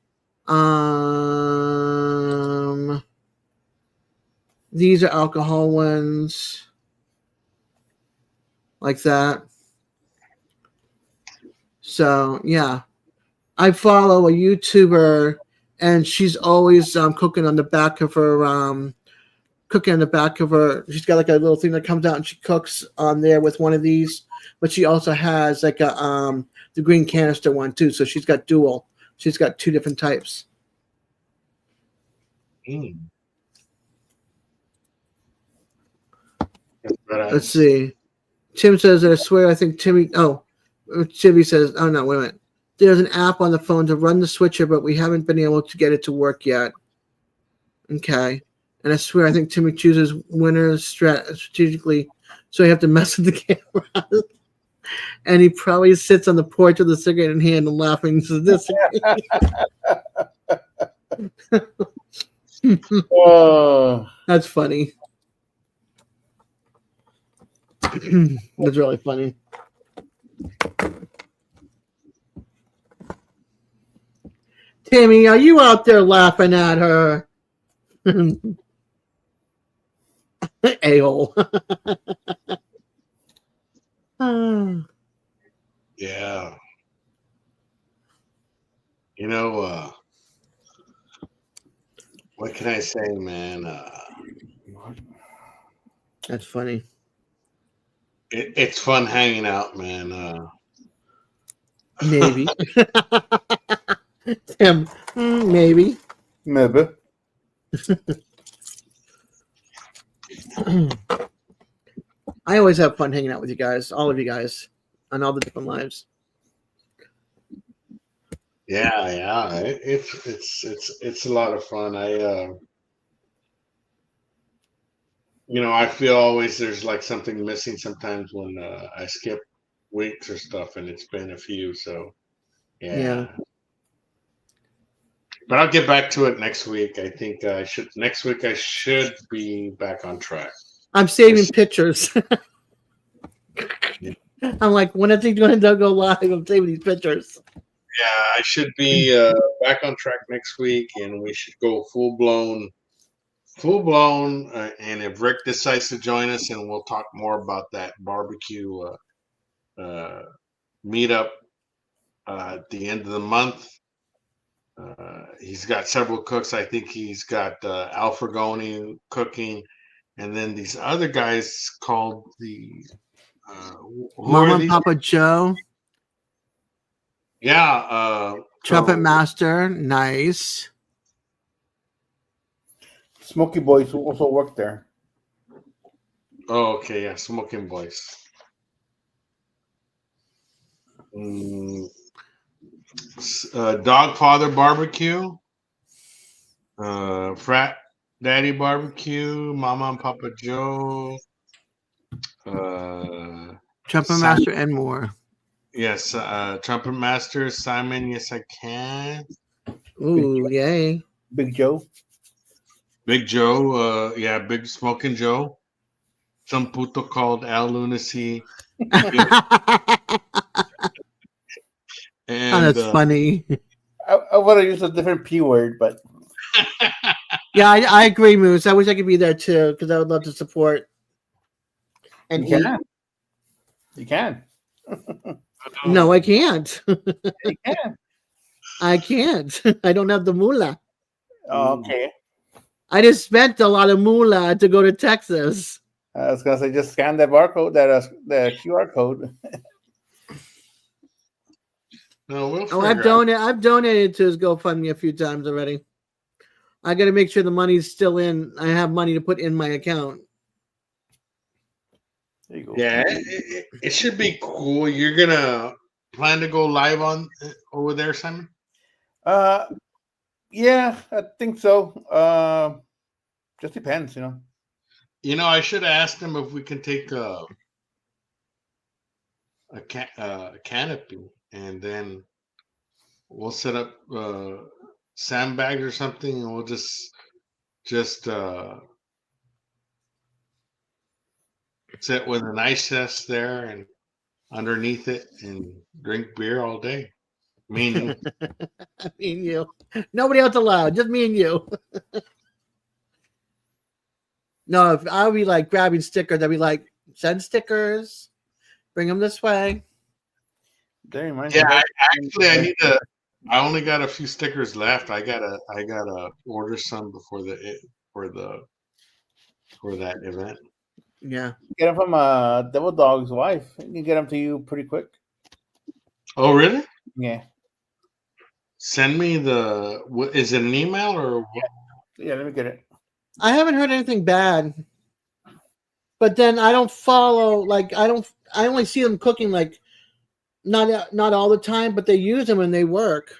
[SPEAKER 4] These are alcohol ones. Like that. So yeah. I follow a YouTuber and she's always cooking on the back of her she's got like a little thing that comes out and she cooks on there with one of these, but she also has like a the green canister one too, so she's got dual. She's got two different types. Let's see. Tim says that I swear I think Timmy says, oh no, wait a minute. There's an app on the phone to run the switcher, but we haven't been able to get it to work yet. Okay. And I swear I think Timmy chooses winners strategically, so you have to mess with the camera. And he probably sits on the porch with a cigarette in hand and laughing. So this. That's funny. That's really funny. Timmy, are you out there laughing at her? A-hole.
[SPEAKER 2] Yeah. You know, what can I say, man?
[SPEAKER 4] That's funny.
[SPEAKER 2] It's fun hanging out, man.
[SPEAKER 4] Maybe. Tim, maybe.
[SPEAKER 3] Maybe.
[SPEAKER 4] I always have fun hanging out with you guys, all of you guys, on all the different lives.
[SPEAKER 2] Yeah. It's a lot of fun. I feel always there's like something missing sometimes when I skip weeks or stuff, and it's been a few. So yeah. But I'll get back to it next week. I think next week I should be back on track.
[SPEAKER 4] I'm saving pictures. I'm like, when is he going to go live? I'm saving these pictures.
[SPEAKER 2] Yeah, I should be back on track next week, and we should go full blown. And if Rick decides to join us, and we'll talk more about that barbecue meetup at the end of the month. He's got several cooks. I think he's got Al Fragoni cooking, and then these other guys called the
[SPEAKER 4] Mama and Papa Joe.
[SPEAKER 2] Yeah.
[SPEAKER 4] Trumpet Master. Nice.
[SPEAKER 3] Smoky Boys who also work there.
[SPEAKER 2] Oh, okay. Yeah. Smoking Boys. Dogfather Barbecue. Frat Daddy Barbecue. Mama and Papa Joe.
[SPEAKER 4] Trumpet Master and more.
[SPEAKER 2] Yes, Trumpet Master, Simon, yes I can.
[SPEAKER 4] Ooh, yay.
[SPEAKER 3] Big Joe.
[SPEAKER 2] Big Joe, Big Smoking Joe. Some puto called Al Lunacy. And
[SPEAKER 4] that's funny.
[SPEAKER 3] I want to use a different P word, but
[SPEAKER 4] yeah, I agree, Moose. I wish I could be there too, because I would love to support. And
[SPEAKER 3] you can. You can.
[SPEAKER 4] No, I can't.
[SPEAKER 3] You can.
[SPEAKER 4] I can't. I don't have the moolah.
[SPEAKER 3] Okay.
[SPEAKER 4] I just spent a lot of moolah to go to Texas.
[SPEAKER 3] I was gonna say, just scan that barcode, the QR code.
[SPEAKER 2] No, we'll
[SPEAKER 4] Oh,
[SPEAKER 2] figure out.
[SPEAKER 4] I've donated to his GoFundMe a few times already. I got to make sure the money's still in. I have money to put in my account.
[SPEAKER 3] There you go.
[SPEAKER 2] Yeah, it should be cool. You're gonna plan to go live on over there, Simon?
[SPEAKER 3] Yeah, I think so. Just depends, you know.
[SPEAKER 2] You know, I should have asked him if we can take a canopy, and then we'll set up sandbags or something, and we'll just sit with an ice chest there and underneath it and drink beer all day. Me and you.
[SPEAKER 4] Me and you. Nobody else allowed. Just me and you. No, if I would be like grabbing stickers, I'd be like, send stickers. Bring them this way.
[SPEAKER 3] That reminds
[SPEAKER 2] Yeah,
[SPEAKER 3] me.
[SPEAKER 2] I need to. I only got a few stickers left. I gotta order some before for that event.
[SPEAKER 4] Yeah.
[SPEAKER 3] Get them from Devil Dog's wife. You can get them to you pretty quick.
[SPEAKER 2] Oh, really?
[SPEAKER 3] Yeah.
[SPEAKER 2] Send me is it an email or what?
[SPEAKER 3] Yeah, let me get it.
[SPEAKER 4] I haven't heard anything bad. But then I don't follow, like, I only see them cooking, like, not all the time, but they use them and they work.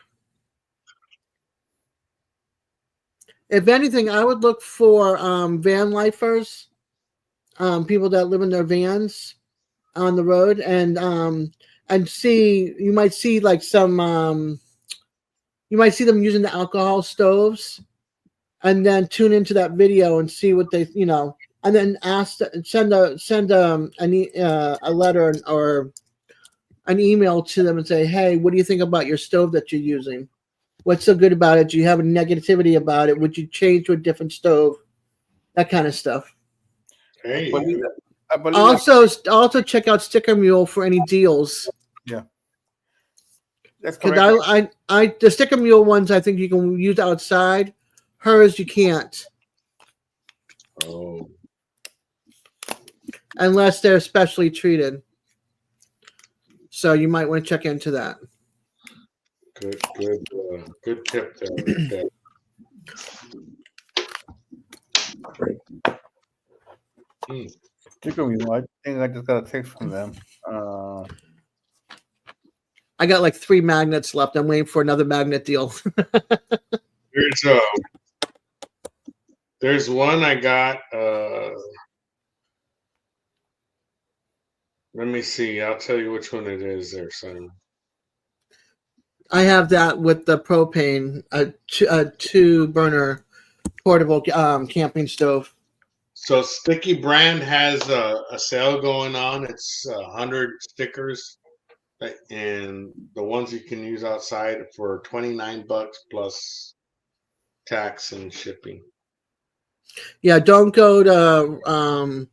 [SPEAKER 4] If anything, I would look for van lifers, people that live in their vans on the road, and see, you might see like some, you might see them using the alcohol stoves, and then tune into that video and see what they, and then send a letter or an email to them and say, hey, what do you think about your stove that you're using? What's so good about it? Do you have a negativity about it? Would you change to a different stove? That kind of stuff.
[SPEAKER 2] Hey,
[SPEAKER 3] I believe
[SPEAKER 4] Also check out Sticker Mule for any deals.
[SPEAKER 3] Yeah. That's correct.
[SPEAKER 4] Because the Sticker Mule ones I think you can use outside. Hers you can't.
[SPEAKER 2] Oh.
[SPEAKER 4] Unless they're specially treated. So you might want to check into that.
[SPEAKER 2] Good tip there.
[SPEAKER 3] Sticker Mule. I think I just got a text from them.
[SPEAKER 4] I got like 3 magnets left. I'm waiting for another magnet deal.
[SPEAKER 2] There's one I got. Let me see. I'll tell you which one it is there, son.
[SPEAKER 4] I have that with the propane, a 2-burner portable camping stove.
[SPEAKER 2] So Sticky Brand has a sale going on. It's 100 stickers, and the ones you can use outside for $29 plus tax and shipping.
[SPEAKER 4] Yeah, don't go to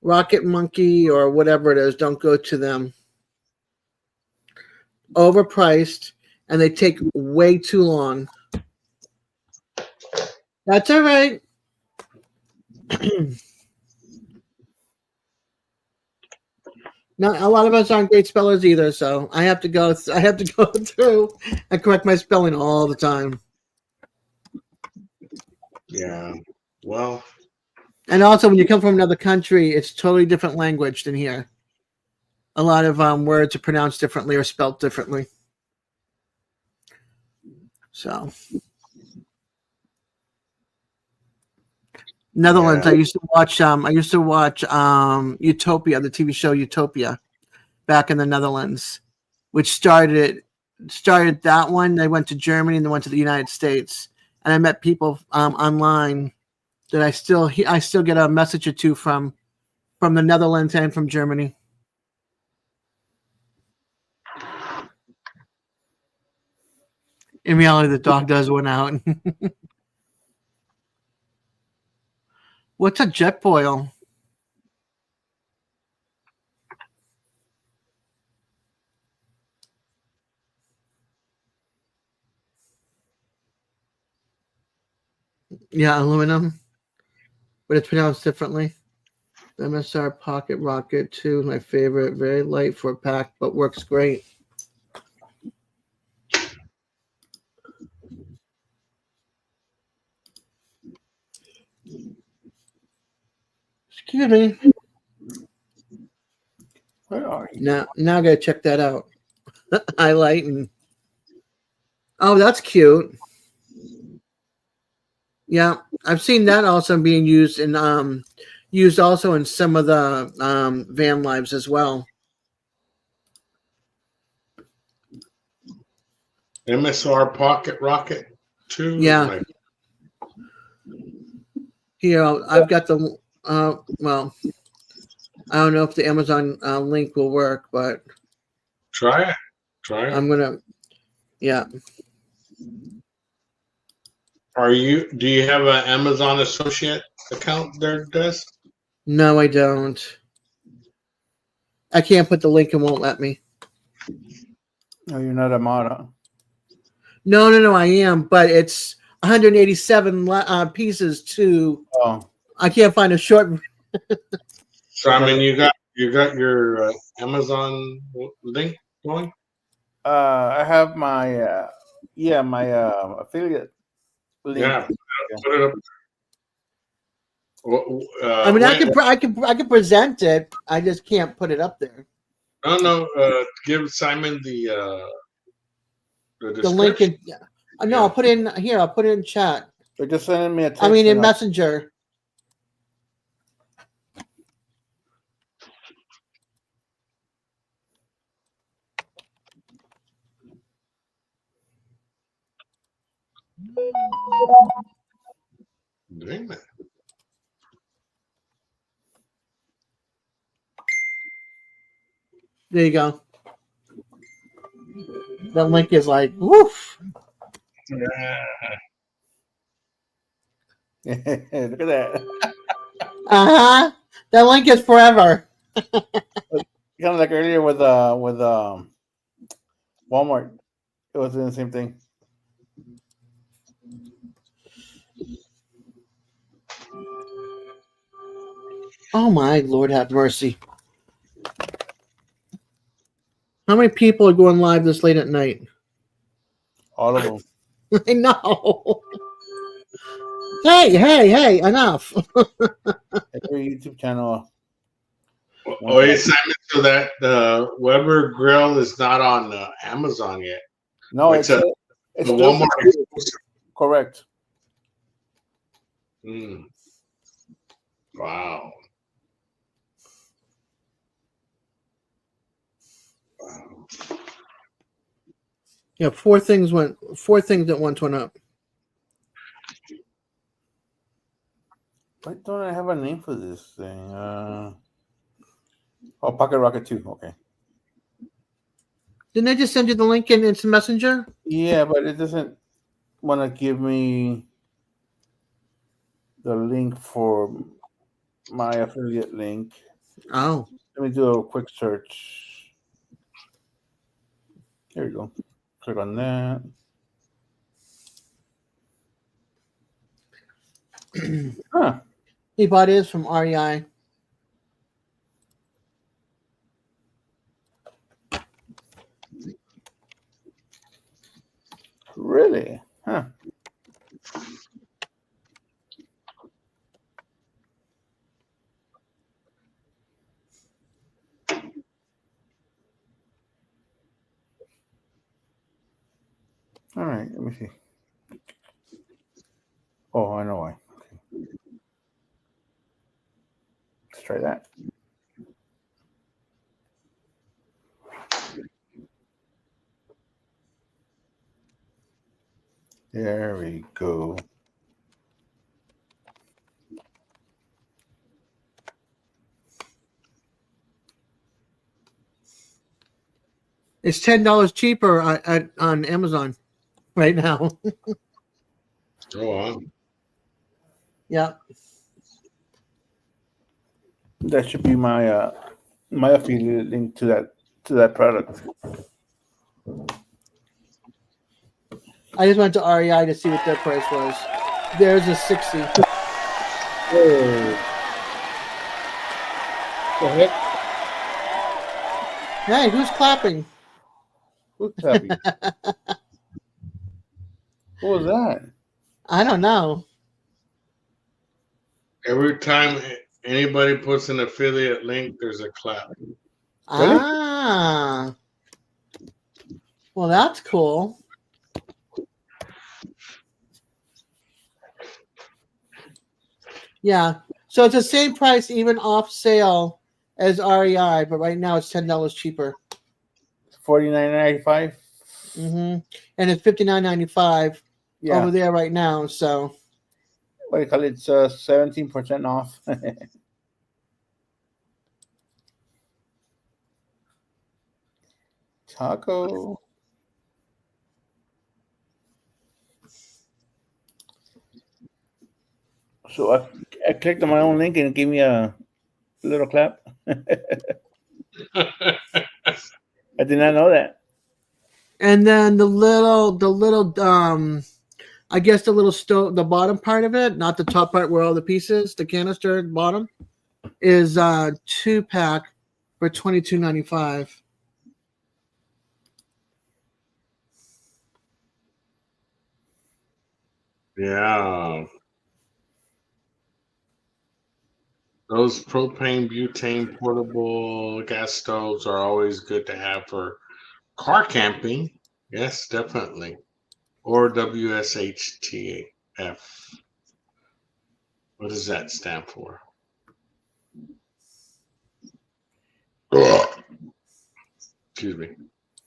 [SPEAKER 4] Rocket Monkey or whatever it is. Don't go to them. Overpriced, and they take way too long. That's all right. Not a lot of us aren't great spellers either, so I have to go through and correct my spelling all the time.
[SPEAKER 2] Yeah. Well.
[SPEAKER 4] And also, when you come from another country, it's totally different language than here. A lot of words are pronounced differently or spelled differently. So, Netherlands. Yeah. I used to watch Utopia, the TV show Utopia, back in the Netherlands, which started that one. They went to Germany and they went to the United States, and I met people online that I still get a message or two from the Netherlands and from Germany. In reality, the dog does went out. What's a jet boil? Yeah, aluminum, but it's pronounced differently. The MSR Pocket Rocket 2 is my favorite. Very light for a pack, but works great. Excuse me.
[SPEAKER 3] Where are you?
[SPEAKER 4] Now I gotta check that out. Highlight and oh, that's cute. Yeah, I've seen that also being used also in some of the van lives as well.
[SPEAKER 2] MSR Pocket Rocket 2.
[SPEAKER 4] Yeah.
[SPEAKER 2] Like,
[SPEAKER 4] Here, I've got the well, I don't know if the Amazon link will work, but
[SPEAKER 2] try it. Try it.
[SPEAKER 4] I'm gonna. Yeah.
[SPEAKER 2] Do you have an Amazon associate account there, Des?
[SPEAKER 4] No, I don't. I can't put the link; it won't let me.
[SPEAKER 3] No, you're not a mod. Huh?
[SPEAKER 4] No, I am, but it's 187 pieces to.
[SPEAKER 3] Oh,
[SPEAKER 4] I can't find a short.
[SPEAKER 2] So I mean, you got your Amazon link going.
[SPEAKER 3] I have my my affiliate link.
[SPEAKER 2] Yeah, put it up.
[SPEAKER 4] I mean, I can present it. I just can't put it up there.
[SPEAKER 2] No. Give Simon the
[SPEAKER 4] link in.
[SPEAKER 2] description.
[SPEAKER 4] No, I'll put in here. I'll put it in chat.
[SPEAKER 3] They're just sending me a text.
[SPEAKER 4] I mean, in
[SPEAKER 3] and
[SPEAKER 4] Messenger.
[SPEAKER 2] Damn it.
[SPEAKER 4] There you go. The link is like, woof.
[SPEAKER 3] Look at that.
[SPEAKER 4] Uh-huh. That link is forever.
[SPEAKER 3] Kind of like earlier with Walmart. It was doing the same thing.
[SPEAKER 4] Oh my Lord, have mercy. How many people are going live this late at night?
[SPEAKER 3] All of them.
[SPEAKER 4] I know. Hey, enough.
[SPEAKER 3] Every YouTube channel.
[SPEAKER 2] Oh, hey, Simon. So that the Weber grill is not on Amazon yet.
[SPEAKER 3] No,
[SPEAKER 2] it's
[SPEAKER 3] it's
[SPEAKER 2] the
[SPEAKER 3] still
[SPEAKER 2] Walmart exclusive.
[SPEAKER 3] correct.
[SPEAKER 2] Wow.
[SPEAKER 4] Yeah, four things at once went up.
[SPEAKER 3] Why don't I have a name for this thing? Pocket Rocket 2. Okay.
[SPEAKER 4] Didn't I just send you the link in Instant Messenger?
[SPEAKER 3] Yeah, but it doesn't want to give me the link for my affiliate link.
[SPEAKER 4] Oh.
[SPEAKER 3] Let me do a quick search. There you go. Click on that. Huh.
[SPEAKER 4] He bought his from REI.
[SPEAKER 3] Really? Huh. All right, let me see. Oh, I know why. Okay. Let's try that. There we go.
[SPEAKER 4] It's $10 cheaper on Amazon right now.
[SPEAKER 2] Oh, wow.
[SPEAKER 4] Yeah.
[SPEAKER 3] That should be my my affiliate link to that product.
[SPEAKER 4] I just went to REI to see what their price was. There's a 60.
[SPEAKER 3] Hey. Go ahead.
[SPEAKER 4] Hey, who's clapping?
[SPEAKER 3] Who's happy? Who was that?
[SPEAKER 4] I don't know.
[SPEAKER 2] Every time Anybody puts an affiliate link, there's a clap.
[SPEAKER 3] Really?
[SPEAKER 4] Ah, well, that's cool. Yeah, so it's the same price, even off sale as REI, but right now it's $10 cheaper.
[SPEAKER 3] $49.95.
[SPEAKER 4] And it's $59.95
[SPEAKER 3] Yeah.
[SPEAKER 4] over there right now. So
[SPEAKER 3] What do you call it? It's 17% off. Taco. So I clicked on my own link and it gave me a little clap. I did not know that.
[SPEAKER 4] and then the little I guess the little stove, the bottom part of it, not the top part where all the pieces, the canister at the bottom, is 2-pack for $22.95.
[SPEAKER 2] Yeah. Those propane butane portable gas stoves are always good to have for car camping. Yes, definitely. Or WSHTF. What does that stand for? Excuse me.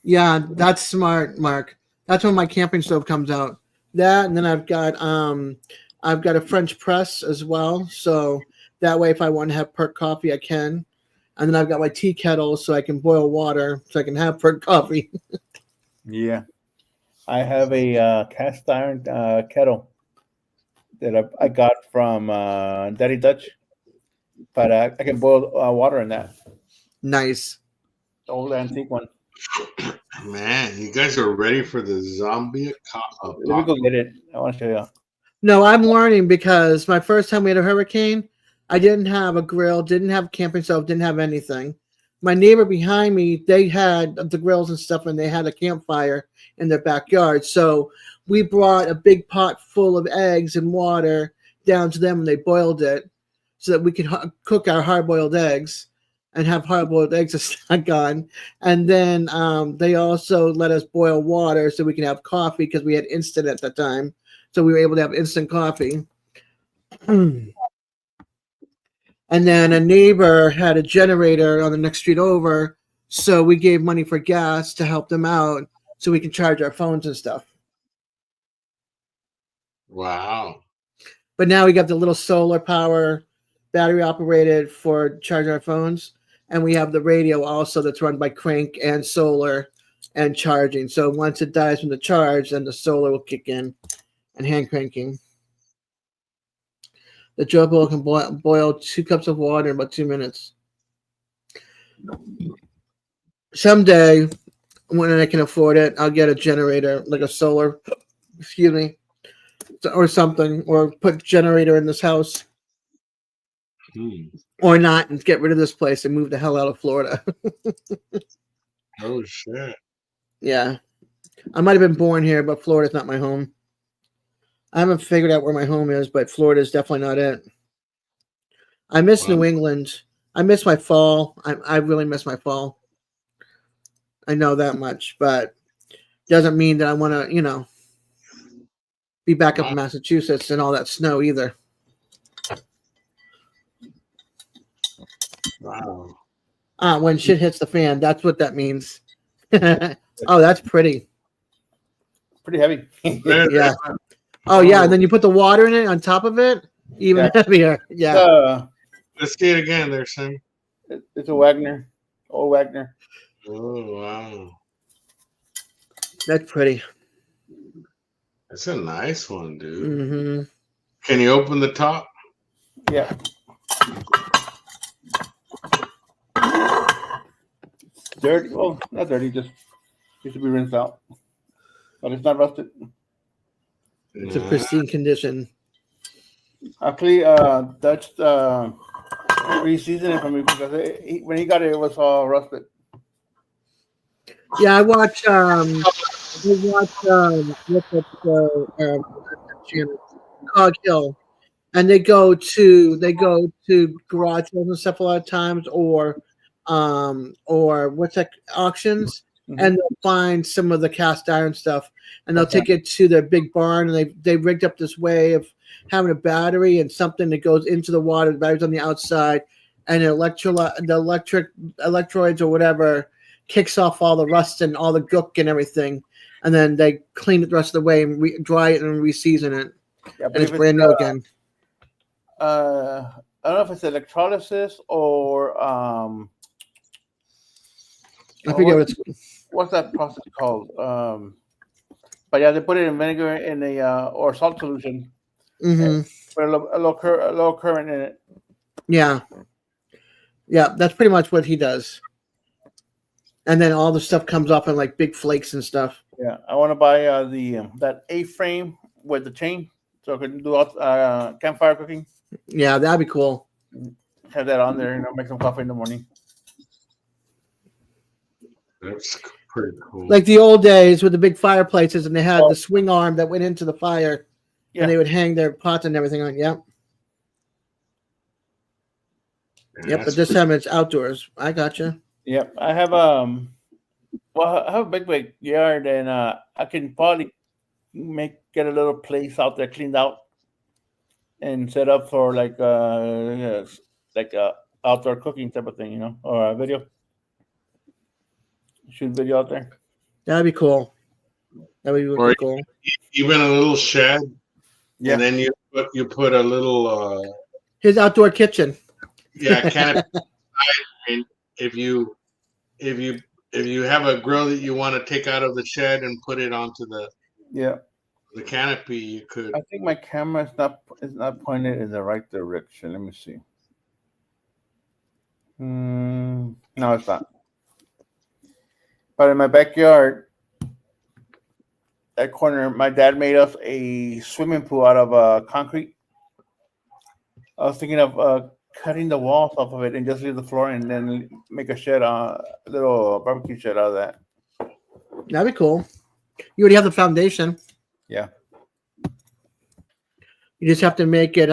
[SPEAKER 4] Yeah, that's smart, Mark. That's when my camping stove comes out. That, and then I've got a French press as well. So that way if I want to have perk coffee I can. And then I've got my tea kettle so I can boil water so I can have perk coffee.
[SPEAKER 3] Yeah. I have a cast iron kettle that I got from Daddy Dutch, but I can boil water in that
[SPEAKER 4] Nice.
[SPEAKER 3] old antique one.
[SPEAKER 2] Man, you guys are ready for the zombie
[SPEAKER 3] Let me go get it. I want to show you.
[SPEAKER 4] No, I'm learning because my first time we had a hurricane, I didn't have a grill, didn't have a camping stove, didn't have anything. My neighbor behind me, they had the grills and stuff, and they had a campfire in their backyard. So we brought a big pot full of eggs and water down to them, and they boiled it so that we could cook our hard-boiled eggs and have hard-boiled eggs to snack on. And then they also let us boil water so we can have coffee because we had instant at the time. So we were able to have instant coffee. And then a neighbor had a generator on the next street over. So we gave money for gas to help them out so we can charge our phones and stuff.
[SPEAKER 2] Wow.
[SPEAKER 4] But now we got the little solar power, battery operated for charging our phones. And we have the radio also that's run by crank and solar and charging. So once it dies from the charge, then the solar will kick in and hand cranking. The Joe Bowl can boil 2 cups of water in about 2 minutes. Someday, when I can afford it, I'll get a generator, like a solar, excuse me, or something, or put generator in this house, or not, and get rid of this place and move the hell out of Florida.
[SPEAKER 2] Oh, shit.
[SPEAKER 4] Yeah. I might have been born here, but Florida's not my home. I haven't figured out where my home is, but Florida is definitely not it. I miss New England. I miss my fall. I really miss my fall. I know that much, but doesn't mean that I want to, be back up in Massachusetts and all that snow either.
[SPEAKER 2] Wow.
[SPEAKER 4] When shit hits the fan, that's what that means. Oh, that's pretty.
[SPEAKER 3] Pretty heavy.
[SPEAKER 4] Yeah. Oh, yeah. And then you put the water in it on top of it, even heavier. Yeah.
[SPEAKER 2] Let's see it again there, Sam.
[SPEAKER 3] It's a Wagner. Old Wagner.
[SPEAKER 2] Oh, wow.
[SPEAKER 4] That's pretty.
[SPEAKER 2] That's a nice one, dude.
[SPEAKER 4] Mm-hmm.
[SPEAKER 2] Can you open the top?
[SPEAKER 3] Yeah. Dirty. Oh, not dirty. Just needs to be rinsed out. But it's not rusted.
[SPEAKER 4] It's a pristine condition.
[SPEAKER 3] Actually, Dutch re-seasoned it for me because when he got it, it was all rusted.
[SPEAKER 4] Yeah, I watch what's that show? Channel? Cog Hill. and they go to garage sales and stuff a lot of times, or what's that, auctions, and they'll find some of the cast iron stuff, and they'll take it to their big barn, and they rigged up this way of having a battery and something that goes into the water. The battery's on the outside, and the electrodes or whatever kicks off all the rust and all the gook and everything, and then they clean it the rest of the way and dry it and re-season it, and it's brand new again.
[SPEAKER 3] I don't know if it's electrolysis or
[SPEAKER 4] I forget
[SPEAKER 3] what's that process called. But yeah, they put it in vinegar in a or salt solution.
[SPEAKER 4] Mm-hmm.
[SPEAKER 3] Put a low current in it.
[SPEAKER 4] Yeah, that's pretty much what he does. And then all the stuff comes off in like big flakes and stuff.
[SPEAKER 3] Yeah, I want to buy that A-frame with the chain, so I can do campfire cooking.
[SPEAKER 4] Yeah, that'd be cool.
[SPEAKER 3] Have that on there, make some coffee in the morning.
[SPEAKER 2] That's pretty cool.
[SPEAKER 4] Like the old days with the big fireplaces, and they had the swing arm that went into the fire, and they would hang their pots and everything on. Yep. Yep, but this time it's outdoors. I gotcha.
[SPEAKER 3] Yep, I have I have a big yard, and I can probably get a little place out there cleaned out and set up for like outdoor cooking type of thing, or a video. Shoot video out there.
[SPEAKER 4] That'd be cool. That'd be really cool.
[SPEAKER 2] Even a little shed. Yeah. And then you put a little
[SPEAKER 4] his outdoor kitchen.
[SPEAKER 2] Yeah, canopy. And if you have a grill that you want to take out of the shed and put it onto the canopy, you could.
[SPEAKER 3] I think my camera is not pointed in the right direction. Let me see. No, it's not. But in my backyard, that corner, my dad made us a swimming pool out of concrete. I was thinking of cutting the walls off of it and just leave the floor and then make a shed, a little barbecue shed out of that.
[SPEAKER 4] That'd be cool. You already have the foundation.
[SPEAKER 3] Yeah.
[SPEAKER 4] You just have to make it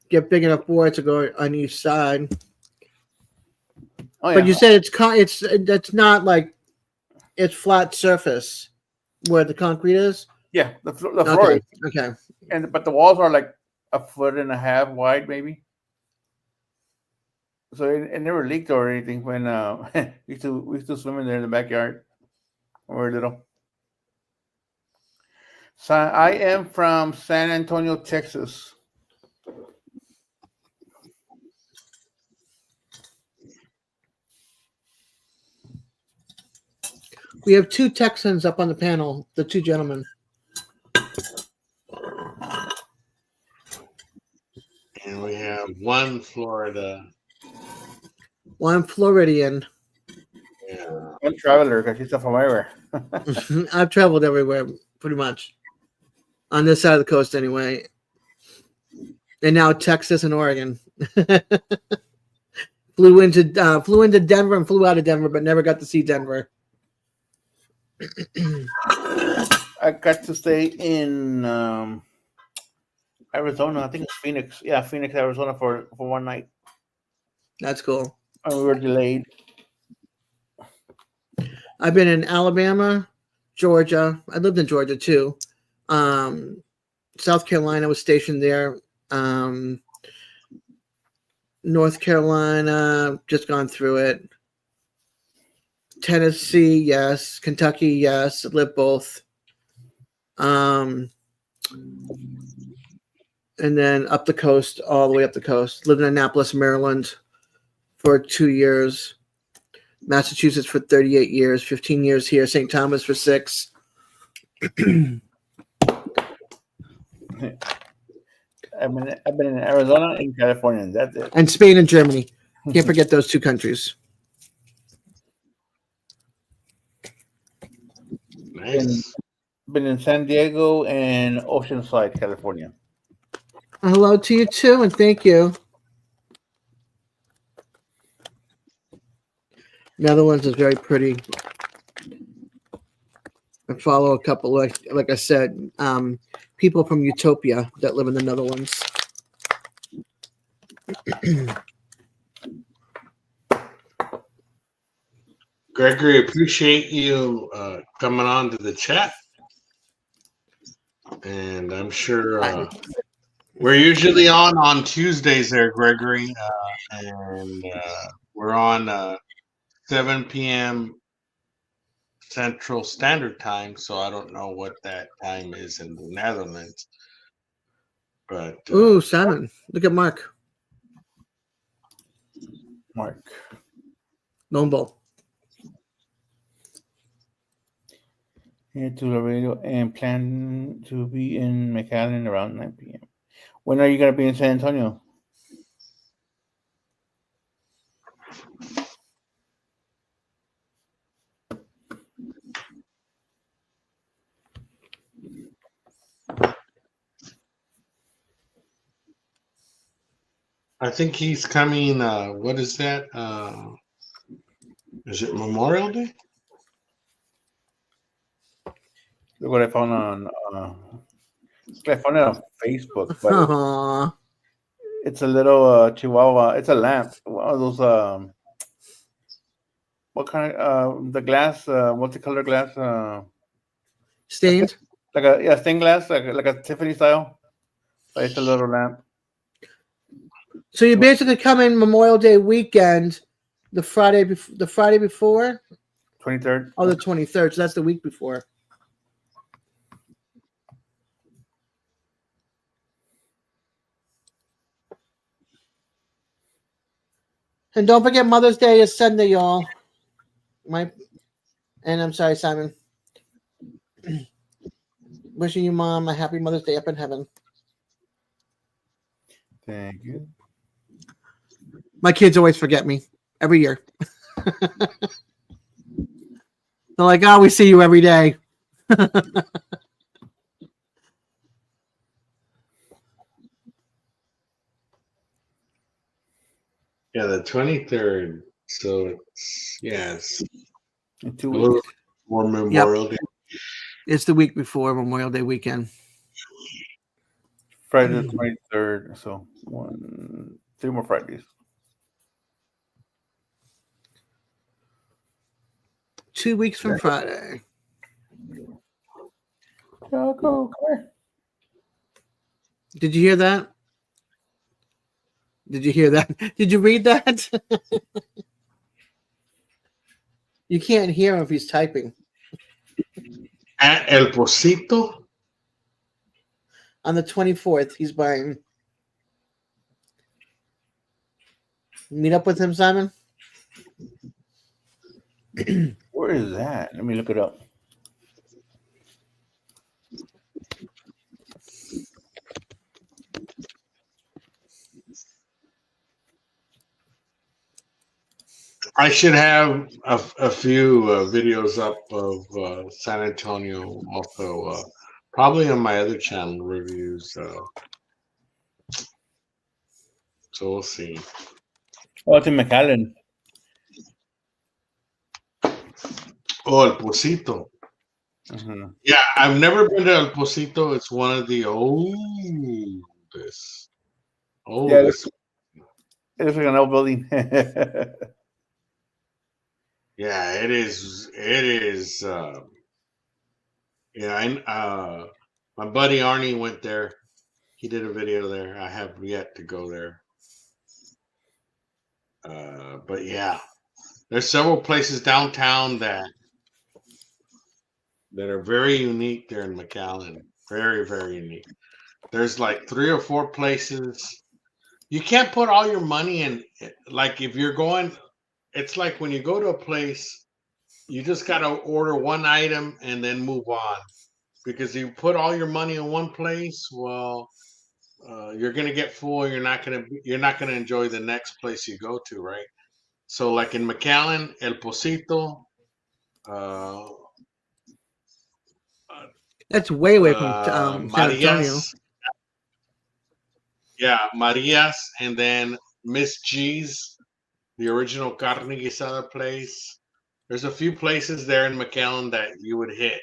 [SPEAKER 4] get big enough boards to go on each side.
[SPEAKER 3] Oh, yeah.
[SPEAKER 4] But you said it's not like it's flat surface where the concrete is.
[SPEAKER 3] Yeah, the floor.
[SPEAKER 4] Okay.
[SPEAKER 3] But the walls are like 1.5 feet wide, maybe. So it never leaked or anything when we used to swim in there in the backyard when we were little. So I am from San Antonio, Texas.
[SPEAKER 4] We have 2 Texans up on the panel, the 2 gentlemen.
[SPEAKER 2] And we have 1 Florida.
[SPEAKER 4] 1 Floridian.
[SPEAKER 2] Yeah.
[SPEAKER 3] 1 traveler, because she's from everywhere.
[SPEAKER 4] I've traveled everywhere, pretty much. On this side of the coast, anyway. And now Texas and Oregon. flew into Denver and flew out of Denver, but never got to see Denver.
[SPEAKER 3] I got to stay in Arizona. I think it's Phoenix. Yeah, Phoenix, Arizona for 1 night.
[SPEAKER 4] That's cool.
[SPEAKER 3] And we were delayed.
[SPEAKER 4] I've been in Alabama, Georgia. I lived in Georgia too. South Carolina, was stationed there. North Carolina, just gone through it. Tennessee, yes. Kentucky, yes. Lived both. And then up the coast, all the way up the coast. Lived in Annapolis, Maryland for 2 years. Massachusetts for 38 years. 15 years here. St. Thomas for 6.
[SPEAKER 3] I've been in Arizona and California, and that's it.
[SPEAKER 4] And Spain and Germany. Can't forget those 2 countries.
[SPEAKER 2] Nice.
[SPEAKER 3] Been in San Diego and Oceanside, California.
[SPEAKER 4] Hello to you too, and thank you. Netherlands is very pretty. I follow a couple, like I said, people from Utopia that live in the Netherlands.
[SPEAKER 2] Gregory, appreciate you coming on to the chat. And I'm sure we're usually on Tuesdays there, Gregory. And we're on 7 p.m. Central Standard Time. So I don't know what that time is in the Netherlands. But
[SPEAKER 4] Ooh, Simon. Look at Mark.
[SPEAKER 3] Mark.
[SPEAKER 4] Lone Bull.
[SPEAKER 3] Here to Laredo and plan to be in McAllen around 9 p.m. When are you going to be in San Antonio?
[SPEAKER 2] I think he's coming. What is that? Is it Memorial Day?
[SPEAKER 3] Look what I found on I found it on Facebook, but
[SPEAKER 4] Aww.
[SPEAKER 3] it's a little Chihuahua. It's a lamp. One of those what kind the glass multicolor glass
[SPEAKER 4] Stained.
[SPEAKER 3] like a stained glass like a Tiffany style. But it's a little lamp.
[SPEAKER 4] So you basically come in Memorial Day weekend, the Friday before,
[SPEAKER 3] 23rd.
[SPEAKER 4] or the 23rd. So that's the week before. And don't forget Mother's Day is Sunday, y'all. And I'm sorry, Simon. Wishing you, Mom, a happy Mother's Day up in heaven.
[SPEAKER 3] Thank you.
[SPEAKER 4] My kids always forget me every year. They're like, "Oh, we see you every day."
[SPEAKER 2] Yeah, the 23rd. So it's
[SPEAKER 3] In 2
[SPEAKER 2] a little
[SPEAKER 3] weeks.
[SPEAKER 2] more Memorial Day.
[SPEAKER 4] It's the week before Memorial Day weekend.
[SPEAKER 3] Friday the 23rd. So 3 more Fridays.
[SPEAKER 4] 2 weeks from Friday.
[SPEAKER 3] Go, come here.
[SPEAKER 4] Did you hear that? Did you hear that? Did you read that? You can't hear him if he's typing.
[SPEAKER 2] At El Pocito.
[SPEAKER 4] On the 24th, he's buying. Meet up with him, Simon?
[SPEAKER 3] Where is that? Let me look it up.
[SPEAKER 2] I should have a few videos up of San Antonio also, probably on my other channel reviews. So we'll see.
[SPEAKER 3] Oh, it's in McAllen.
[SPEAKER 2] Oh, El Pocito.
[SPEAKER 3] Mm-hmm.
[SPEAKER 2] Yeah, I've never been to El Pocito. It's one of the oldest.
[SPEAKER 3] It looks like an old building.
[SPEAKER 2] Yeah, it is. It is. Yeah, my buddy Arnie went there. He did a video there. I have yet to go there. But yeah, there's several places downtown that are very unique there in McAllen. Very, very unique. There's like 3 or 4 places. You can't put all your money in. Like if you're going, it's like when you go to a place, you just got to order one item and then move on. Because you put all your money in one place, well, you're gonna get full. You're not gonna enjoy the next place you go to, right? So, like in McAllen, El Pocito,
[SPEAKER 4] That's way away from San Antonio.
[SPEAKER 2] Marias, yeah, Marias, and then Miss G's, the original carne guisada place. There's a few places there in McAllen that you would hit.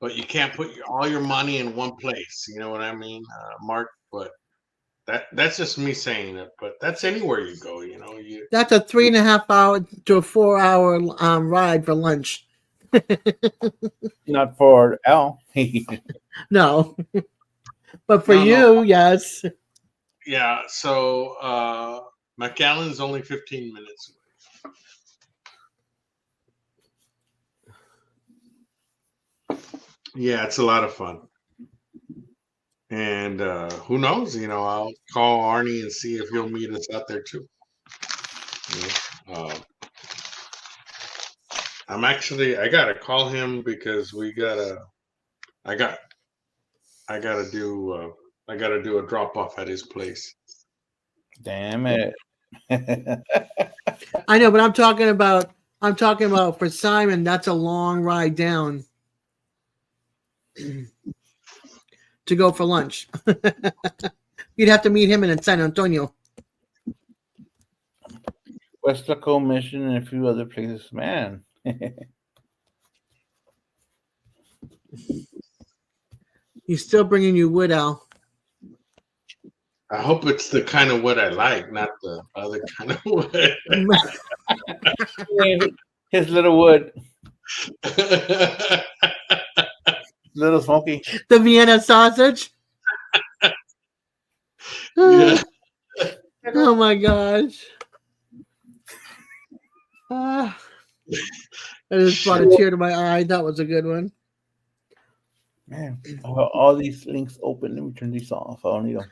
[SPEAKER 2] But you can't put all your money in one place. You know what I mean, Mark? But That's just me saying it, but that's anywhere you go. You
[SPEAKER 4] That's a 3.5 hour to a 4 hour ride for lunch.
[SPEAKER 3] Not for Al.
[SPEAKER 4] No, but for
[SPEAKER 2] no no
[SPEAKER 4] you, yes.
[SPEAKER 2] yeah. So McAllen's only 15 minutes away. Yeah, it's a lot of fun. And who knows? I'll call Arnie and see if he'll meet us out there too. I gotta call him because I got, I gotta do a drop off at his place.
[SPEAKER 3] Damn it.
[SPEAKER 4] I know, but I'm talking about for Simon. That's a long ride down to go for lunch. You'd have to meet him in San Antonio.
[SPEAKER 3] Westlaco Mission and a few other places. Man.
[SPEAKER 4] He's still bringing you wood, Al.
[SPEAKER 2] I hope it's the kind of wood I like, not the other kind of wood.
[SPEAKER 3] His little wood. Little smoky.
[SPEAKER 4] The Vienna sausage.
[SPEAKER 2] Yeah.
[SPEAKER 4] Oh my gosh. I just brought a tear to my eye. That was a good one.
[SPEAKER 3] Man, all these links open. Let me turn these off. I don't need them.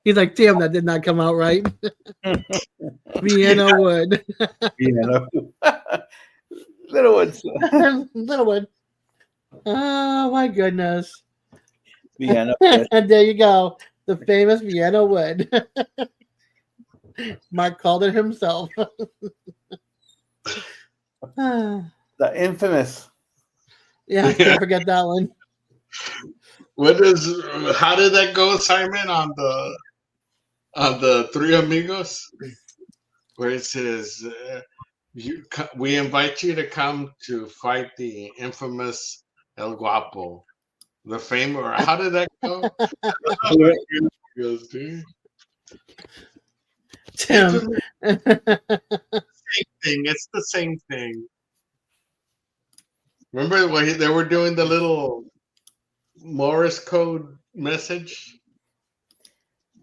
[SPEAKER 4] He's like, damn, that did not come out right. Vienna wood.
[SPEAKER 3] Vienna. Little ones.
[SPEAKER 4] Little one. Oh my goodness.
[SPEAKER 3] Vienna.
[SPEAKER 4] And there you go. The famous Vienna wood. Mark called it himself.
[SPEAKER 3] The infamous.
[SPEAKER 4] Yeah, can't forget that one.
[SPEAKER 2] How did that go, Simon, on the Three Amigos, where it says we invite you to come to fight the infamous El Guapo, the fame, or how did that go? Dude.
[SPEAKER 4] Tim.
[SPEAKER 2] It's the same thing. Remember when they were doing the little Morse code message?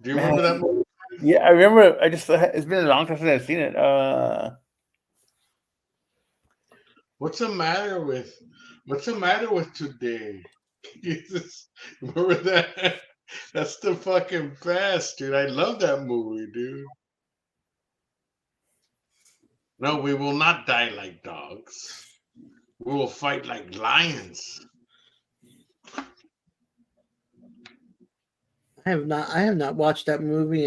[SPEAKER 2] Do you remember that movie?
[SPEAKER 3] Yeah, I remember. It's been a long time since I've seen it.
[SPEAKER 2] What's the matter with today? Jesus, remember that? That's the fucking best, dude. I love that movie, dude. No, we will not die like dogs. We will fight like lions.
[SPEAKER 4] I have not watched that movie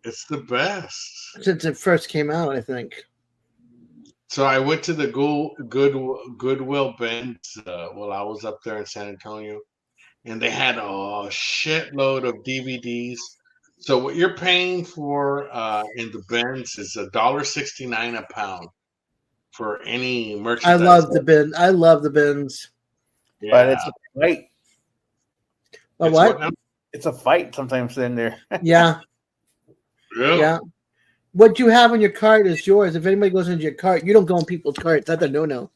[SPEAKER 2] It's the best.
[SPEAKER 4] since it first came out, I think.
[SPEAKER 2] So I went to the Goodwill Benz while I was up there in San Antonio, and they had a shitload of DVDs. So what you're paying for in the Benz is $1.69 a pound for any
[SPEAKER 4] I
[SPEAKER 2] merchandise.
[SPEAKER 4] love the bin. I love the bins.
[SPEAKER 2] Yeah.
[SPEAKER 3] But it's a fight.
[SPEAKER 4] But what?
[SPEAKER 2] now?
[SPEAKER 3] It's a fight sometimes in there.
[SPEAKER 4] Yeah.
[SPEAKER 2] Really?
[SPEAKER 4] Yeah. What you have in your cart is yours. If anybody goes into your cart, you don't go in people's carts. That's a no-no.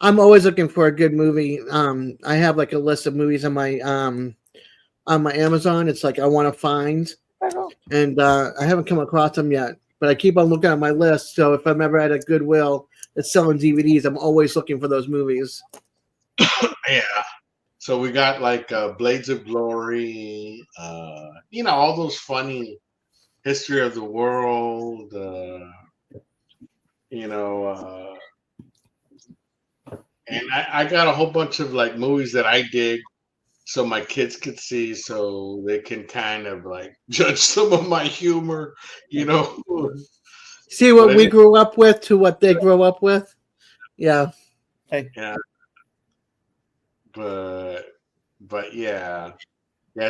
[SPEAKER 4] I'm always looking for a good movie. I have like a list of movies on my Amazon. It's like I want to find, and I haven't come across them yet. But I keep on looking at my list. So if I'm ever at a Goodwill that's selling DVDs, I'm always looking for those movies.
[SPEAKER 2] Yeah. So we got like Blades of Glory, all those funny History of the World, and I got a whole bunch of like movies that I dig, so my kids could see, so they can kind of like judge some of my humor,
[SPEAKER 4] See what we grew up with to what they grew up with. Yeah.
[SPEAKER 3] Hey.
[SPEAKER 2] Yeah. But yeah,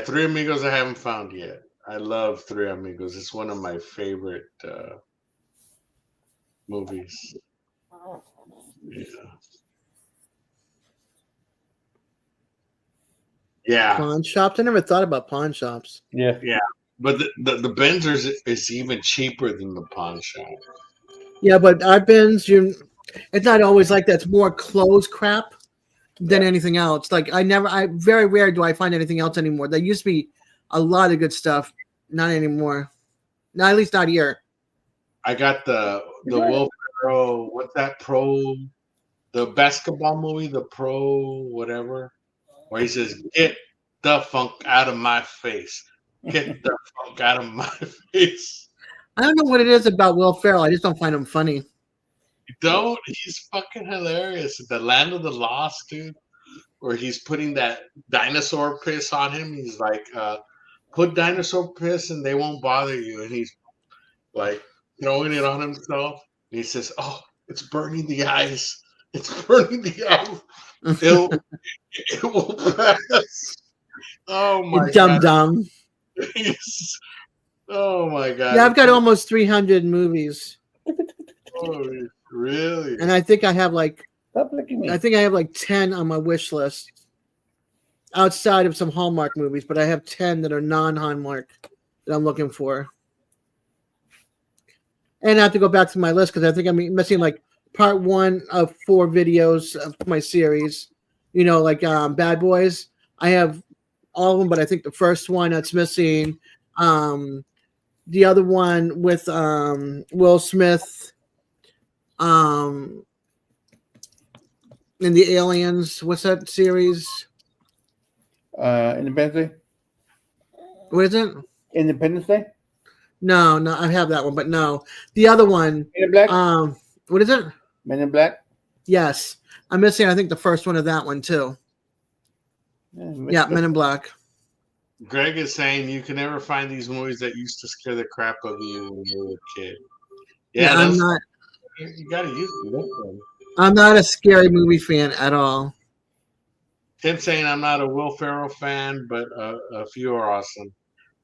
[SPEAKER 2] Three Amigos I haven't found yet. I love Three Amigos. It's one of my favorite movies. Yeah. Yeah,
[SPEAKER 4] Pawn shops. I never thought about pawn shops.
[SPEAKER 3] Yeah.
[SPEAKER 2] but the Benzers is even cheaper than the pawn shop.
[SPEAKER 4] Yeah, but our bins, it's not always like that. It's more clothes crap than anything else. Like very rare do I find anything else anymore. There used to be a lot of good stuff. Not anymore. Not at least not here.
[SPEAKER 2] I got the Will Ferrell. What's that the basketball movie, the Pro whatever, where he says, "Get the funk out of my face. Get the funk out of my face."
[SPEAKER 4] I don't know what it is about Will Ferrell. I just don't find him funny.
[SPEAKER 2] Don't. He's fucking hilarious. The Land of the Lost, dude, where he's putting that dinosaur piss on him. He's like, put dinosaur piss and they won't bother you. And he's like throwing it on himself. And he says, "Oh, it's burning the eyes. It's burning the eyes. It will pass." Oh my
[SPEAKER 4] Dumb
[SPEAKER 2] god.
[SPEAKER 4] dumb.
[SPEAKER 2] Oh my god.
[SPEAKER 4] Yeah, I've got almost 300 movies,
[SPEAKER 2] Oh, really?
[SPEAKER 4] and I think I have like
[SPEAKER 3] Stop licking me.
[SPEAKER 4] I think I have like 10 on my wish list. Outside of some Hallmark movies, but I have 10 that are non-Hallmark that I'm looking for. And I have to go back to my list because I think I'm missing like part 1 of 4 videos of my series. You know, like Bad Boys. I have all of them, but I think the first one that's missing. The other one with Will Smith. And the Aliens. What's that series?
[SPEAKER 3] Independence Day.
[SPEAKER 4] What is it?
[SPEAKER 3] Independence Day.
[SPEAKER 4] No, I have that one, but no, the other one.
[SPEAKER 3] Men in Black.
[SPEAKER 4] What is it?
[SPEAKER 3] Men in Black.
[SPEAKER 4] Yes, I'm missing. I think the first one of that one too. Yeah, Men in Black.
[SPEAKER 2] Greg is saying you can never find these movies that used to scare the crap of you when you were a kid. Yeah,
[SPEAKER 4] I'm not.
[SPEAKER 2] You gotta use them.
[SPEAKER 4] I'm not a scary movie fan at all.
[SPEAKER 2] Tim saying I'm not a Will Ferrell fan, but a few are awesome.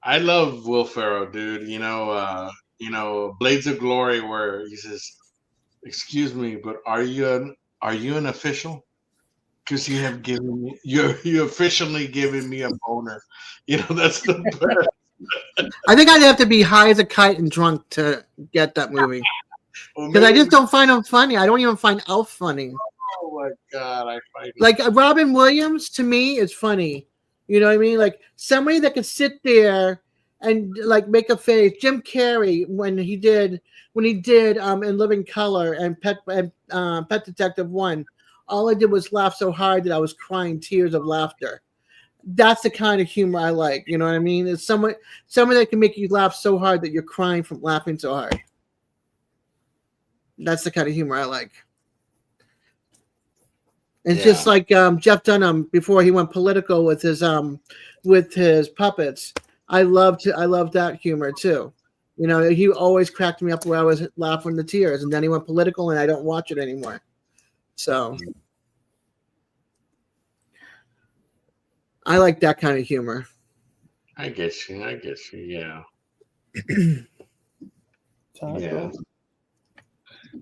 [SPEAKER 2] I love Will Ferrell, dude. You know, Blades of Glory, where he says, "Excuse me, but are you an official? Because you have given me you officially given me a boner." You know, that's the best.
[SPEAKER 4] I think I'd have to be high as a kite and drunk to get that movie because I just don't find him funny. I don't even find Elf funny.
[SPEAKER 2] Oh my god, I find
[SPEAKER 4] Like Robin Williams to me is funny. You know what I mean? Like somebody that could sit there and like make a face. Jim Carrey when he did in Living Color and Pet Detective 1, all I did was laugh so hard that I was crying tears of laughter. That's the kind of humor I like. You know what I mean? It's someone that can make you laugh so hard that you're crying from laughing so hard. That's the kind of humor I like. It's just like Jeff Dunham before he went political with his puppets. I loved that humor too. You know, he always cracked me up where I was laughing to tears, and then he went political, and I don't watch it anymore. So I like that kind of humor.
[SPEAKER 2] I get you. Yeah.
[SPEAKER 3] Yeah.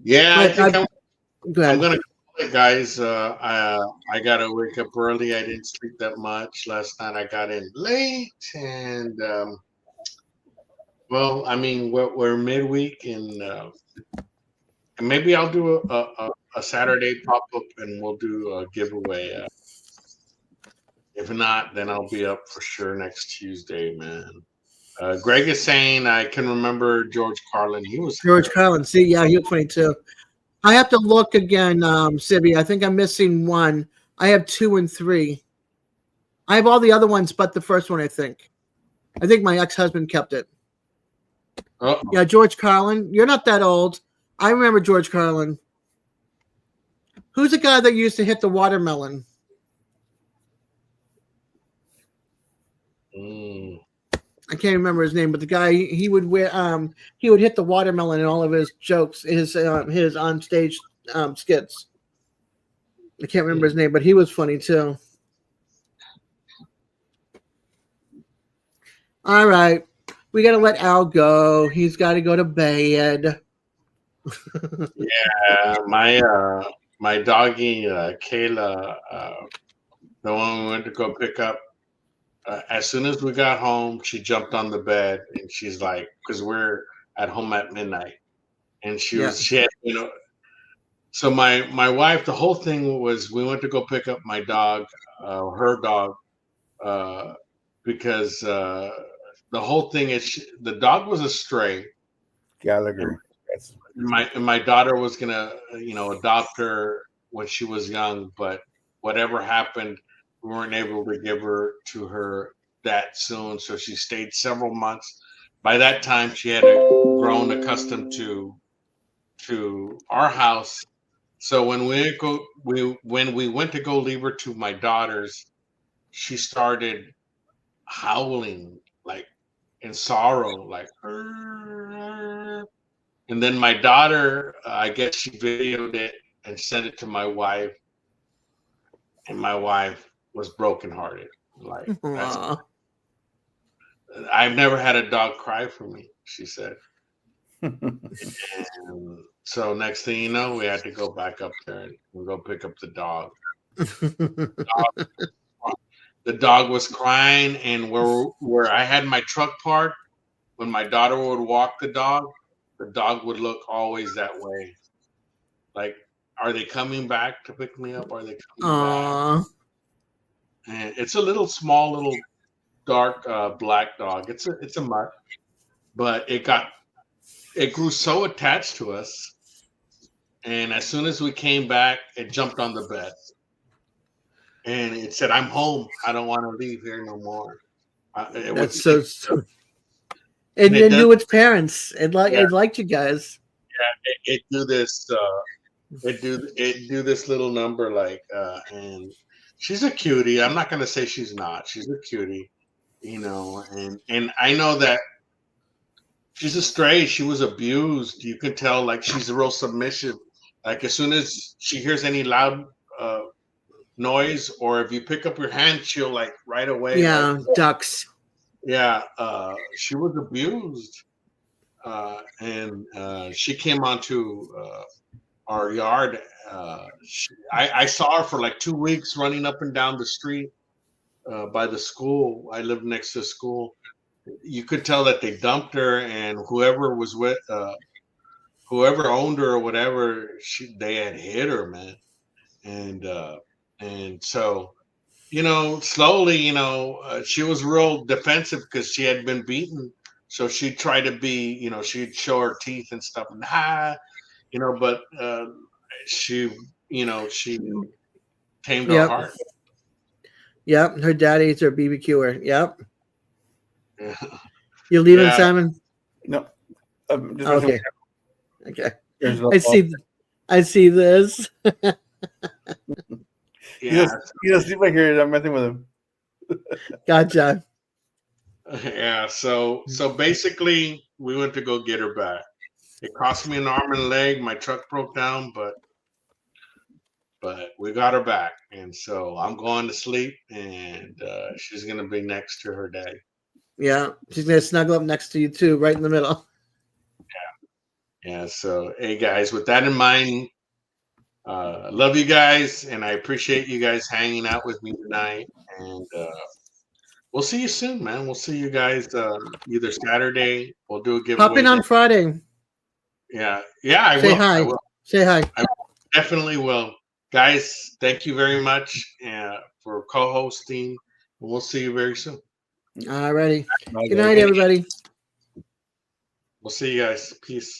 [SPEAKER 2] Yeah. I think
[SPEAKER 4] Go ahead.
[SPEAKER 2] I'm gonna call it, guys. I gotta wake up early. I didn't sleep that much last night. I got in late, and well, I mean, we're midweek, and maybe I'll do a Saturday pop up, and we'll do a giveaway. If not, then I'll be up for sure next Tuesday, man. Greg is saying I can remember George Carlin. He was
[SPEAKER 4] George Carlin. See, yeah, he was 22. I have to look again, Sibby. I think I'm missing one. I have 2 and 3. I have all the other ones, but the first one. I think my ex-husband kept it.
[SPEAKER 2] Uh-oh.
[SPEAKER 4] Yeah, George Carlin. You're not that old. I remember George Carlin. Who's the guy that used to hit the watermelon? I can't remember his name, but the guy he would wear he would hit the watermelon in all of his jokes, his on stage skits. I can't remember his name, but he was funny too. All right, we got to let Al go. He's got to go to bed.
[SPEAKER 2] Yeah, my doggy Kayla, the one we went to go pick up As soon as we got home, she jumped on the bed and she's like, because we're at home at midnight, and
[SPEAKER 4] Yeah.
[SPEAKER 2] she had, So my wife, the whole thing was we went to go pick up my dog, her dog, uh, because the whole thing is the dog was a stray, and
[SPEAKER 3] Gallagher. Yes.
[SPEAKER 2] my daughter was gonna adopt her when she was young, but whatever happened, we weren't able to give her to her that soon, so she stayed several months. By that time, she had grown accustomed to our house. So when we went to go leave her to my daughter's, she started howling like in sorrow, like. And then my daughter, I guess she videoed it and sent it to my wife, and my wife was brokenhearted. Like
[SPEAKER 4] Aw.
[SPEAKER 2] I've never had a dog cry for me, she said. And so next thing you know, we had to go back up there and go pick up the dog. The dog was crying, and where I had my truck parked, when my daughter would walk the dog would look always that way. Like, are they coming back to pick me up? Are they coming back?
[SPEAKER 4] Aw.
[SPEAKER 2] And it's a little small, little dark black dog. It's a mutt, but it grew so attached to us. And as soon as we came back, it jumped on the bed. And it said, "I'm home. I don't want to leave here no more." It would
[SPEAKER 4] That's so. And
[SPEAKER 2] it
[SPEAKER 4] then
[SPEAKER 2] does-
[SPEAKER 4] you, its parents,
[SPEAKER 2] Yeah.
[SPEAKER 4] it liked you guys.
[SPEAKER 2] it do this it do this little number like and she's a cutie. I'm not gonna say she's not. She's a cutie, and I know that she's a stray. She was abused. You could tell like she's real submissive. Like as soon as she hears any loud noise, or if you pick up your hand, she'll like right away.
[SPEAKER 4] Yeah,
[SPEAKER 2] Like,
[SPEAKER 4] ducks.
[SPEAKER 2] yeah, she was abused, and she came onto our yard. I saw her for like 2 weeks running up and down the street by the school. I lived next to the school. You could tell that they dumped her, and whoever was with, whoever owned her or whatever, they had hit her, man, and so slowly, she was real defensive because she had been beaten. So she'd try to be, she'd show her teeth and stuff, and but she, she tamed her
[SPEAKER 4] Yep.
[SPEAKER 2] heart.
[SPEAKER 4] Yep. Her dad eats her BBQer. Yep.
[SPEAKER 2] Yeah.
[SPEAKER 4] You leaving,
[SPEAKER 2] Yeah.
[SPEAKER 4] Simon?
[SPEAKER 3] No. Just
[SPEAKER 4] Okay. Okay.
[SPEAKER 3] There's no
[SPEAKER 4] I see this.
[SPEAKER 2] Yeah,
[SPEAKER 3] He doesn't sleep right here. I'm messing with him.
[SPEAKER 4] Gotcha.
[SPEAKER 2] yeah. So basically, we went to go get her back. It cost me an arm and a leg. My truck broke down, but we got her back, and so I'm going to sleep, and she's gonna be next to her daddy.
[SPEAKER 4] Yeah. She's gonna snuggle up next to you too, right in the middle.
[SPEAKER 2] Yeah. So, hey guys, with that in mind, love you guys, and I appreciate you guys hanging out with me tonight. And we'll see you soon, man. We'll see you guys either Saturday. We'll do a giveaway.
[SPEAKER 4] Pop in on Friday.
[SPEAKER 2] Yeah. I
[SPEAKER 4] Say
[SPEAKER 2] will.
[SPEAKER 4] hi.
[SPEAKER 2] I will.
[SPEAKER 4] Say hi.
[SPEAKER 2] Definitely will. Guys, thank you very much for co-hosting. And we'll see you very soon.
[SPEAKER 4] Alrighty. Good night, everybody.
[SPEAKER 2] We'll see you guys. Peace.